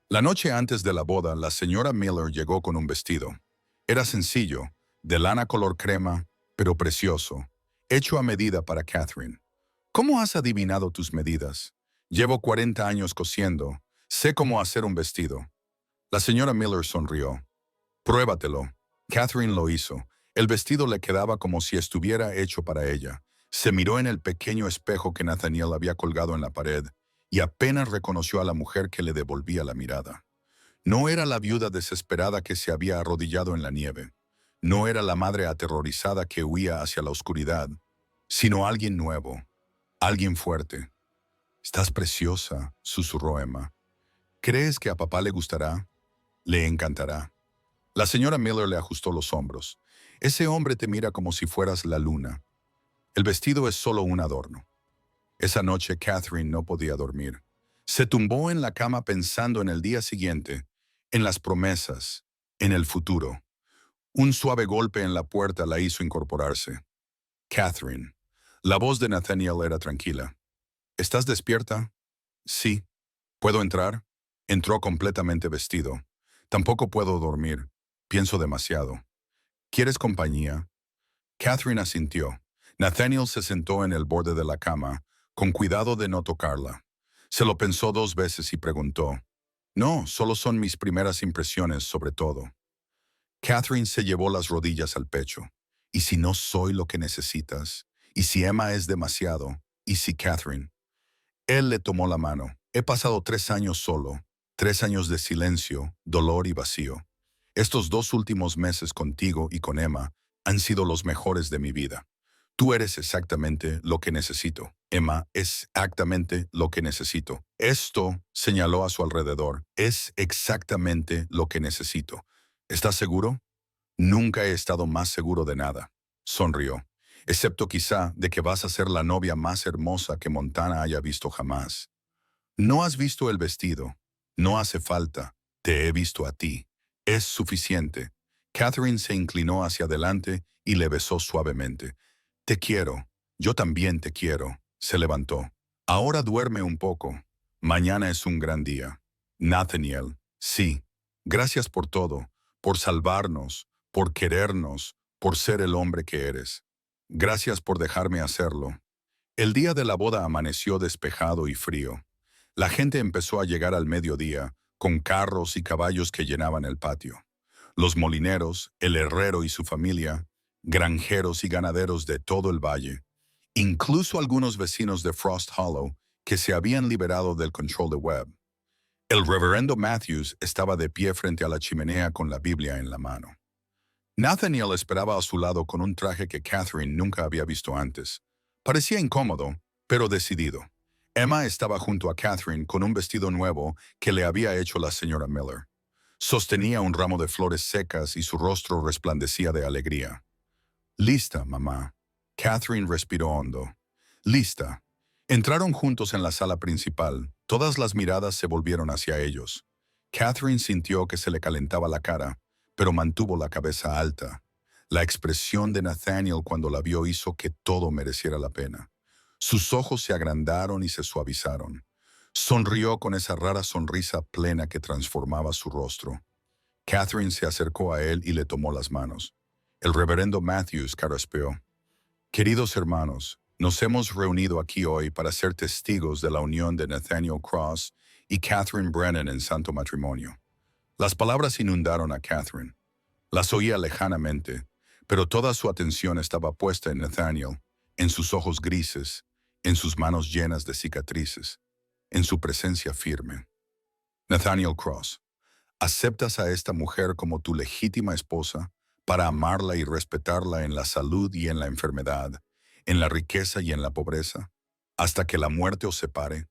La noche antes de la boda, la señora Miller llegó con un vestido. Era sencillo, de lana color crema, pero precioso, hecho a medida para Catherine. ¿Cómo has adivinado tus medidas? Llevo 40 años cosiendo. Sé cómo hacer un vestido. La señora Miller sonrió. Pruébatelo. Catherine lo hizo. El vestido le quedaba como si estuviera hecho para ella. Se miró en el pequeño espejo que Nathaniel había colgado en la pared y apenas reconoció a la mujer que le devolvía la mirada. No era la viuda desesperada que se había arrodillado en la nieve. No era la madre aterrorizada que huía hacia la oscuridad, sino alguien nuevo, alguien fuerte. «Estás preciosa», susurró Emma. «¿Crees que a papá le gustará? Le encantará». La señora Miller le ajustó los hombros. «Ese hombre te mira como si fueras la luna. El vestido es solo un adorno». Esa noche Catherine no podía dormir. Se tumbó en la cama pensando en el día siguiente, en las promesas, en el futuro. Un suave golpe en la puerta la hizo incorporarse. «Catherine». La voz de Nathaniel era tranquila. «¿Estás despierta?» «Sí». «¿Puedo entrar?» Entró completamente vestido. «Tampoco puedo dormir. Pienso demasiado». «¿Quieres compañía?» Catherine asintió. Nathaniel se sentó en el borde de la cama, con cuidado de no tocarla. Se lo pensó 2 veces y preguntó. «No, solo son mis primeras impresiones sobre todo». Catherine se llevó las rodillas al pecho. «¿Y si no soy lo que necesitas? ¿Y si Emma es demasiado? ¿Y si Catherine?» Él le tomó la mano. «He pasado 3 años solo, 3 años de silencio, dolor y vacío. Estos 2 últimos meses contigo y con Emma han sido los mejores de mi vida. Tú eres exactamente lo que necesito. Emma es exactamente lo que necesito. Esto, señaló a su alrededor, es exactamente lo que necesito. ¿Estás seguro? Nunca he estado más seguro de nada. Sonrió. Excepto quizá de que vas a ser la novia más hermosa que Montana haya visto jamás. No has visto el vestido. No hace falta. Te he visto a ti. Es suficiente. Catherine se inclinó hacia adelante y le besó suavemente. Te quiero. Yo también te quiero. Se levantó. Ahora duerme un poco. Mañana es un gran día. Nathaniel, sí. Gracias por todo. Por salvarnos. Por querernos. Por ser el hombre que eres. Gracias por dejarme hacerlo. El día de la boda amaneció despejado y frío. La gente empezó a llegar al mediodía, con carros y caballos que llenaban el patio. Los molineros, el herrero y su familia, granjeros y ganaderos de todo el valle, incluso algunos vecinos de Frost Hollow que se habían liberado del control de Webb. El reverendo Matthews estaba de pie frente a la chimenea con la Biblia en la mano. Nathaniel esperaba a su lado con un traje que Catherine nunca había visto antes. Parecía incómodo, pero decidido. Emma estaba junto a Catherine con un vestido nuevo que le había hecho la señora Miller. Sostenía un ramo de flores secas y su rostro resplandecía de alegría. Lista, mamá. Catherine respiró hondo. Lista. Entraron juntos en la sala principal. Todas las miradas se volvieron hacia ellos. Catherine sintió que se le calentaba la cara, pero mantuvo la cabeza alta. La expresión de Nathaniel cuando la vio hizo que todo mereciera la pena. Sus ojos se agrandaron y se suavizaron. Sonrió con esa rara sonrisa plena que transformaba su rostro. Catherine se acercó a él y le tomó las manos. El reverendo Matthews carraspeó. Queridos hermanos, nos hemos reunido aquí hoy para ser testigos de la unión de Nathaniel Cross y Catherine Brennan en santo matrimonio. Las palabras inundaron a Catherine. Las oía lejanamente, pero toda su atención estaba puesta en Nathaniel, en sus ojos grises, en sus manos llenas de cicatrices, en su presencia firme. Nathaniel Cross, ¿aceptas a esta mujer como tu legítima esposa para amarla y respetarla en la salud y en la enfermedad, en la riqueza y en la pobreza, hasta que la muerte os separe?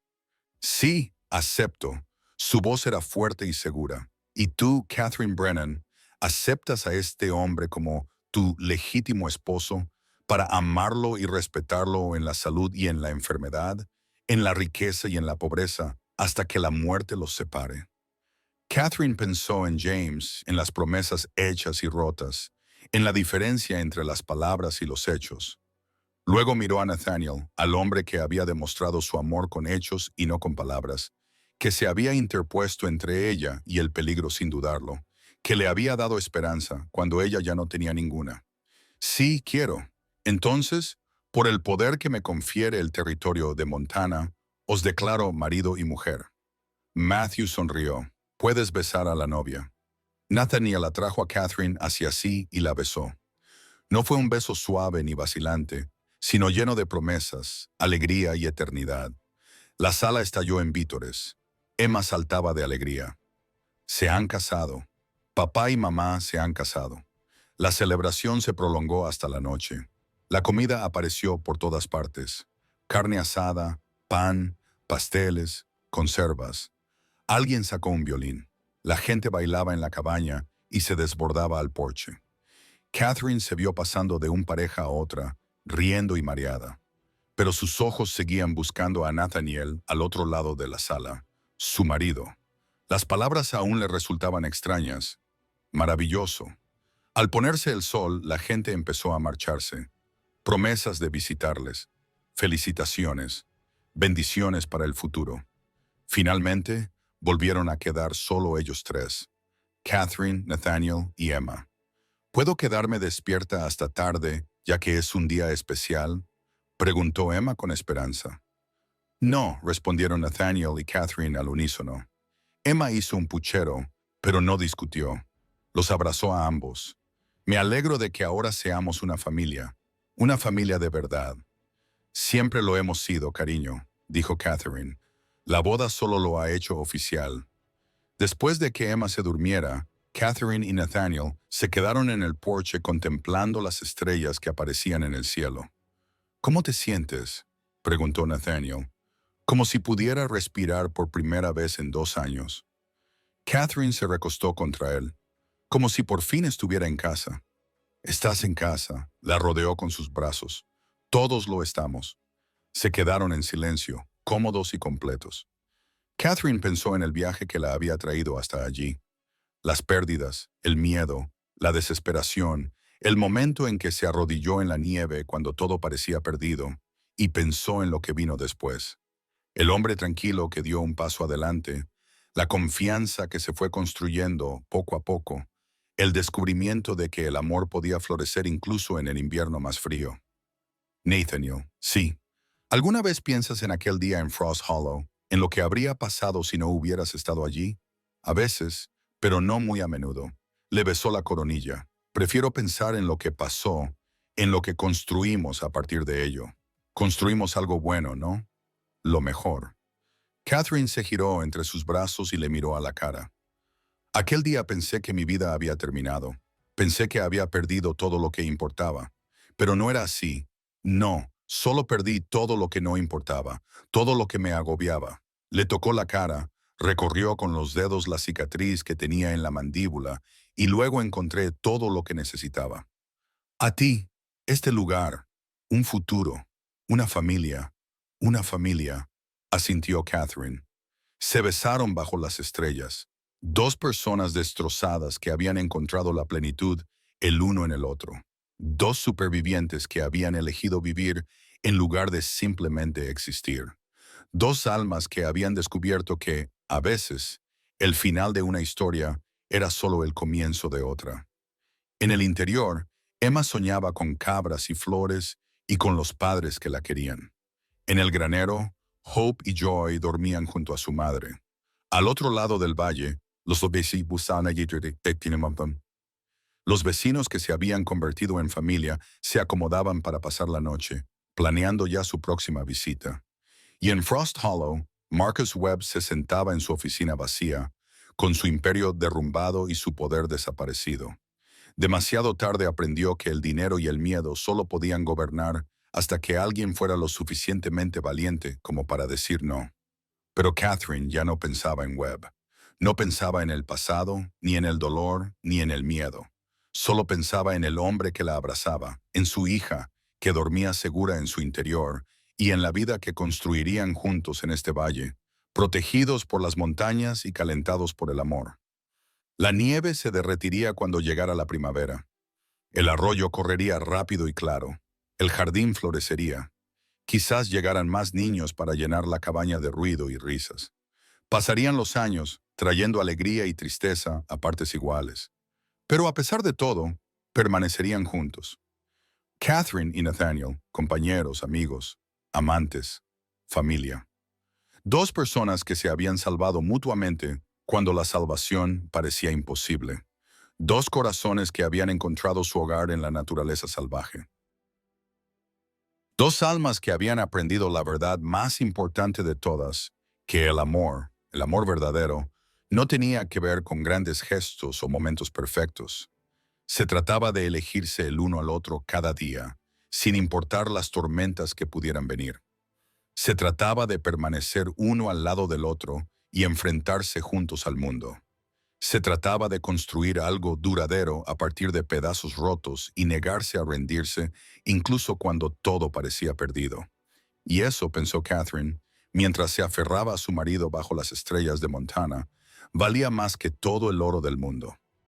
Sí, acepto. Su voz era fuerte y segura. ¿Y tú, Catherine Brennan, aceptas a este hombre como tu legítimo esposo para amarlo y respetarlo en la salud y en la enfermedad, en la riqueza y en la pobreza, hasta que la muerte los separe? Catherine pensó en James, en las promesas hechas y rotas, en la diferencia entre las palabras y los hechos. Luego miró a Nathaniel, al hombre que había demostrado su amor con hechos y no con palabras, que se había interpuesto entre ella y el peligro sin dudarlo, que le había dado esperanza cuando ella ya no tenía ninguna. Sí, quiero. Entonces, por el poder que me confiere el territorio de Montana, os declaro marido y mujer. Matthew sonrió. Puedes besar a la novia. Nathaniel atrajo a Catherine hacia sí y la besó. No fue un beso suave ni vacilante, sino lleno de promesas, alegría y eternidad. La sala estalló en vítores. Emma saltaba de alegría. Se han casado. Papá y mamá se han casado. La celebración se prolongó hasta la noche. La comida apareció por todas partes. Carne asada, pan, pasteles, conservas. Alguien sacó un violín. La gente bailaba en la cabaña y se desbordaba al porche. Catherine se vio pasando de una pareja a otra, riendo y mareada. Pero sus ojos seguían buscando a Nathaniel al otro lado de la sala, su marido. Las palabras aún le resultaban extrañas. Maravilloso. Al ponerse el sol, la gente empezó a marcharse. Promesas de visitarles. Felicitaciones. Bendiciones para el futuro. Finalmente, volvieron a quedar solo ellos tres. Catherine, Nathaniel y Emma. ¿Puedo quedarme despierta hasta tarde, ya que es un día especial?, preguntó Emma con esperanza. No, respondieron Nathaniel y Catherine al unísono. Emma hizo un puchero, pero no discutió. Los abrazó a ambos. Me alegro de que ahora seamos una familia de verdad. Siempre lo hemos sido, cariño, dijo Catherine. La boda solo lo ha hecho oficial. Después de que Emma se durmiera, Catherine y Nathaniel se quedaron en el porche contemplando las estrellas que aparecían en el cielo. ¿Cómo te sientes?, preguntó Nathaniel, como si pudiera respirar por primera vez en 2 años. Catherine se recostó contra él, como si por fin estuviera en casa. «Estás en casa», la rodeó con sus brazos. «Todos lo estamos». Se quedaron en silencio, cómodos y completos. Catherine pensó en el viaje que la había traído hasta allí. Las pérdidas, el miedo, la desesperación, el momento en que se arrodilló en la nieve cuando todo parecía perdido, y pensó en lo que vino después. El hombre tranquilo que dio un paso adelante, la confianza que se fue construyendo poco a poco, el descubrimiento de que el amor podía florecer incluso en el invierno más frío. Nathaniel, sí. ¿Alguna vez piensas en aquel día en Frost Hollow, en lo que habría pasado si no hubieras estado allí? A veces, pero no muy a menudo. Le besó la coronilla. Prefiero pensar en lo que pasó, en lo que construimos a partir de ello. Construimos algo bueno, ¿no? Lo mejor. Catherine se giró entre sus brazos y le miró a la cara. Aquel día pensé que mi vida había terminado. Pensé que había perdido todo lo que importaba. Pero no era así. No, solo perdí todo lo que no importaba, todo lo que me agobiaba. Le tocó la cara, recorrió con los dedos la cicatriz que tenía en la mandíbula y luego encontré todo lo que necesitaba. A ti, este lugar, un futuro, una familia, asintió Catherine. Se besaron bajo las estrellas, dos personas destrozadas que habían encontrado la plenitud el uno en el otro, dos supervivientes que habían elegido vivir en lugar de simplemente existir, dos almas que habían descubierto que, a veces, el final de una historia era solo el comienzo de otra. En el interior, Emma soñaba con cabras y flores y con los padres que la querían. En el granero, Hope y Joy dormían junto a su madre. Al otro lado del valle, los vecinos que se habían convertido en familia se acomodaban para pasar la noche, planeando ya su próxima visita. Y en Frost Hollow, Marcus Webb se sentaba en su oficina vacía, con su imperio derrumbado y su poder desaparecido. Demasiado tarde aprendió que el dinero y el miedo solo podían gobernar hasta que alguien fuera lo suficientemente valiente como para decir no. Pero Catherine ya no pensaba en Webb. No pensaba en el pasado, ni en el dolor, ni en el miedo. Solo pensaba en el hombre que la abrazaba, en su hija, que dormía segura en su interior, y en la vida que construirían juntos en este valle, protegidos por las montañas y calentados por el amor. La nieve se derretiría cuando llegara la primavera. El arroyo correría rápido y claro. El jardín florecería. Quizás llegaran más niños para llenar la cabaña de ruido y risas. Pasarían los años, trayendo alegría y tristeza a partes iguales. Pero a pesar de todo, permanecerían juntos. Catherine y Nathaniel, compañeros, amigos, amantes, familia. Dos personas que se habían salvado mutuamente cuando la salvación parecía imposible. Dos corazones que habían encontrado su hogar en la naturaleza salvaje. Dos almas que habían aprendido la verdad más importante de todas, que el amor verdadero, no tenía que ver con grandes gestos o momentos perfectos. Se trataba de elegirse el uno al otro cada día, sin importar las tormentas que pudieran venir. Se trataba de permanecer uno al lado del otro y enfrentarse juntos al mundo. Se trataba de construir algo duradero a partir de pedazos rotos y negarse a rendirse incluso cuando todo parecía perdido. Y eso, pensó Catherine, mientras se aferraba a su marido bajo las estrellas de Montana, valía más que todo el oro del mundo.